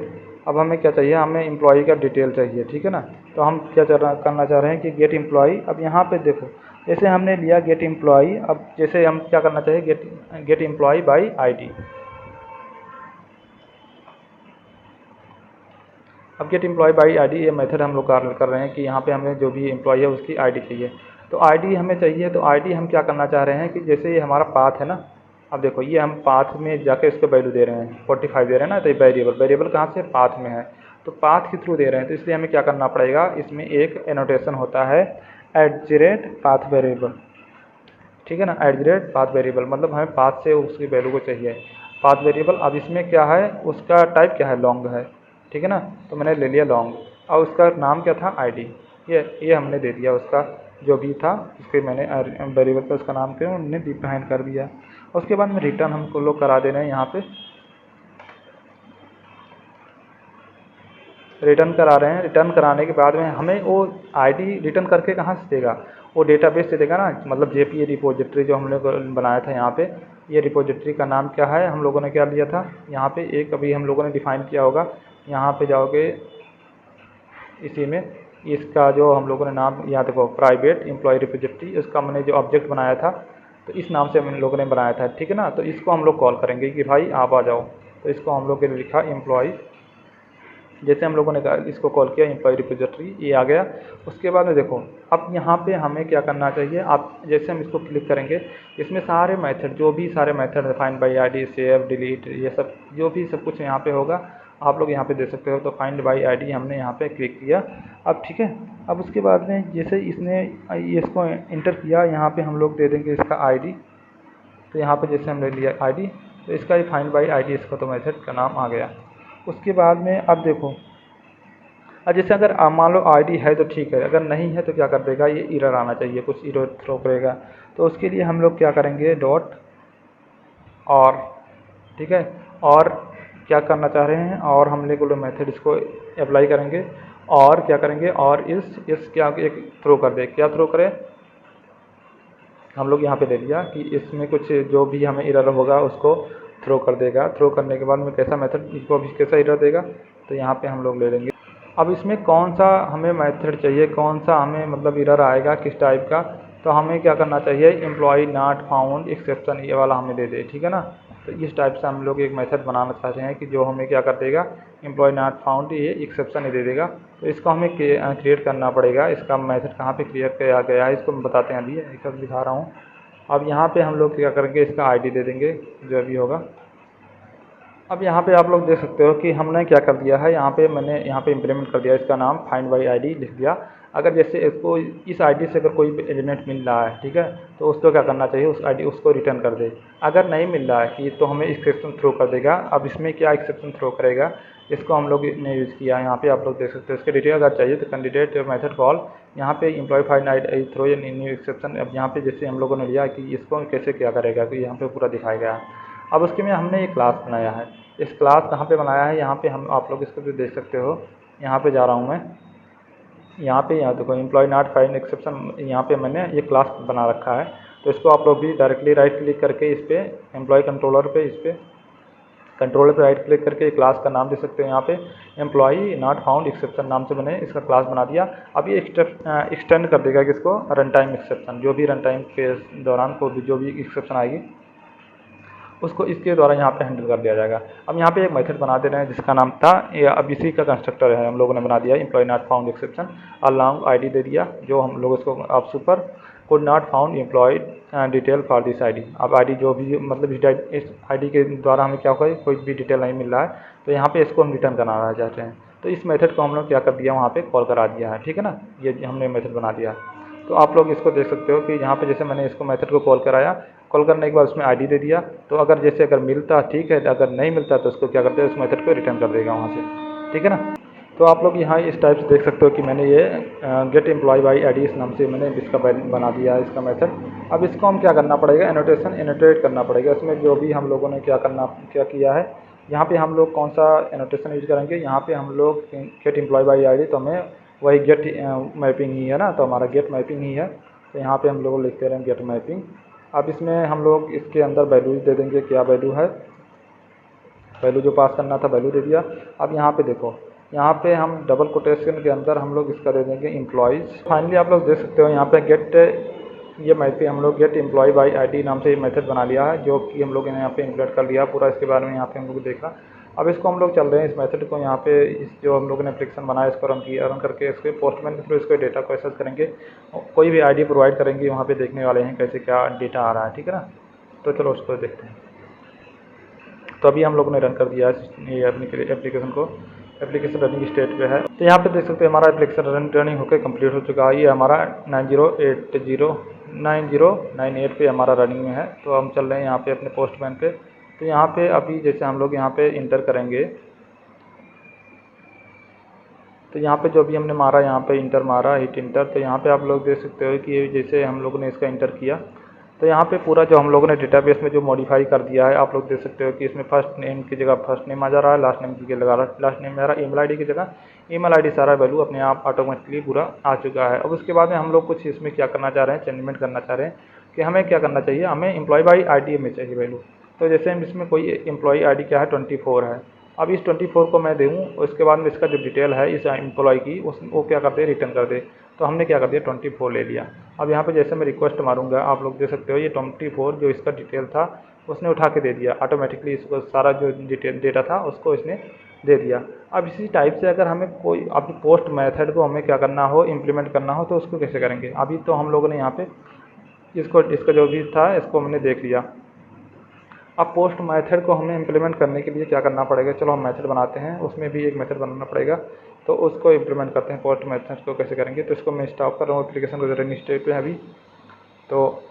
अब हमें क्या चाहिए, हमें एम्प्लॉई का डिटेल चाहिए, ठीक है ना। तो हम क्या करना चाह रहे हैं कि गेट एम्प्लॉई। अब यहाँ पे देखो जैसे हमने लिया गेट एम्प्लॉई, अब जैसे हम क्या करना चाहिए, गेट एम्प्लॉई बाई आईडी। अब गेट एम्प्लॉय बाई आईडी ये मेथड हम लोग कर रहे हैं कि यहाँ पे हमें जो भी एम्प्लॉय है उसकी आईडी चाहिए। तो आईडी हमें चाहिए, तो आईडी हम क्या करना चाह रहे हैं कि जैसे ये हमारा पाथ है ना। अब देखो ये हम पाथ में जाके इसको वैल्यू दे रहे हैं 45 दे रहे हैं ना। तो ये वेरिएबल कहाँ से, पाथ में है। तो पाथ के थ्रू दे रहे हैं, तो इसलिए हमें क्या करना पड़ेगा, इसमें एक एनोटेशन होता है @path वेरिएबल, ठीक है ना। @path वेरिएबल मतलब हमें पाथ से उसकी वैल्यू को चाहिए, पाथ वेरिएबल। अब इसमें क्या है, उसका टाइप क्या है, लॉन्ग है, ठीक है ना। तो मैंने ले लिया लॉन्ग, और उसका नाम क्या था, आईडी। ये हमने दे दिया उसका जो भी था, उसके मैंने वेरिएबल का उसका नाम क्या हमने डिफाइन कर दिया। उसके बाद में रिटर्न हमको लोग करा दे रहे हैं यहाँ पे, रिटर्न करा रहे हैं। रिटर्न कराने के बाद में हमें वो आईडी रिटर्न करके कहाँ से देगा, वो डेटाबेस से देगा ना। मतलब जेपीई रिपोजिटरी जो हम लोग बनाया था यहाँ पे, ये रिपोजिटरी का नाम क्या है, हम लोगों ने क्या लिया था यहाँ पे, एक अभी हम लोगों ने डिफाइन किया होगा। यहाँ पे जाओगे इसी में, इसका जो हम लोगों ने नाम, यहाँ देखो प्राइवेट एम्प्लॉय रिपोजिटरी, इसका मैंने जो ऑब्जेक्ट बनाया था तो इस नाम से हम लोगों ने बनाया था, ठीक है ना। तो इसको हम लोग कॉल करेंगे कि भाई आप आ जाओ। तो इसको हम लोग ने लिखा एम्प्लॉय, जैसे हम लोगों ने कहा इसको कॉल किया एम्प्लॉय रिपोजिटरी, ये आ गया। उसके बाद में देखो अब यहाँ पे हमें क्या करना चाहिए, आप जैसे हम इसको क्लिक करेंगे, इसमें सारे मेथड, जो भी सारे मेथड है, find by ID, save, delete, ये सब जो भी सब कुछ यहाँ पे होगा आप लोग यहाँ पे दे सकते हो। तो फाइंड बाई आईडी हमने यहाँ पे क्लिक किया अब, ठीक है। अब उसके बाद में जैसे इसने इसको इंटर किया, यहाँ पे हम लोग दे देंगे इसका आईडी। तो यहाँ पे जैसे हमने लिया आईडी, तो इसका ही फाइंड बाई आईडी, इसका तो मेथड का नाम आ गया। उसके बाद में अब देखो, अब जैसे अगर मान लो आईडी है तो ठीक है, अगर नहीं है तो क्या कर देगा, ये एरर आना चाहिए, कुछ एरर थ्रो करेगा। तो उसके लिए हम लोग क्या करेंगे, डॉट और, ठीक है। और क्या करना चाह रहे हैं, और हम लोग मेथड इसको अप्लाई करेंगे, और क्या करेंगे, और इस क्या एक थ्रो कर दे, क्या थ्रो करे, हम लोग यहाँ पे ले लिया कि इसमें कुछ जो भी हमें एरर होगा उसको थ्रो कर देगा। थ्रो करने के बाद में कैसा मेथड, इसको अभी कैसा एरर देगा, तो यहाँ पे हम लोग ले लेंगे। अब इसमें कौन सा हमें मेथड चाहिए, कौन सा हमें मतलब एरर आएगा किस टाइप का, तो हमें क्या करना चाहिए, एम्प्लॉय नॉट फाउंड एक्सेप्शन, ये वाला हमें दे दे, ठीक है ना। तो इस टाइप से हम लोग एक मेथड बनाना चाहते हैं कि जो हमें क्या कर देगा, एम्प्लॉय नॉट फाउंड, ये एक्सेप्शन ही दे देगा। तो इसको हमें क्रिएट करना पड़ेगा। इसका मेथड कहाँ पे क्रिएट किया गया है इसको मैं बताते हैं, अभी एक दिखा रहा हूँ। अब यहाँ पे हम लोग क्या करेंगे, इसका आईडी दे देंगे जो भी होगा। अब यहाँ पे आप लोग देख सकते हो कि हमने क्या कर दिया है, यहाँ पे मैंने यहाँ पे इम्प्लीमेंट कर दिया, इसका नाम फाइंड बाई आईडी लिख दिया। अगर जैसे इसको इस आईडी से अगर कोई एलिमेंट मिल रहा है, ठीक है, तो उसको क्या करना चाहिए, उस आईडी उसको रिटर्न कर दे। अगर नहीं मिल रहा है कि तो हमें एक्सेप्शन थ्रो कर देगा। अब इसमें क्या एक्सेप्शन थ्रो करेगा, इसको हम लोग ने यूज़ किया है। यहाँ पे आप लोग देख सकते हो, इसके डिटेल अगर चाहिए तो कैंडिडेट मेथड कॉल, यहाँ पे एम्प्लॉय फाइंड आईडी थ्रो या न्यू एक्सेप्शन। अब यहाँ पे जैसे हम लोगों ने लिया कि इसको कैसे क्या करेगा, तो यहाँ पे पूरा दिखाया गया है। अब उसके में हमने एक क्लास बनाया है। इस क्लास कहाँ पे बनाया है, यहाँ पे हम आप लोग इसको भी देख सकते हो। यहाँ पे जा रहा हूँ मैं, यहाँ देखो एम्प्लॉय नॉट फाइंड एक्सेप्शन, यहाँ पे मैंने ये क्लास बना रखा है। तो इसको आप लोग भी डायरेक्टली राइट क्लिक करके इस पर एम्प्लॉय कंट्रोलर पे, इस पर कंट्रोलर पे राइट क्लिक करके क्लास का नाम दे सकते हो। यहाँ पे एम्प्लॉई नॉट फाउंड एक्सेप्शन नाम से मैंने इसका क्लास बना दिया। अब ये एक्सटेंड कर देगा किसको, रन टाइम एक्सेप्शन, जो भी रन टाइम के दौरान को जो भी एक्सेप्शन आएगी उसको इसके द्वारा यहाँ पे हैंडल कर दिया जाएगा। अब यहाँ पे एक मेथड बना दे रहे हैं जिसका नाम था, अब इसी का कंस्ट्रक्टर है, हम लोगों ने बना दिया employee not found exception, along ID दे दिया, जो हम लोग उसको आप super code not found employed detail for this ID. अब आईडी जो भी मतलब इस आईडी के द्वारा हमें क्या होगा, कोई भी डिटेल नहीं मिल रहा है, तो यहाँ पे इसको हम रिटर्न कराना चाहते हैं। तो इस मेथड को हम लोग क्या कर दिया, वहाँ पे कॉल करा दिया है, ठीक है ना, ये हमने मेथड बना दिया। तो आप लोग इसको देख सकते हो कि यहाँ पे जैसे मैंने इसको मेथड को कॉल कराया, कॉल करने के बाद उसमें आईडी दे दिया, तो अगर मिलता ठीक है, अगर नहीं मिलता तो उसको क्या करते हैं, उस मेथड को रिटर्न कर देगा वहाँ से, ठीक है ना। तो आप लोग यहाँ इस टाइप से देख सकते हो कि मैंने ये गेट एम्प्लॉय बाई आईडी इस नाम से मैंने इसका बना दिया है इसका मेथड। अब इसको हम क्या करना पड़ेगा, एनोटेट करना पड़ेगा। इसमें जो भी हम लोगों ने क्या किया है, यहाँ पे हम लोग कौन सा एनोटेशन यूज करेंगे, यहाँ पे हम लोग गेट एम्प्लॉय बाई आईडी, तो हमें वही गेट मैपिंग ही है ना, तो हमारा गेट मैपिंग ही है, तो यहाँ पे हम लोग लिखते रहें गेट मैपिंग। अब इसमें हम लोग इसके अंदर वैल्यूज दे देंगे, क्या वैल्यू है, वैल्यू जो पास करना था वैल्यू दे दिया। अब यहाँ पे देखो, यहाँ पे हम डबल कोटेशन के अंदर हम लोग इसका दे देंगे एम्प्लॉयज़। फाइनली आप लोग देख सकते हो यहाँ पे गेट, ये मैप हम लोग गेट एम्प्लॉय बाई आईडी नाम से ये मेथड बना लिया है, जो कि हम लोग ने यहाँ पे इंप्लीमेंट कर लिया पूरा। इसके बारे में यहाँ पे हम लोग देखा। अब इसको हम लोग चल रहे हैं इस मेथड को, यहाँ पे इस जो हम लोगों ने एप्लीकेशन बनाया इसको रन करके इसके पोस्टमैन के थ्रू इसको डेटा को एक्सेस करेंगे, कोई भी आईडी प्रोवाइड करेंगे, वहाँ पे देखने वाले हैं कैसे क्या डेटा आ रहा है, ठीक है ना। तो चलो उसको देखते हैं। तो अभी हम लोगों ने रन कर दिया है ये एप्लीकेशन को, एप्लीकेशन रनिंग स्टेट पे है। तो यहाँ पे देख सकते हैं हमारा एप्लीकेशन रनिंग होकर कंप्लीट हो चुका है। ये हमारा 9098 पे हमारा रनिंग में है। तो हम चल रहे हैं यहाँ पे अपने पोस्टमैन पे। तो यहाँ पे अभी जैसे हम लोग यहाँ पे इंटर करेंगे, तो यहाँ पे जो भी हमने मारा, यहाँ पे इंटर मारा, हिट इंटर, तो यहाँ पे आप लोग देख सकते हो कि जैसे हम लोगों ने इसका इंटर किया, तो यहाँ पे पूरा जो हम लोगों ने डेटाबेस में जो मॉडिफाई कर दिया है, आप लोग देख सकते हो कि इसमें फर्स्ट नेम की जगह फर्स्ट नेम आ जा रहा है, लास्ट नेम की जगह लगा रहा, लास्ट नेम मेरा ईमेल आईडी की जगह ईमेल आईडी, सारा वैल्यू अपने आप ऑटोमेटिकली पूरा आ चुका है। अब उसके बाद में हम लोग कुछ इसमें क्या करना चाह रहे हैं, चेंजमेंट करना चाह रहे हैं कि हमें क्या करना चाहिए, हमें एम्प्लॉय बाई आईडी में चाहिए वैल्यू। तो जैसे हम इसमें कोई एम्प्लॉय आईडी क्या है 24 है, अब इस 24 को मैं दूँ, उसके बाद में इसका जो डिटेल है इस एम्प्लॉय की वो क्या करते हैं, रिटर्न कर दे। तो हमने क्या कर दिया, 24 ले लिया। अब यहाँ पे जैसे मैं रिक्वेस्ट मारूंगा, आप लोग देख सकते हो ये 24 जो इसका डिटेल था उसने उठा के दे दिया ऑटोमेटिकली, इसको सारा जो डिटेल डेटा था उसको इसने दे दिया। अब इसी टाइप से अगर हमें कोई अब पोस्ट मेथड को हमें क्या करना हो, इम्प्लीमेंट करना हो, तो उसको कैसे करेंगे। अभी तो हम लोगों ने यहाँ पे इसका जो भी था इसको हमने देख लिया। अब पोस्ट मेथड को हमें इम्प्लीमेंट करने के लिए क्या करना पड़ेगा, चलो हम मेथड बनाते हैं, उसमें भी एक मेथड बनाना पड़ेगा, तो उसको इम्प्लीमेंट करते हैं। पोस्ट मेथड को कैसे करेंगे, तो इसको मैं स्टॉप कर रहा हूँ, एप्लीकेशन को रनिंग स्टेट पे है अभी, तो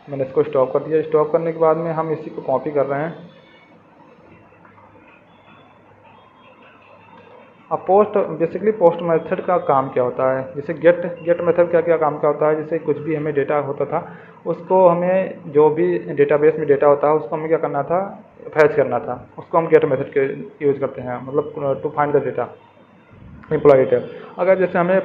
मैंने इसको स्टॉप कर दिया। स्टॉप करने के बाद में हम इसी को कॉपी कर रहे हैं। अब बेसिकली पोस्ट मेथड का काम क्या होता है, जैसे गेट मेथड क्या काम का होता है, जैसे कुछ भी हमें डेटा होता था उसको हमें जो भी डेटाबेस में डेटा होता है उसको हमें क्या करना था, फैच करना था, उसको हम गेट मेथड के यूज़ करते हैं, मतलब to find the data employee detail. अगर जैसे हमें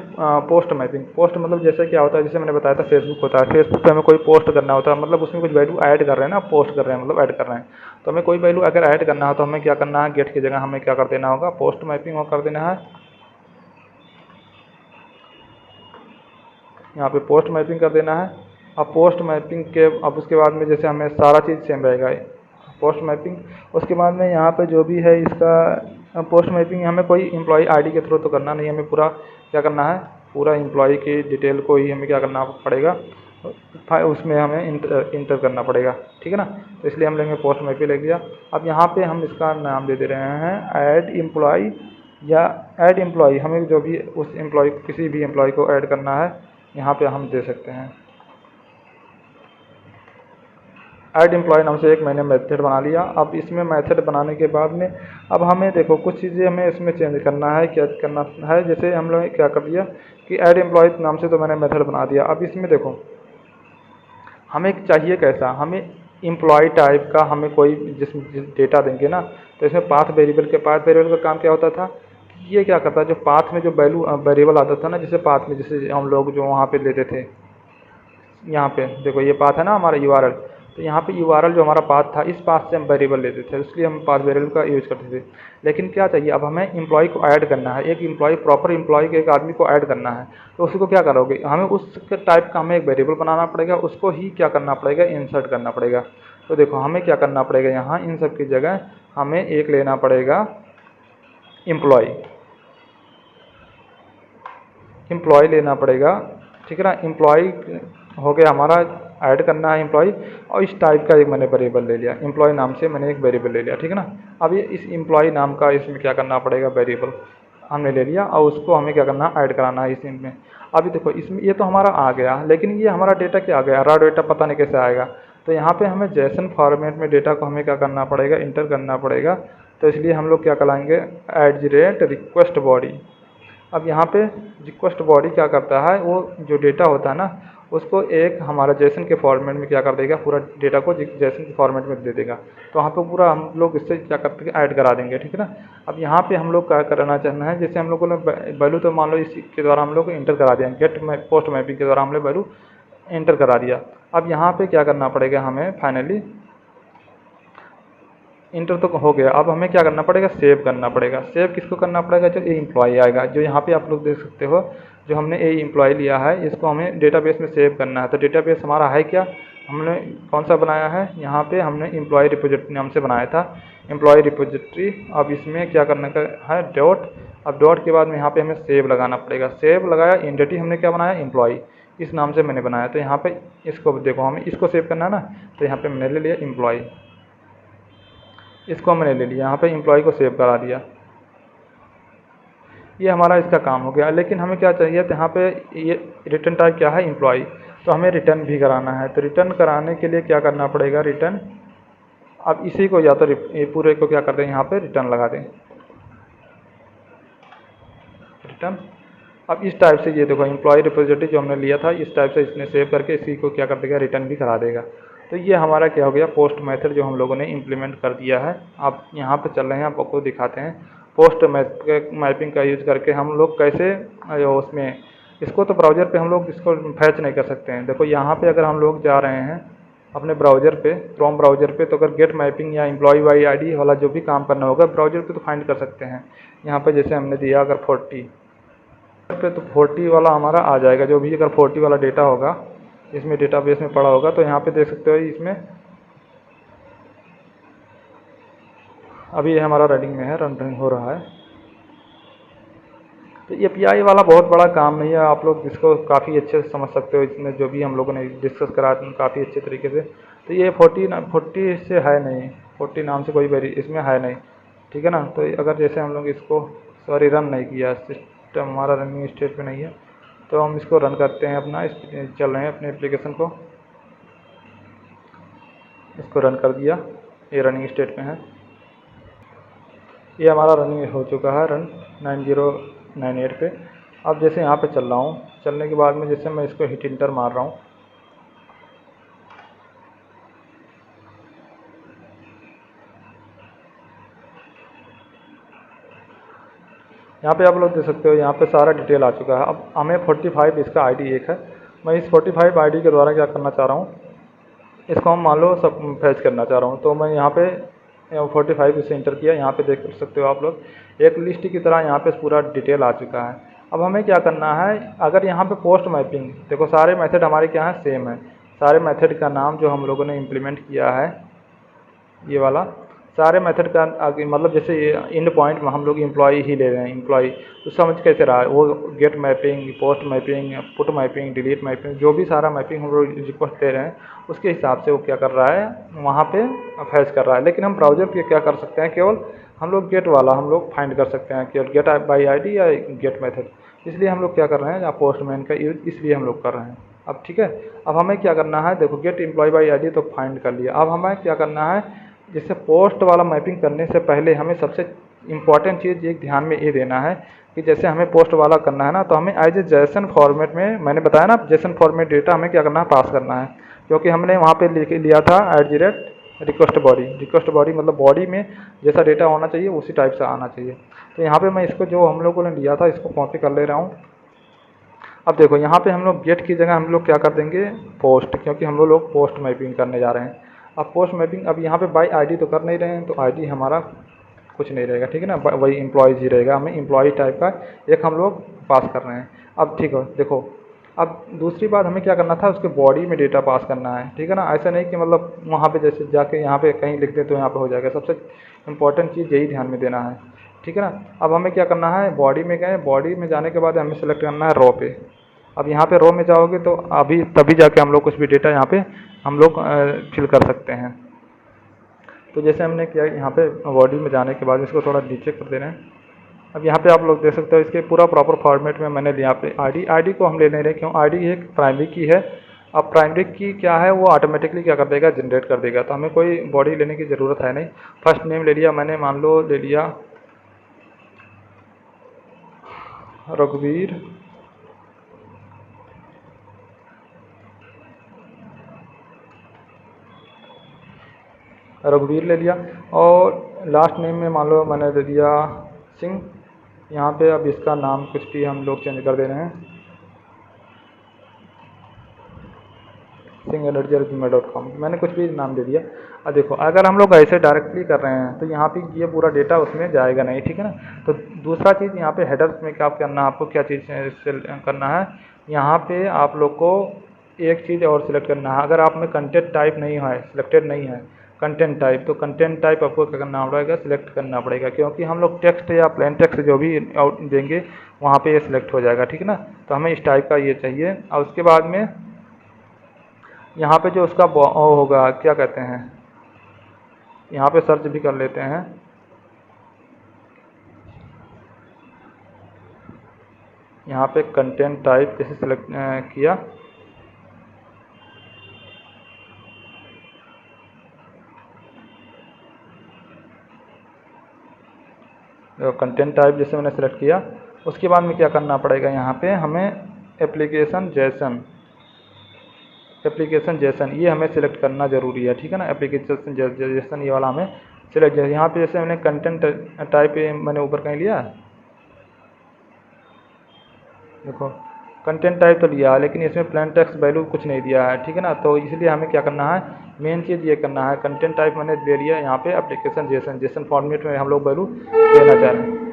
पोस्ट मतलब जैसे क्या होता है, जैसे मैंने बताया था फेसबुक होता है, फेसबुक पे हमें कोई पोस्ट करना होता है, मतलब उसमें कुछ वैल्यू ऐड कर रहे हैं ना, पोस्ट कर रहे हैं मतलब ऐड कर रहे हैं, तो हमें कोई वैल्यू अगर ऐड करना हो तो हमें क्या करना है, गेट की जगह हमें क्या कर देना होगा, पोस्ट मैपिंग कर देना है। यहाँ पे पोस्ट मैपिंग कर देना है। अब पोस्ट मैपिंग के अब उसके बाद में जैसे हमें सारा चीज़ सेम रहेगा पोस्ट मैपिंग, उसके बाद में यहाँ पे जो भी है इसका पोस्ट मैपिंग हमें कोई एम्प्लॉय आईडी के थ्रू तो करना नहीं, हमें पूरा क्या करना है, पूरा एम्प्लॉय की डिटेल को ही हमें क्या करना पड़ेगा, उसमें हमें इंटर करना पड़ेगा, ठीक है ना। तो इसलिए हम लेंगे पोस्ट मैपिंग ले लिया। अब यहाँ पे हम इसका नाम दे रहे हैं ऐड एम्प्लॉय, या ऐड एम्प्लॉय, हमें जो भी उस एम्प्लॉय किसी भी एम्प्लॉय को ऐड करना है यहाँ पे हम दे सकते हैं। ऐड एम्प्लॉय नाम से एक मैंने मेथड बना लिया। अब इसमें मेथड बनाने के बाद में अब हमें देखो कुछ चीज़ें हमें इसमें चेंज करना है, क्या करना है, जैसे हम लोग क्या कर दिया कि ऐड एम्प्लॉय नाम से तो मैंने मेथड बना दिया। अब इसमें देखो हमें चाहिए कैसा, हमें एम्प्लॉय टाइप का हमें कोई जिस डेटा देंगे ना, तो इसमें पाथ वेरिएबल का काम क्या होता था, ये क्या करता है, जो पाथ में जो वेरिएबल आता था ना, जैसे पाथ में जैसे हम लोग जो वहाँ पे लेते थे, यहाँ पे देखो ये पाथ है ना हमारा यूआरएल, तो यहाँ पे यूआरएल जो हमारा पाथ था, इस पाथ से हम वेरिएबल लेते थे, इसलिए हम पाथ वेरिएबल का यूज़ करते थे। लेकिन क्या चाहिए, अब हमें एम्प्लॉय को ऐड करना है, एक एम्प्लॉय प्रॉपर एम्प्लॉय के एक आदमी को ऐड करना है, तो उसको क्या करोगे, हमें उस टाइप का हमें एक वेरिएबल बनाना पड़ेगा, उसको ही क्या करना पड़ेगा, इंसर्ट करना पड़ेगा। तो देखो हमें क्या करना पड़ेगा, यहाँ इन सब की जगह हमें एक लेना पड़ेगा एम्प्लॉय, एम्प्लॉय लेना पड़ेगा, ठीक है ना। एम्प्लॉय हो गया हमारा, ऐड करना है एम्प्लॉय, और इस टाइप का एक मैंने वेरिएबल ले लिया, एम्प्लॉय नाम से मैंने एक वेरिएबल ले लिया, ठीक है ना। अब ये इस एम्प्लॉय नाम का इसमें क्या करना पड़ेगा, वेरिएबल हमने ले लिया और उसको हमें क्या करना है, ऐड कराना है इसमें। अभी देखो इसमें ये तो हमारा आ गया, लेकिन ये हमारा डेटा क्या आ गया, रॉ डेटा पता नहीं कैसे आएगा। तो यहाँ पे हमें जैसन फॉर्मेट में डेटा को हमें क्या करना पड़ेगा, इंटर करना पड़ेगा। तो इसलिए हम लोग क्या कराएंगे, @request बॉडी। अब यहाँ पे रिक्वेस्ट बॉडी क्या करता है, वो जो डेटा होता है ना उसको एक हमारा जेसन के फॉर्मेट में क्या कर देगा, पूरा डेटा को जेसन के फॉर्मेट में दे देगा। तो वहाँ पे पूरा हम लोग इससे क्या करते हैं, ऐड करा देंगे, ठीक है ना। अब यहाँ पे हम लोग क्या करना चाहना है, जैसे हम लोगों ने वैल्यू तो मान लो इसके द्वारा हम लोग इंटर करा दिया, पोस्ट मैपिंग के द्वारा हमने वैल्यू इंटर करा दिया। अब यहाँ पे क्या करना पड़ेगा, हमें फाइनली इंटर तो हो गया, अब हमें क्या करना पड़ेगा, सेव करना पड़ेगा। सेव किसको करना पड़ेगा, जो ए एम्प्लॉय आएगा, जो यहाँ पे आप लोग देख सकते हो, जो हमने ए एम्प्लॉय लिया है इसको हमें डेटाबेस में सेव करना है। तो डेटाबेस हमारा है क्या, हमने कौन सा बनाया है, यहाँ पे हमने एम्प्लॉय रिपोजिटरी नाम से बनाया था, एम्प्लॉय रिपोजिटरी। अब इसमें क्या करने का है, डॉट। अब डॉट के बाद में यहाँ पे हमें सेव लगाना पड़ेगा, सेव लगाया, एंटिटी हमने क्या बनाया, एम्प्लॉय, इस नाम से मैंने बनाया। तो यहाँ पे इसको देखो, हमें इसको सेव करना है ना, तो यहाँ पे मैंने ले लिया एम्प्लॉय, इसको मैंने ले लिया, यहाँ पे एम्प्लॉय को सेव करा दिया। ये हमारा इसका काम हो गया। लेकिन हमें क्या चाहिए, तो यहाँ पे ये रिटर्न टाइप क्या है, एम्प्लॉय, तो हमें रिटर्न भी कराना है। तो रिटर्न कराने के लिए क्या करना पड़ेगा, रिटर्न। अब इसी को या तो ये पूरे को क्या कर दें, यहाँ पे रिटर्न लगा दें, रिटर्न। अब इस टाइप से ये देखो एम्प्लॉय रिपोजिटरी जो हमने लिया था, इस टाइप से इसने सेव करके इसी को क्या कर देगा, रिटर्न भी करा देगा। तो ये हमारा क्या हो गया, पोस्ट मेथड जो हम लोगों ने इम्प्लीमेंट कर दिया है। आप यहाँ पे चल रहे हैं, आपको दिखाते हैं पोस्ट मैपिंग का यूज़ करके हम लोग कैसे उसमें इसको, तो ब्राउज़र पे हम लोग इसको फैच नहीं कर सकते हैं। देखो यहाँ पे अगर हम लोग जा रहे हैं अपने ब्राउज़र पे, क्रोम ब्राउज़र पे, तो अगर गेट मैपिंग या एम्प्लॉय बाई आईडी वाला जो भी काम करना होगा ब्राउज़र पे तो फाइंड कर सकते हैं। यहाँ पे जैसे हमने दिया अगर 40 पे, तो 40 वाला हमारा आ जाएगा, जो भी अगर 40 वाला डेटा होगा इसमें डेटाबेस में पड़ा होगा। तो यहाँ पे देख सकते हो इसमें अभी ये हमारा रनिंग में है, रनिंग हो रहा है। तो ये API वाला बहुत बड़ा काम नहीं है, आप लोग इसको काफ़ी अच्छे से समझ सकते हो। इसमें जो भी हम लोगों ने डिस्कस करा काफ़ी अच्छे तरीके से। तो ये 40 से है नहीं, 40 नाम से कोई वेरी इसमें है नहीं, ठीक है ना। तो अगर जैसे हम लोग इसको सॉरी रन नहीं किया, सिस्टम हमारा रनिंग स्टेट पे नहीं है, तो हम इसको रन करते हैं, अपना चल रहे हैं अपने एप्लीकेशन को, इसको रन कर दिया, ये रनिंग स्टेट में है। ये हमारा रनिंग हो चुका है, रन 9098 पे। अब जैसे यहाँ पे चल रहा हूँ, चलने के बाद में जैसे मैं इसको हिट इंटर मार रहा हूँ, यहाँ पे आप लोग देख सकते हो, यहाँ पे सारा डिटेल आ चुका है। अब हमें 45 इसका आईडी एक है, मैं इस 45 आईडी के द्वारा क्या करना चाह रहा हूँ, इसको हम मान लो सब फैच करना चाह रहा हूँ। तो मैं यहाँ पे 45 इसे इंटर किया, यहाँ पे देख सकते हो आप लोग, एक लिस्ट की तरह यहाँ पे पूरा डिटेल आ चुका है। अब हमें क्या करना है, अगर यहाँ पे पोस्ट मैपिंग, देखो सारे मेथड हमारे क्या है, सेम है। सारे मेथड का नाम जो हम लोगों ने इम्प्लीमेंट किया है, ये वाला सारे मेथड का आगे मतलब जैसे ये इंड पॉइंट में हम लोग एम्प्लॉय ही ले रहे हैं, एम्प्लॉय तो समझ कैसे रहा है वो, get mapping, post mapping, put mapping, delete mapping, जो भी सारा मैपिंग हम लोग रिक्वेस्ट दे रहे हैं उसके हिसाब से वो क्या कर रहा है, वहाँ पे फैच कर रहा है। लेकिन हम ब्राउज़र पे क्या कर सकते हैं, केवल हम लोग गेट वाला हम लोग फाइंड कर सकते हैं, केवल गेट बाई आईडी या गेट मेथड। इसलिए हम लोग क्या कर रहे हैं, या पोस्टमैन का यूज इसलिए हम लोग कर रहे हैं। अब ठीक है, अब हमें क्या करना है, देखो गेट एम्प्लॉय बाई आईडी तो फाइंड कर लिया। अब हमें क्या करना है, जैसे पोस्ट वाला मैपिंग करने से पहले हमें सबसे इम्पॉर्टेंट चीज़ एक ध्यान में ये देना है कि जैसे हमें पोस्ट वाला करना है ना, तो हमें एज ए जेसन फॉर्मेट में, मैंने बताया ना जेसन फॉर्मेट डेटा हमें क्या करना है, पास करना है। क्योंकि हमने वहाँ पे लिया था @request बॉडी, रिक्वेस्ट बॉडी मतलब बॉडी में जैसा डेटा होना चाहिए उसी टाइप से आना चाहिए। तो यहाँ पे मैं इसको जो हम लोगों ने लिया था इसको कॉपी कर ले रहा हूँ। अब देखो यहाँ पे हम लोग गेट की जगह हम लोग क्या कर देंगे, पोस्ट, क्योंकि हम लोग पोस्ट मैपिंग करने जा रहे हैं। अब पोस्ट मैपिंग, अब यहाँ पे बाई आईडी तो कर नहीं रहे हैं, तो आईडी हमारा कुछ नहीं रहेगा, ठीक है ना, वही एम्प्लॉयज़ ही रहेगा। हमें एम्प्लॉय टाइप का एक हम लोग पास कर रहे हैं। अब ठीक है, देखो अब दूसरी बात हमें क्या करना था, उसके बॉडी में डेटा पास करना है, ठीक है ना। ऐसा नहीं कि मतलब वहाँ पे जैसे जाके यहाँ पे कहीं लिख दे तो यहाँ पे हो जाएगा। सबसे इम्पोर्टेंट चीज़ यही ध्यान में देना है, ठीक है ना। अब हमें क्या करना है, बॉडी में गए, बॉडी में जाने के बाद हमें सेलेक्ट करना है रो पे। अब यहाँ पे रो में जाओगे तो अभी तभी जाके हम लोग कुछ भी डेटा यहाँ पे हम लोग फिल कर सकते हैं। तो जैसे हमने किया यहाँ पे बॉडी में जाने के बाद इसको थोड़ा नीचे कर दे रहे हैं। अब यहाँ पे आप लोग देख सकते हो इसके पूरा प्रॉपर फॉर्मेट में मैंने लिया। पे आईडी को हम ले नहीं रहे, क्यों, आईडी एक प्राइमरी की है। अब प्राइमरी की क्या है, वो ऑटोमेटिकली क्या कर देगा, जनरेट कर देगा, तो हमें कोई बॉडी लेने की ज़रूरत है नहीं। फर्स्ट नेम ले लिया मैंने, मान लो ले लिया रघुवीर, रघुवीर ले लिया, और लास्ट नेम में मान लो मैंने दे दिया सिंह। यहाँ पे अब इसका नाम कुछ भी हम लोग चेंज कर दे रहे हैं, सिंह@gmail.com, मैंने कुछ भी नाम दे दिया। अब देखो अगर हम लोग ऐसे डायरेक्टली कर रहे हैं तो यहाँ पे ये पूरा डेटा उसमें जाएगा नहीं, ठीक है ना। तो दूसरा चीज़ यहाँ पे हेडर्स में क्या करना है, आपको क्या चीज़ करना है, यहाँ पे आप लोग को एक चीज़ और सिलेक्ट करना है। अगर आप में कंटेंट टाइप नहीं है, सिलेक्टेड नहीं है कंटेंट टाइप, तो कंटेंट टाइप आपको क्या करना पड़ेगा, सिलेक्ट करना पड़ेगा, क्योंकि हम लोग टेक्स्ट या प्लेन टेक्स्ट जो भी आउट देंगे वहाँ पे ये सिलेक्ट हो जाएगा, ठीक है ना। तो हमें इस टाइप का ये चाहिए। और उसके बाद में यहाँ पे जो उसका होगा, क्या कहते हैं, यहाँ पे सर्च भी कर लेते हैं। यहाँ पे कंटेंट टाइप जैसे सिलेक्ट किया, कंटेंट टाइप जैसे मैंने सेलेक्ट किया, उसके बाद में क्या करना पड़ेगा, यहाँ पे हमें एप्लीकेशन जेसन ये हमें सिलेक्ट करना ज़रूरी है, ठीक है ना। एप्लीकेशन जेसन ये वाला हमें सिलेक्ट, यहाँ पे जैसे मैंने कंटेंट टाइप मैंने ऊपर कहीं लिया, देखो कंटेंट टाइप तो लिया, लेकिन इसमें प्लेन टेक्स्ट वैल्यू कुछ नहीं दिया है, ठीक है ना। तो इसलिए हमें क्या करना है, मेन चीज़ ये करना है, कंटेंट टाइप मैंने दे लिया यहाँ पे एप्लीकेशन जेसन फॉर्मेट में हम लोग वैल्यू देना चाह रहे हैं,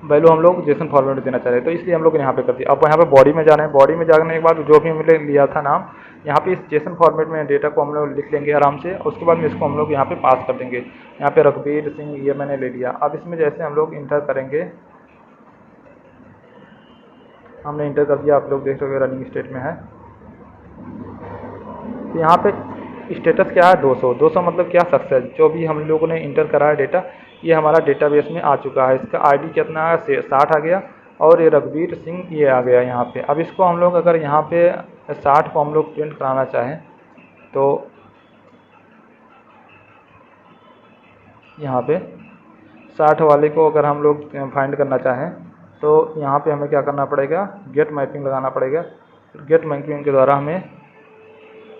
वैल्यू हम लोग जेसन फॉर्मेट में देना चाह रहे हैं, तो इसलिए हम लोग यहाँ पे कर दिया। अब यहाँ पे बॉडी में जाना है, बॉडी में जाने के बाद जो भी हमने लिया था नाम, यहाँ पे इस जेसन फॉर्मेट में डेटा को हम लोग लिख लेंगे आराम से। उसके बाद में इसको हम लोग यहाँ पे पास कर देंगे। यहाँ पे रघुवीर सिंह ये मैंने ले लिया। अब इसमें जैसे हम लोग इंटर करेंगे, हमने इंटर कर दिया, आप लोग देख सकते हो रनिंग स्टेट में है। तो यहाँ पे स्टेटस क्या है, 200 मतलब क्या, सक्सेस। जो भी हम लोगों ने इंटर करा है डेटा, ये हमारा डेटाबेस में आ चुका है। इसका आईडी कितना है, 60 आ गया, और ये रघुवीर सिंह ये आ गया यहाँ पे। अब इसको हम लोग अगर यहाँ पे 60 को हम लोग प्रिंट कराना चाहें तो यहाँ पे 60 वाले को अगर हम लोग फाइंड करना चाहें तो यहाँ पे हमें क्या करना पड़ेगा, गेट मैपिंग लगाना पड़ेगा। गेट मैपिंग के द्वारा हमें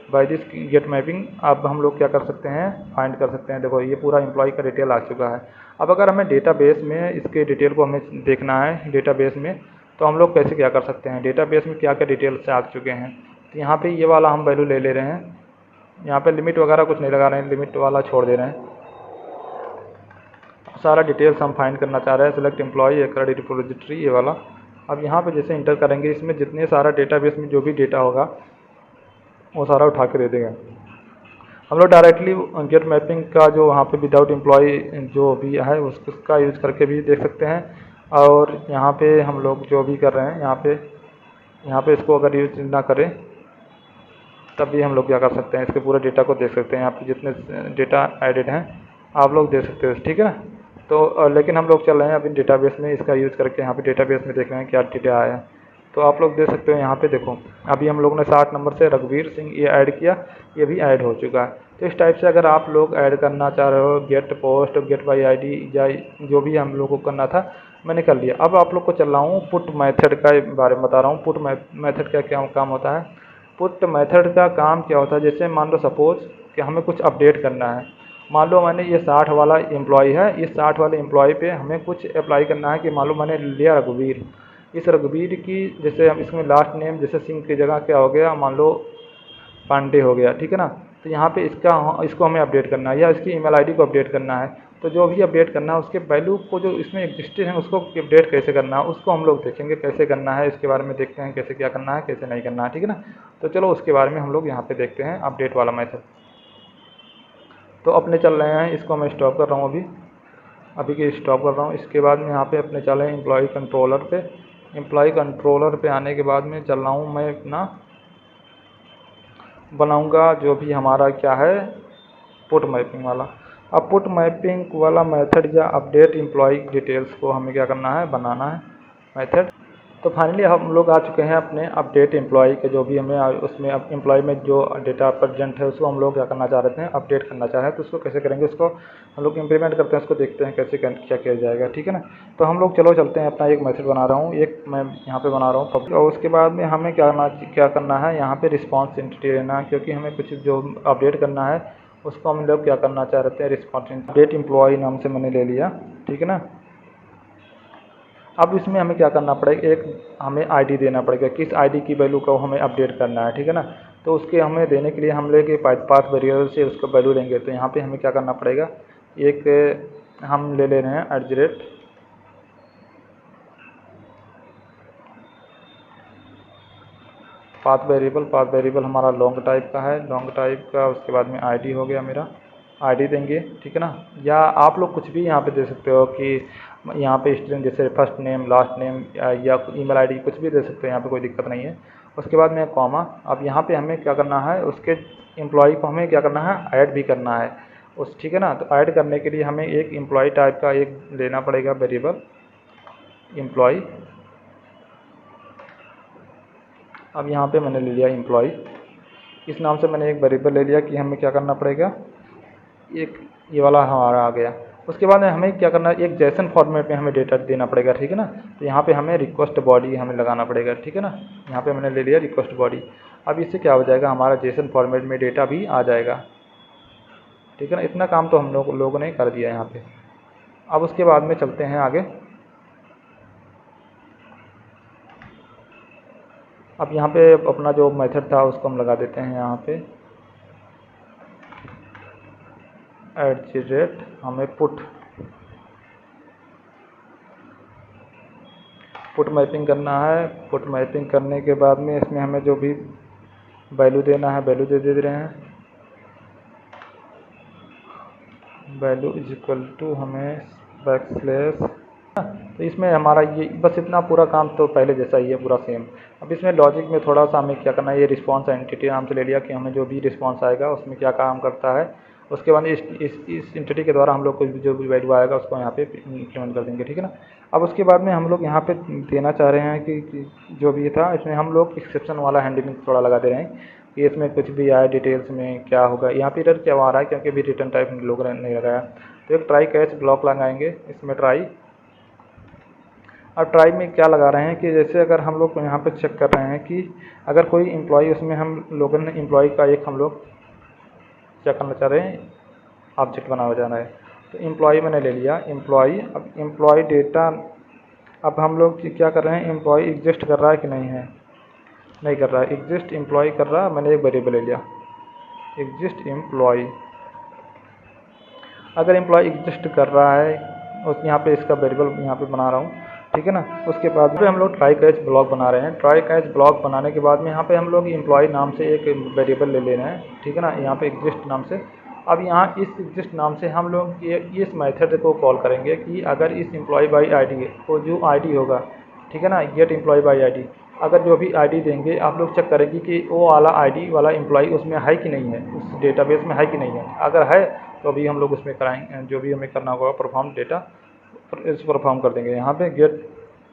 बाय दिस गेट मैपिंग अब हम लोग क्या कर सकते हैं, फाइंड कर सकते हैं। देखो ये पूरा एम्प्लॉय का डिटेल आ चुका है। अब अगर हमें डेटाबेस में इसके डिटेल को हमें देखना है डेटाबेस में, तो हम लोग कैसे क्या कर सकते हैं, डेटाबेस में क्या क्या डिटेल्स आ चुके हैं। तो यहाँ पे ये वाला हम वैल्यू ले रहे हैं, यहाँ पे लिमिट वगैरह कुछ नहीं लगा रहे हैं, लिमिट वाला छोड़ दे रहे हैं। सारा डिटेल्स हम फाइंड करना चाह रहे हैं, सेलेक्ट एम्प्लॉय क्रेडिट रिपोजिटरी ये वाला। अब यहाँ पे जैसे इंटर करेंगे, इसमें जितने सारा डेटाबेस में जो भी डेटा होगा वो सारा उठा के दे देगा। हम लोग डायरेक्टली गेट मैपिंग का जो वहाँ पे विदाउट एम्प्लॉय जो भी है उसका यूज़ करके भी देख सकते हैं। और यहाँ पे हम लोग जो भी कर रहे हैं, यहाँ पे इसको अगर यूज ना करें तब भी हम लोग क्या कर सकते हैं, इसके पूरे डेटा को देख सकते हैं। यहाँ पे जितने डेटा एडेड हैं आप लोग देख सकते हो, ठीक है ना। तो लेकिन हम लोग चल रहे हैं अभी डेटाबेस में, इसका यूज़ करके यहाँ पे डेटाबेस में देख रहे हैं क्या डेटा आया है। तो आप लोग देख सकते हो यहाँ पे देखो, अभी हम लोग ने 60 नंबर से रघुवीर सिंह ये ऐड किया, ये भी ऐड हो चुका है। तो इस टाइप से अगर आप लोग ऐड करना चाह रहे हो, get post, get by ID या जो भी हम लोग को करना था मैंने कर लिया। अब आप लोग को चल रहा हूँ पुट मेथड का बारे में बता रहा हूँ। पुट मेथड का क्या काम होता है। पुट मेथड का काम क्या होता है, जैसे मान लो सपोज कि हमें कुछ अपडेट करना है। मान लो मैंने ये 60 वाला एम्प्लॉय है, इस 60 वाले एम्प्लॉय पे हमें कुछ अप्लाई करना है कि मान लो मैंने लिया रघुवीर, इस रघुवीर की जैसे हम इसमें लास्ट नेम जैसे सिंह की जगह क्या हो गया, मान लो पांडे हो गया, ठीक है ना। तो यहाँ पे इसको हमें अपडेट करना है या इसकी ईमेल आईडी को अपडेट करना है। तो जो भी अपडेट करना है उसके वैल्यू को जो इसमें एग्जिस्टेड है उसको अपडेट कैसे करना है उसको हम लोग देखेंगे, कैसे करना है इसके बारे में देखते हैं, कैसे क्या करना है कैसे नहीं करना है, ठीक है ना। तो चलो उसके बारे में हम लोग यहाँ पे देखते हैं अपडेट वाला मेथड। तो अपने चल रहे हैं, इसको मैं स्टॉप कर रहा हूँ, अभी के स्टॉप कर रहा हूँ। इसके बाद में यहाँ पे अपने चले हैं एम्प्लॉय कंट्रोलर पे। एम्प्लॉय कंट्रोलर पे आने के बाद में चल रहा हूँ मैं अपना बनाऊँगा जो भी हमारा क्या है पुट मैपिंग वाला। अब पुट मैपिंग वाला मेथड या अपडेट एम्प्लॉय डिटेल्स को हमें क्या करना है, बनाना है मेथड। तो फाइनली हम लोग आ चुके हैं अपने अपडेट एम्प्लॉय के, जो भी हमें उसमें अब एम्प्लॉय में जो डेटा प्रेजेंट है उसको हम लोग क्या करना चाह रहे हैं, अपडेट करना चाह रहे हैं। तो उसको कैसे करेंगे, उसको हम लोग इम्प्लीमेंट करते हैं, उसको देखते हैं कैसे क्या किया जाएगा, ठीक है ना। तो हम लोग चलो चलते हैं, अपना एक मैसेज बना रहा हूँ, एक मैं यहाँ पे बना रहा हूँ और उसके बाद में हमें क्या करना है, यहाँ पे रिस्पॉन्स एंटिटी लेना है, क्योंकि हमें कुछ जो अपडेट करना है उसको हम लोग क्या करना चाह रहे थे, रिस्पॉन्स अपडेट एम्प्लॉय नाम से मैंने ले लिया, ठीक है ना। अब इसमें हमें क्या करना पड़ेगा, एक हमें आईडी देना पड़ेगा, किस आईडी की वैल्यू को हमें अपडेट करना है, ठीक है ना। तो उसके हमें देने के लिए हम लेंगे पाथ वेरिएबल से उसका वैल्यू लेंगे। तो यहाँ पे हमें क्या करना पड़ेगा, एक हम ले रहे हैं @ पाथ वेरिएबल हमारा लॉन्ग टाइप का है, लॉन्ग टाइप का। उसके बाद में आईडी हो गया मेरा, आईडी देंगे, ठीक है ना। या आप लोग कुछ भी यहाँ पे दे सकते हो कि यहाँ पे स्ट्रिंग जैसे फर्स्ट नेम लास्ट नेम या ईमेल आईडी कुछ भी दे सकते हो, यहाँ पे कोई दिक्कत नहीं है। उसके बाद में कॉमा। अब यहाँ पे हमें क्या करना है, उसके एम्प्लॉय को हमें क्या करना है, ऐड भी करना है उस, ठीक है ना। तो ऐड करने के लिए हमें एक एम्प्लॉय टाइप का एक लेना पड़ेगा वेरिएबल एम्प्लॉय। अब यहाँ पे मैंने ले लिया एम्प्लॉय, इस नाम से मैंने एक वेरिएबल ले लिया कि हमें क्या करना पड़ेगा, एक ये वाला हमारा आ गया। उसके बाद में हमें क्या करना है, एक जेसन फॉर्मेट में हमें डेटा देना पड़ेगा, ठीक है ना। तो यहाँ पे हमें रिक्वेस्ट बॉडी हमें लगाना पड़ेगा, ठीक है ना। यहाँ पे मैंने ले लिया रिक्वेस्ट बॉडी। अब इससे क्या हो जाएगा, हमारा जेसन फॉर्मेट में डेटा भी आ जाएगा, ठीक है ना। इतना काम तो हम लोगों ने कर दिया यहाँ पे। अब उसके बाद में चलते हैं आगे। अब यहाँ पे अपना जो मेथड था उसको हम लगा देते हैं यहाँ पे @ हमें पुट मैपिंग करना है। पुट मैपिंग करने के बाद में इसमें हमें जो भी वैल्यू देना है वैल्यू दे रहे हैं, वैल्यू = हमें बैकस्लैश। तो इसमें हमारा ये बस इतना पूरा काम तो पहले जैसा ही है पूरा सेम। अब इसमें लॉजिक में थोड़ा सा हमें क्या करना है, ये रिस्पांस एंटिटी नाम से ले लिया कि हमें जो भी रिस्पांस आएगा उसमें क्या काम करता है। उसके बाद इस एंटिटी के द्वारा हम लोग को जो भी वैल्यू आएगा उसको यहाँ पे इम्प्लीमेंट कर देंगे, ठीक है ना। अब उसके बाद में हम लोग यहाँ पे देना चाह रहे हैं कि जो भी था इसमें हम लोग एक्सेप्शन वाला हैंडलिंग थोड़ा लगा दे रहे हैं कि इसमें कुछ भी आए डिटेल्स में क्या होगा। यहाँ पे एरर क्या आ रहा है, क्योंकि अभी रिटर्न टाइप लोग नहीं लगाया। तो एक ट्राई कैच ब्लॉक लगाएंगे इसमें ट्राई। अब ट्राई में क्या लगा रहे हैं कि जैसे अगर हम लोग यहाँ पे चेक कर रहे हैं कि अगर कोई एम्प्लॉय, उसमें हम लोगों ने एम्प्लॉय का एक हम लोग क्या करना चाह रहे हैं, ऑब्जेक्ट बनाना चाह रहे हैं। तो एम्प्लॉय मैंने ले लिया एम्प्लॉय। अब एम्प्लॉय डेटा, अब हम लोग क्या कर रहे हैं, एम्प्लॉय एग्जिस्ट कर रहा है कि नहीं है, नहीं कर रहा है, एग्जिस्ट एम्प्लॉय कर रहा है। मैंने एक वेरिएबल ले लिया एग्जिस्ट एम्प्लॉय। अगर एम्प्लॉय एग्जिस्ट कर रहा है उस यहाँ पे इसका वेरिएबल यहाँ पे बना रहा हूँ, ठीक है ना। उसके बाद में हम लोग ट्राई कैच ब्लॉक बना रहे हैं। ट्राई कैच ब्लॉक बनाने के बाद में यहाँ पे हम लोग एम्प्लॉय नाम से एक वेरिएबल ले रहे हैं, ठीक है ना, यहाँ पे एग्जिस्ट नाम से। अब यहाँ इस एग्जिस्ट नाम से हम लोग इस मेथड को कॉल करेंगे कि अगर इस एम्प्लॉय बाई आईडी को जो आईडी होगा, ठीक है ना, गेट एम्प्लॉय बाई आईडी, अगर जो भी आईडी देंगे आप लोग चेक करेंगे कि वो वाला आईडी वाला एम्प्लॉय उसमें है कि नहीं है, उस डेटाबेस में है कि नहीं है। अगर है तो अभी हम लोग उसमें कराएंगे, जो भी हमें करना होगा परफॉर्म डेटा इस परफॉर्म कर देंगे। यहाँ पे गेट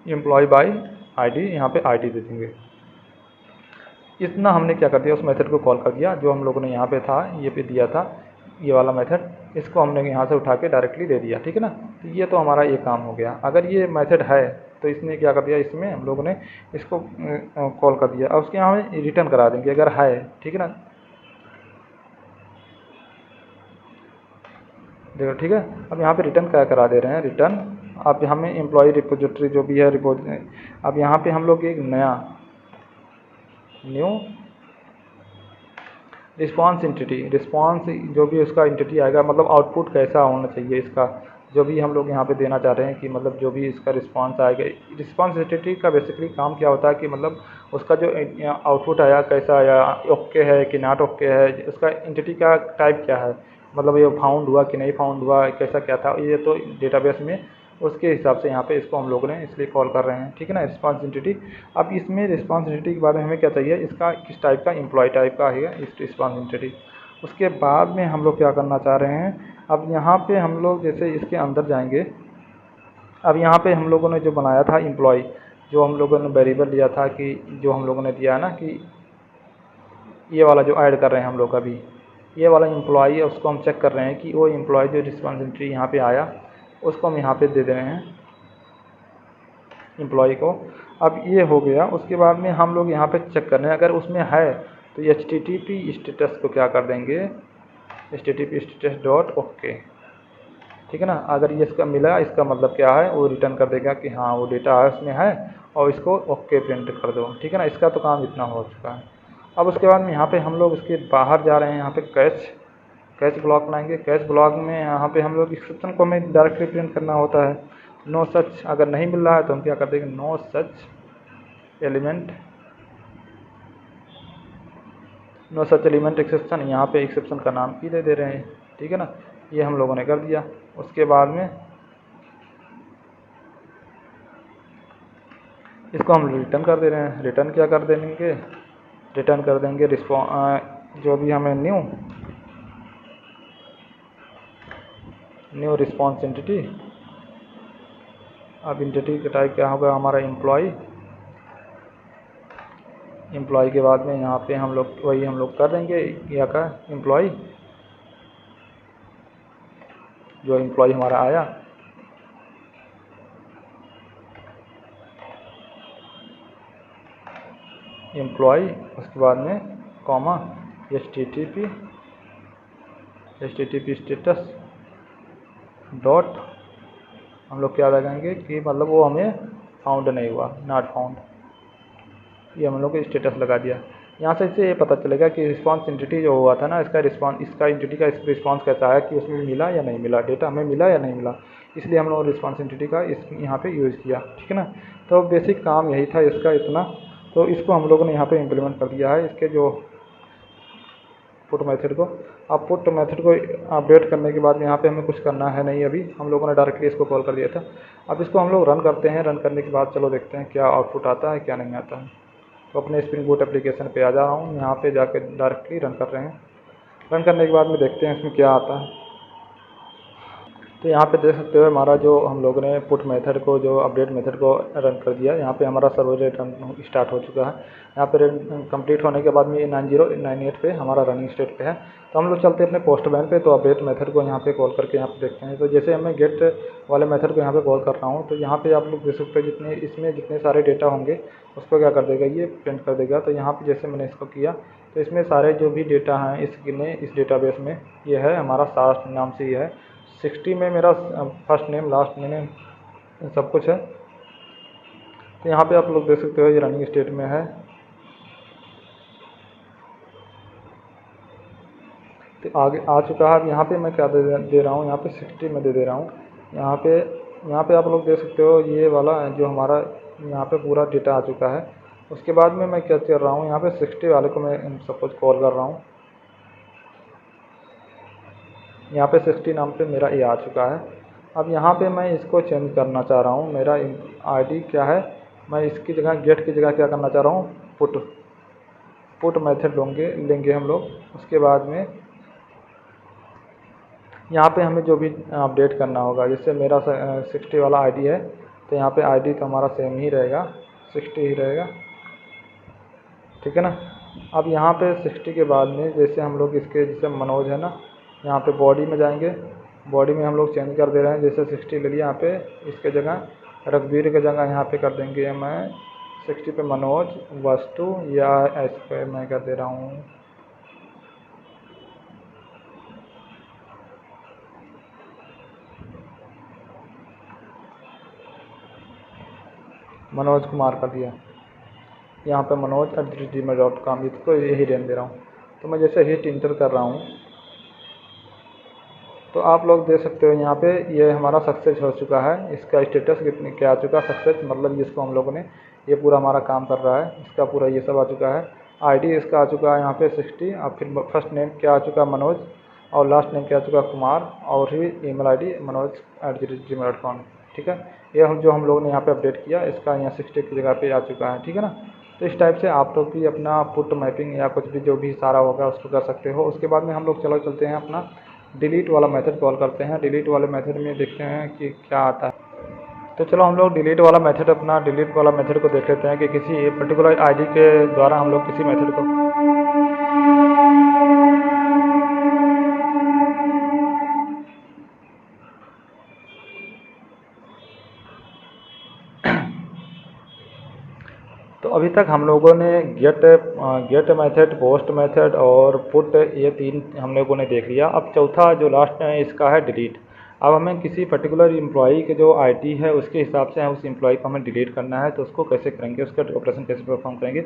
एम्प्लॉय बाई आईडी, यहाँ पे आईडी दे देंगे। इतना हमने क्या कर दिया, उस मेथड को कॉल कर दिया जो हम लोगों ने यहाँ पे था, ये पे दिया था ये वाला मेथड, इसको हमने यहाँ से उठा के डायरेक्टली दे दिया, ठीक है ना। तो ये तो हमारा ये काम हो गया। अगर ये मेथड है तो इसने क्या कर दिया, इसमें हम लोगों ने इसको कॉल कर दिया। अब उसके यहाँ हमें रिटर्न करा देंगे अगर है, ठीक है ना, देखो ठीक है। अब यहाँ पे रिटर्न क्या करा दे रहे हैं, रिटर्न। अब हमें एम्प्लॉय रिपोजिटरी जो भी है अब यहाँ पे हम लोग एक न्यू रिस्पांस एंटिटी, रिस्पांस जो भी उसका एंटिटी आएगा, मतलब आउटपुट कैसा होना चाहिए इसका, जो भी हम लोग यहाँ पे देना चाह रहे हैं कि मतलब जो भी इसका रिस्पांस आएगा। रिस्पांस एंटिटी का बेसिकली काम क्या होता है कि मतलब उसका जो आउटपुट आया कैसा आया, ओके है कि नॉट ओके है, उसका एंटिटी का टाइप क्या है, मतलब ये फाउंड हुआ कि नहीं फाउंड हुआ, कैसा क्या था, ये तो डेटाबेस में उसके हिसाब से यहाँ पे इसको हम लोग ने इसलिए कॉल कर रहे हैं, ठीक है ना, रिस्पांस एंटिटी। अब इसमें रिस्पांस एंटिटी के बारे में हमें क्या चाहिए, इसका किस टाइप का एम्प्लॉय टाइप का है इस रिस्पांस एंटिटी। उसके बाद में हम लोग क्या करना चाह रहे हैं, अब यहाँ पे हम लोग जैसे इसके अंदर जाएंगे। अब यहाँ पे हम लोगों ने जो बनाया था एम्प्लॉय, जो हम लोगों ने वेरिएबल लिया था कि जो हम लोगों ने दिया है ना कि ये वाला जो ऐड कर रहे हैं हम लोग अभी, ये वाला एम्प्लॉय है, उसको हम चेक कर रहे हैं कि वो एम्प्लॉय जो रिस्पांस एंटिटी यहाँ पे आया उसको हम यहाँ पे दे दे रहे हैं एम्प्लॉय को। अब ये हो गया। उसके बाद में हम लोग यहाँ पे चेक कर रहे हैं, अगर उसमें है तो HTTP स्टेटस को क्या कर देंगे, HTTP स्टेटस डॉट ओके, ठीक है ना। अगर ये इसका मिला, इसका मतलब क्या है, वो रिटर्न कर देगा कि हाँ वो डेटा है उसमें है, और इसको ओके प्रिंट कर दो, ठीक है ना। इसका तो काम इतना हो चुका है। अब उसके बाद में यहाँ पे हम लोग इसके बाहर जा रहे हैं, यहाँ पे कैच ब्लॉक बनाएंगे। कैच ब्लॉक में यहाँ पे हम लोग एक्सेप्शन को हमें डायरेक्टली प्रिंट करना होता है। नो सच अगर नहीं मिल रहा है तो हम क्या कर देंगे, no such element, no such element exception, यहाँ पे एक्सेप्शन का नाम ही दे रहे हैं, ठीक है ना। ये हम लोगों ने कर दिया। उसके बाद में इसको हम रिटर्न कर दे रहे हैं। रिटर्न क्या कर देंगे, रिटर्न कर देंगे जो भी हमें न्यू रिस्पॉन्स एंटिटी। अब एंटिटी का टाइप क्या होगा हमारा एम्प्लॉय। एम्प्लॉय के बाद में यहाँ पे हम लोग वही हम लोग कर देंगे या का एम्प्लॉय, जो एम्प्लॉय हमारा आया। एम्प्लॉय उसके बाद में कॉमा HTTP स्टेटस डॉट हम लोग क्या लगाएंगे कि मतलब वो हमें फाउंड नहीं हुआ, नॉट फाउंड, ये हम लोग को स्टेटस लगा दिया। यहाँ से इससे ये पता चलेगा कि रिस्पांस एंटिटी जो हुआ था ना, इसका एंटिटी का रिस्पांस कैसा है, कि उसमें मिला या नहीं मिला, डेटा हमें मिला या नहीं मिला। इसलिए हम लोग रिस्पांस एंटिटी का यहाँ पे यूज़ किया, ठीक है ना। तो बेसिक काम यही था इसका इतना। तो इसको हम लोगों ने यहाँ पे इम्प्लीमेंट कर दिया है, इसके जो पुट मेथड को। अब पुट मेथड को अपडेट करने के बाद में यहाँ पे हमें कुछ करना है नहीं, अभी हम लोगों ने डायरेक्टली इसको कॉल कर दिया था। अब इसको हम लोग रन करते हैं। रन करने के बाद चलो देखते हैं क्या आउटपुट आता है क्या नहीं आता है। तो अपने स्प्रिंग बूट एप्लीकेशन पे आ जा रहा हूँ, यहाँ पे जाके डायरेक्टली रन कर रहे हैं। रन करने के बाद में देखते हैं इसमें क्या आता है। तो यहाँ पे देख सकते हो हमारा जो हम लोगों ने पुट मेथड को, जो अपडेट मेथड को रन कर दिया। यहाँ पे हमारा सर्वर रन स्टार्ट हो चुका है। यहाँ पे कंप्लीट होने के बाद में 9098 पे हमारा रनिंग स्टेट पे है। तो हम लोग चलते हैं अपने पोस्टमैन पे। तो अपडेट मेथड को यहाँ पे कॉल करके यहाँ पे देखते हैं। तो जैसे मैं गेट वाले मेथड को यहाँ पे कॉल कर रहा हूँ, तो यहाँ पे आप लोग देख सकते हो इसमें जितने सारे डेटा होंगे उसको क्या कर देगा, ये प्रिंट कर देगा। तो यहाँ पे जैसे मैंने इसको किया, तो इसमें सारे जो भी डेटा हैं इस डेटाबेस में, ये है हमारा सास नाम से ही है। 60 में मेरा फर्स्ट नेम लास्ट नेम सब कुछ है। तो यहाँ पे आप लोग देख सकते हो ये रनिंग स्टेट में है। तो आगे आ चुका है। अब यहाँ पे मैं क्या दे रहा हूँ, यहाँ पे 60 में दे रहा हूँ। यहाँ पे आप लोग देख सकते हो ये वाला जो हमारा यहाँ पे पूरा डेटा आ चुका है। उसके बाद में मैं क्या कर रहा हूँ, यहाँ पे 60 वाले को मैं सपोज कॉल कर रहा हूँ। यहाँ पे 60 नाम पे मेरा ये आ चुका है। अब यहाँ पे मैं इसको चेंज करना चाह रहा हूँ। मेरा आईडी क्या है, मैं इसकी जगह गेट की जगह क्या करना चाह रहा हूँ, पुट मेथड लेंगे हम लोग। उसके बाद में यहाँ पे हमें जो भी अपडेट करना होगा, जैसे मेरा 60 वाला आईडी है, तो यहाँ पे आईडी तो हमारा सेम ही रहेगा, 60 ही रहेगा, ठीक है ना। अब यहाँ पे 60 के बाद में जैसे हम लोग इसके जैसे मनोज है ना, यहाँ पे बॉडी में जाएंगे। बॉडी में हम लोग चेंज कर दे रहे हैं, जैसे 60 ले लिया, यहाँ पे इसके जगह रघुवीर के जगह यहाँ पे कर देंगे मैं 60 पे मनोज वस्तु, या ऐसे पे मैं कर दे रहा हूँ मनोज कुमार कर दिया। यहाँ पे मनोज@gmail.com, इसको यही रहने दे रहा हूँ। तो मैं जैसे हिट इंटर कर रहा हूँ तो आप लोग देख सकते हो यहाँ पे ये हमारा सक्सेस हो चुका है। इसका स्टेटस कितने क्या आ चुका है, सक्सेस मतलब इसको हम लोगों ने ये पूरा हमारा काम कर रहा है, इसका पूरा ये सब आ चुका है। आईडी इसका आ चुका है यहाँ पे 60, और फिर फर्स्ट नेम क्या आ चुका है मनोज, और लास्ट नेम क्या आ चुका है कुमार, और फिर ईमेल आईडी manoj@gmail.com। ठीक है, ये जो हम लोगों ने यहाँ पे अपडेट किया इसका यहाँ 60 की जगह पे आ चुका है। ठीक है ना, तो इस टाइप से आप लोग भी अपना पुट मैपिंग या कुछ भी जो भी सारा होगा उसको कर सकते हो। उसके बाद में हम लोग चलते हैं अपना डिलीट वाला मेथड कॉल करते हैं। डिलीट वाले मेथड में देखते हैं कि क्या आता है। तो चलो हम लोग डिलीट वाला मेथड को देख लेते हैं कि किसी पर्टिकुलर आईडी के द्वारा हम लोग किसी मेथड को तो अभी तक हम लोगों ने गेट मेथड, पोस्ट मेथड और पुट, ये 3 हम लोगों ने देख लिया। अब चौथा जो लास्ट है इसका है डिलीट। अब हमें किसी पर्टिकुलर एम्प्लॉई के जो आईडी है उसके हिसाब से उस एम्प्लॉई को हमें डिलीट करना है, तो उसको कैसे करेंगे, उसका ऑपरेशन कैसे परफॉर्म करेंगे,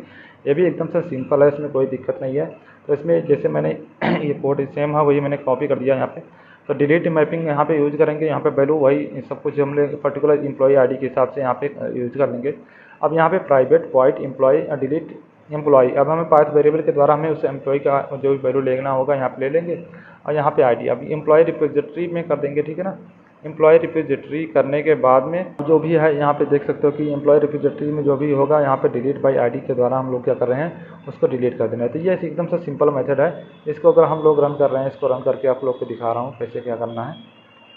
ये भी एकदम से सिंपल है, इसमें कोई दिक्कत नहीं है। तो इसमें जैसे मैंने ये कोड सेम है वही मैंने कॉपी कर दिया यहाँ पे। तो डिलीट मैपिंग यहाँ पे यूज़ करेंगे, यहाँ पे वैल्यू वही सब कुछ हम लोग पर्टिकुलर एम्प्लॉई आईडी के हिसाब से यहाँ पे यूज़ कर लेंगे। अब यहाँ पे private void employee delete employee, अब हमें पाथ वेरिएबल के द्वारा हमें उस एम्प्लॉई का जो भी वैल्यू लेना होगा यहाँ पे ले लेंगे। और यहाँ पे आईडी अब एम्प्लॉय रिपोजिटरी में कर देंगे। ठीक है ना, एम्प्लॉय रिपोजिटरी करने के बाद में जो भी है यहाँ पे देख सकते हो कि एम्प्लॉय रिपोजिटरी में जो भी होगा यहाँ पे डिलीट बाई आईडी के द्वारा हम लोग क्या कर रहे हैं, उसको डिलीट कर देना है। तो ये एकदम से सिंपल मेथड है। इसको अगर हम लोग रन कर रहे हैं, इसको रन करके आप लोग को दिखा रहा हूँ कैसे क्या करना है।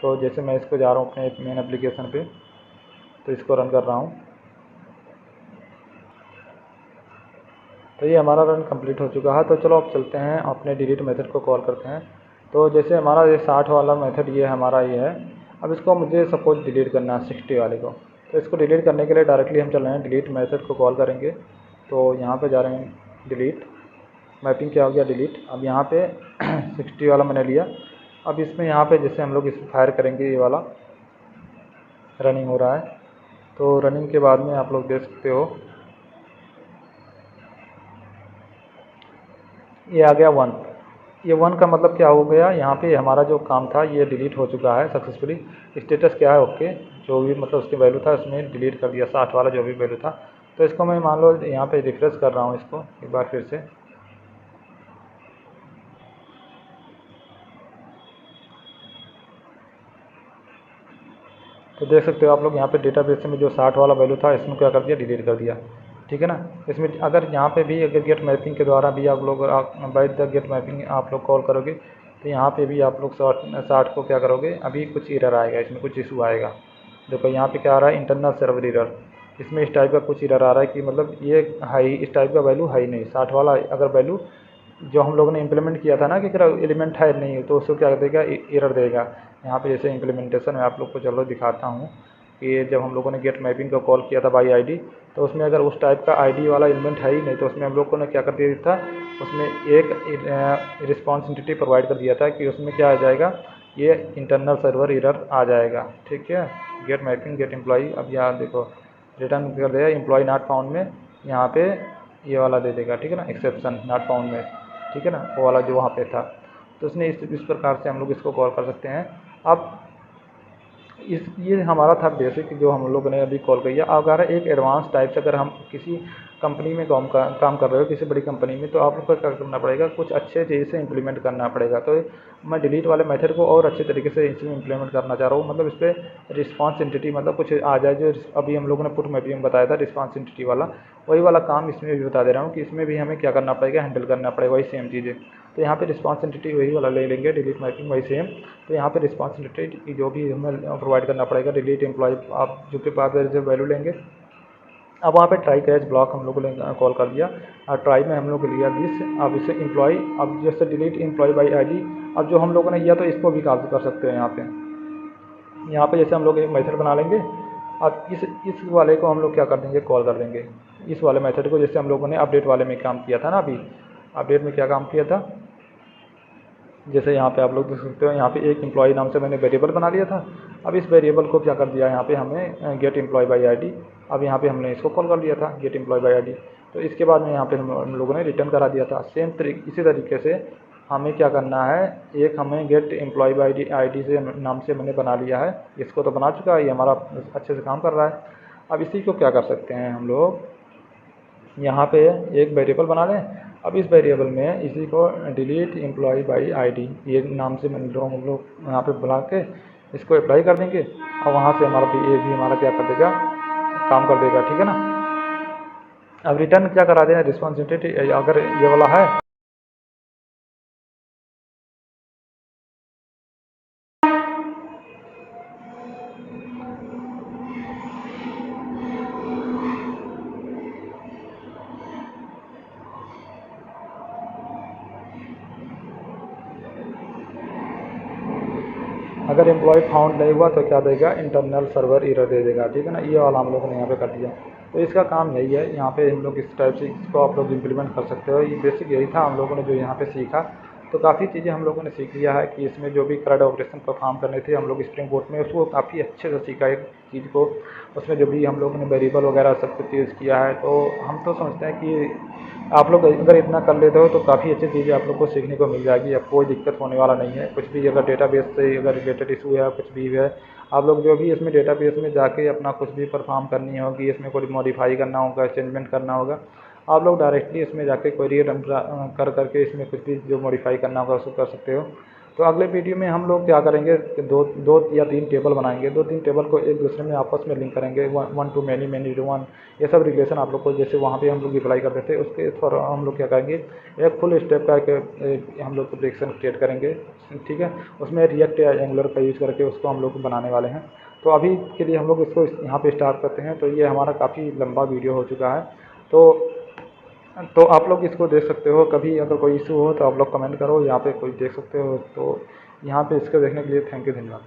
तो जैसे मैं इसको जा रहा हूँ अपने मेन एप्लीकेशन पे, तो इसको रन कर रहा हूँ। तो ये हमारा रन कंप्लीट हो चुका है। तो चलो अब चलते हैं अपने डिलीट मेथड को कॉल करते हैं। तो जैसे हमारा ये 60 वाला मेथड ये हमारा ये है। अब इसको मुझे सपोज डिलीट करना है 60 वाले को। तो इसको डिलीट करने के लिए डायरेक्टली हम चल रहे हैं डिलीट मेथड को कॉल करेंगे। तो यहाँ पे जा रहे हैं डिलीट मैपिंग, क्या हो गया डिलीट। अब यहाँ पे 60 वाला मैंने लिया। अब इसमें यहाँ पे जैसे हम लोग इस फायर करेंगे, ये वाला रनिंग हो रहा है। तो रनिंग के बाद में आप लोग देख सकते हो ये आ गया 1। ये 1 का मतलब क्या हो गया, यहाँ पे हमारा जो काम था ये डिलीट हो चुका है सक्सेसफुली। स्टेटस क्या है, ओके, जो भी मतलब उसके वैल्यू था उसमें डिलीट कर दिया 60 वाला जो भी वैल्यू था। तो इसको मैं मान लो यहाँ पे रिफ्रेश कर रहा हूँ इसको एक बार फिर से। तो देख सकते हो आप लोग यहाँ पे डेटाबेस में जो 60 वाला वैल्यू था इसमें क्या कर दिया, डिलीट कर दिया। ठीक है ना, इसमें अगर यहाँ पे भी अगर गेट मैपिंग के द्वारा भी आप लोग बाय द गेट मैपिंग आप लोग कॉल करोगे तो यहाँ पे भी आप लोग 60 को क्या करोगे, अभी कुछ एरर आएगा, इसमें कुछ इशू आएगा। देखो यहाँ पे क्या आ रहा है, इंटरनल सर्वर एरर। इसमें इस टाइप का कुछ एरर आ रहा है कि मतलब ये हाई, इस टाइप का वैल्यू हाई नहीं, 60 वाला अगर वैल्यू जो हम लोगों ने इम्प्लीमेंट किया था ना कि अगर एलिमेंट है नहीं तो उसको क्या देगा, एरर देगा। यहाँ पे जैसे इम्प्लीमेंटेशन में आप लोग को चलो दिखाता हूँ कि जब हम लोगों ने गेट मैपिंग को कॉल किया था बाई आईडी, तो उसमें अगर उस टाइप का आईडी वाला एलिमेंट है ही नहीं तो उसमें हम लोग को ने क्या कर दिया था, उसमें एक रिस्पॉन्स एंटिटी प्रोवाइड कर दिया था कि उसमें क्या आ जाएगा, ये इंटरनल सर्वर एरर आ जाएगा। ठीक है, गेट मैपिंग गेट एम्प्लॉई, अब यहाँ देखो रिटर्न कर देगा एम्प्लॉय नॉट फाउंड में, यहाँ पे ये वाला दे देगा। ठीक है ना, एक्सेप्शन नॉट फाउंड में। ठीक है ना, वो वाला जो वहाँ पे था। तो उसने इस प्रकार से हम लोग इसको कॉल कर सकते हैं। अब ये हमारा था बेसिक जो हम लोगों ने अभी कॉल किया। अगर एक एडवांस टाइप से अगर हम किसी कंपनी में काम कर रहे हो, किसी बड़ी कंपनी में, तो आप लोग को क्या करना पड़ेगा, कुछ अच्छे चीज़ से इम्प्लीमेंट करना पड़ेगा। तो मैं डिलीट वाले मेथड को और अच्छे तरीके से इसमें इम्प्लीमेंट करना चाह रहा हूँ। मतलब इस पर रिस्पॉन्स एंटिटी मतलब कुछ आ जाए, जो अभी हम लोगों ने पुट मैपिंग में बताया था रिस्पॉन्स एंटिटी वाला, वही वाला काम इसमें भी बता दे रहा हूँ कि इसमें भी हमें क्या करना पड़ेगा, हैंडल करना पड़ेगा वही सेम चीज़ें। तो यहाँ पे रिस्पॉन्स एंटिटी वही वाला ले लेंगे, डिलीट मैपिंग वही सेम। तो यहाँ पे रिस्पॉन्स एंटिटी जो भी हमें प्रोवाइड करना पड़ेगा, डिलीट एम्प्लॉय आप जो के बाद वैल्यू लेंगे। अब वहाँ पे ट्राई कैच ब्लॉक हम लोग ने कॉल कर दिया और ट्राई में हम लोग लिया दिस। अब इसे एम्प्लॉय, अब जैसे डिलीट एम्प्लॉय बाई आईडी, अब जो हम लोगों ने किया तो इसको भी कॉल कर सकते हैं। यहाँ पे जैसे हम लोग एक मेथड बना लेंगे। अब इस वाले को हम लोग क्या कर देंगे, कॉल कर देंगे इस वाले मेथड को, जैसे हम लोगों ने अपडेट वाले में काम किया था ना। अभी अपडेट में क्या काम किया था, जैसे यहाँ पे आप लोग देख सकते हो, यहाँ पे एक एम्प्लॉय नाम से मैंने वेरिएबल बना लिया था। अब इस वेरिएबल को क्या कर दिया, यहाँ पे हमें गेट एम्प्लॉय बाई आईडी, अब यहाँ पे हमने इसको कॉल कर लिया था गेट एम्प्लॉय बाई आईडी। तो इसके बाद में यहाँ पे हम लोगों ने रिटर्न करा दिया था। इसी तरीके से हमें क्या करना है, एक हमें गेट एम्प्लॉय बाई आईडी से नाम से मैंने बना लिया है, इसको तो बना चुका है, ये हमारा अच्छे से काम कर रहा है। अब इसी को क्या कर सकते हैं हम लोग, यहाँ पे एक वेरिएबल बना लें। अब इस वेरिएबल में इसी को डिलीट एम्प्लॉय बाई आईडी ये नाम से हम लोग यहाँ पे बुला के इसको अप्लाई कर देंगे और वहाँ से हमारा ये भी हमारा क्या कर देगा, काम कर देगा, ठीक है ना। अब रिटर्न क्या करा देना, रिस्पॉन्सिबिलिटी अगर ये वाला है, अगर एम्प्लॉय फाउंड नहीं हुआ तो क्या देगा, इंटरनल सर्वर एरर दे देगा, ठीक है ना। ये वाला हम लोगों ने यहाँ पे कर दिया। तो इसका काम यही है, यहाँ पे हम लोग इस टाइप से इसको आप लोग इम्प्लीमेंट कर सकते हो। ये बेसिक यही था हम लोगों ने जो यहाँ पे सीखा। तो काफ़ी चीज़ें हम लोगों ने सीख लिया है कि इसमें जो भी CRUD ऑपरेशन परफॉर्म करने थे हम लोग स्प्रिंग बोट में, उसको काफ़ी अच्छे से सीखा एक चीज़ को। उसमें जो भी हम लोगों ने वेरिएबल वगैरह सब कुछ यूज़ किया है, तो हम तो समझते हैं कि आप लोग अगर इतना कर लेते हो तो काफ़ी अच्छी चीज़ें आप लोग को सीखने को मिल जाएगी। अब कोई दिक्कत होने वाला नहीं है। कुछ भी अगर डेटाबेस से अगर रिलेटेड इशू है, कुछ भी है, आप लोग जो भी इसमें डेटाबेस में जाके अपना कुछ भी परफॉर्म करनी होगी, इसमें कोई मॉडिफाई करना होगा, चेंजमेंट करना होगा, आप लोग डायरेक्टली इसमें जाके क्वेरी रन कर करके इसमें कुछ भी जो मॉडिफाई करना होगा उसको कर सकते हो। तो अगले वीडियो में हम लोग क्या करेंगे कि दो या तीन टेबल बनाएंगे, 2-3 टेबल को एक दूसरे में आपस में लिंक करेंगे, one to many, many to one, ये सब रिलेशन आप लोग को जैसे वहाँ पे हम लोग अप्लाई करते थे उसके थोड़ा हम लोग क्या करेंगे, एक फुल स्टेप का एक हम लोग एप्लीकेशन क्रिएट करेंगे, ठीक है। उसमें रिएक्ट या एंगुलर का यूज़ करके उसको हम लोग बनाने वाले हैं। तो अभी के लिए हम लोग इसको यहाँ पे स्टार्ट करते हैं। तो ये हमारा काफ़ी लंबा वीडियो हो चुका है। तो आप लोग इसको देख सकते हो। कभी अगर कोई इशू हो तो आप लोग कमेंट करो, यहाँ पे कोई देख सकते हो। तो यहाँ पे इसको देखने के लिए थैंक यू, धन्यवाद।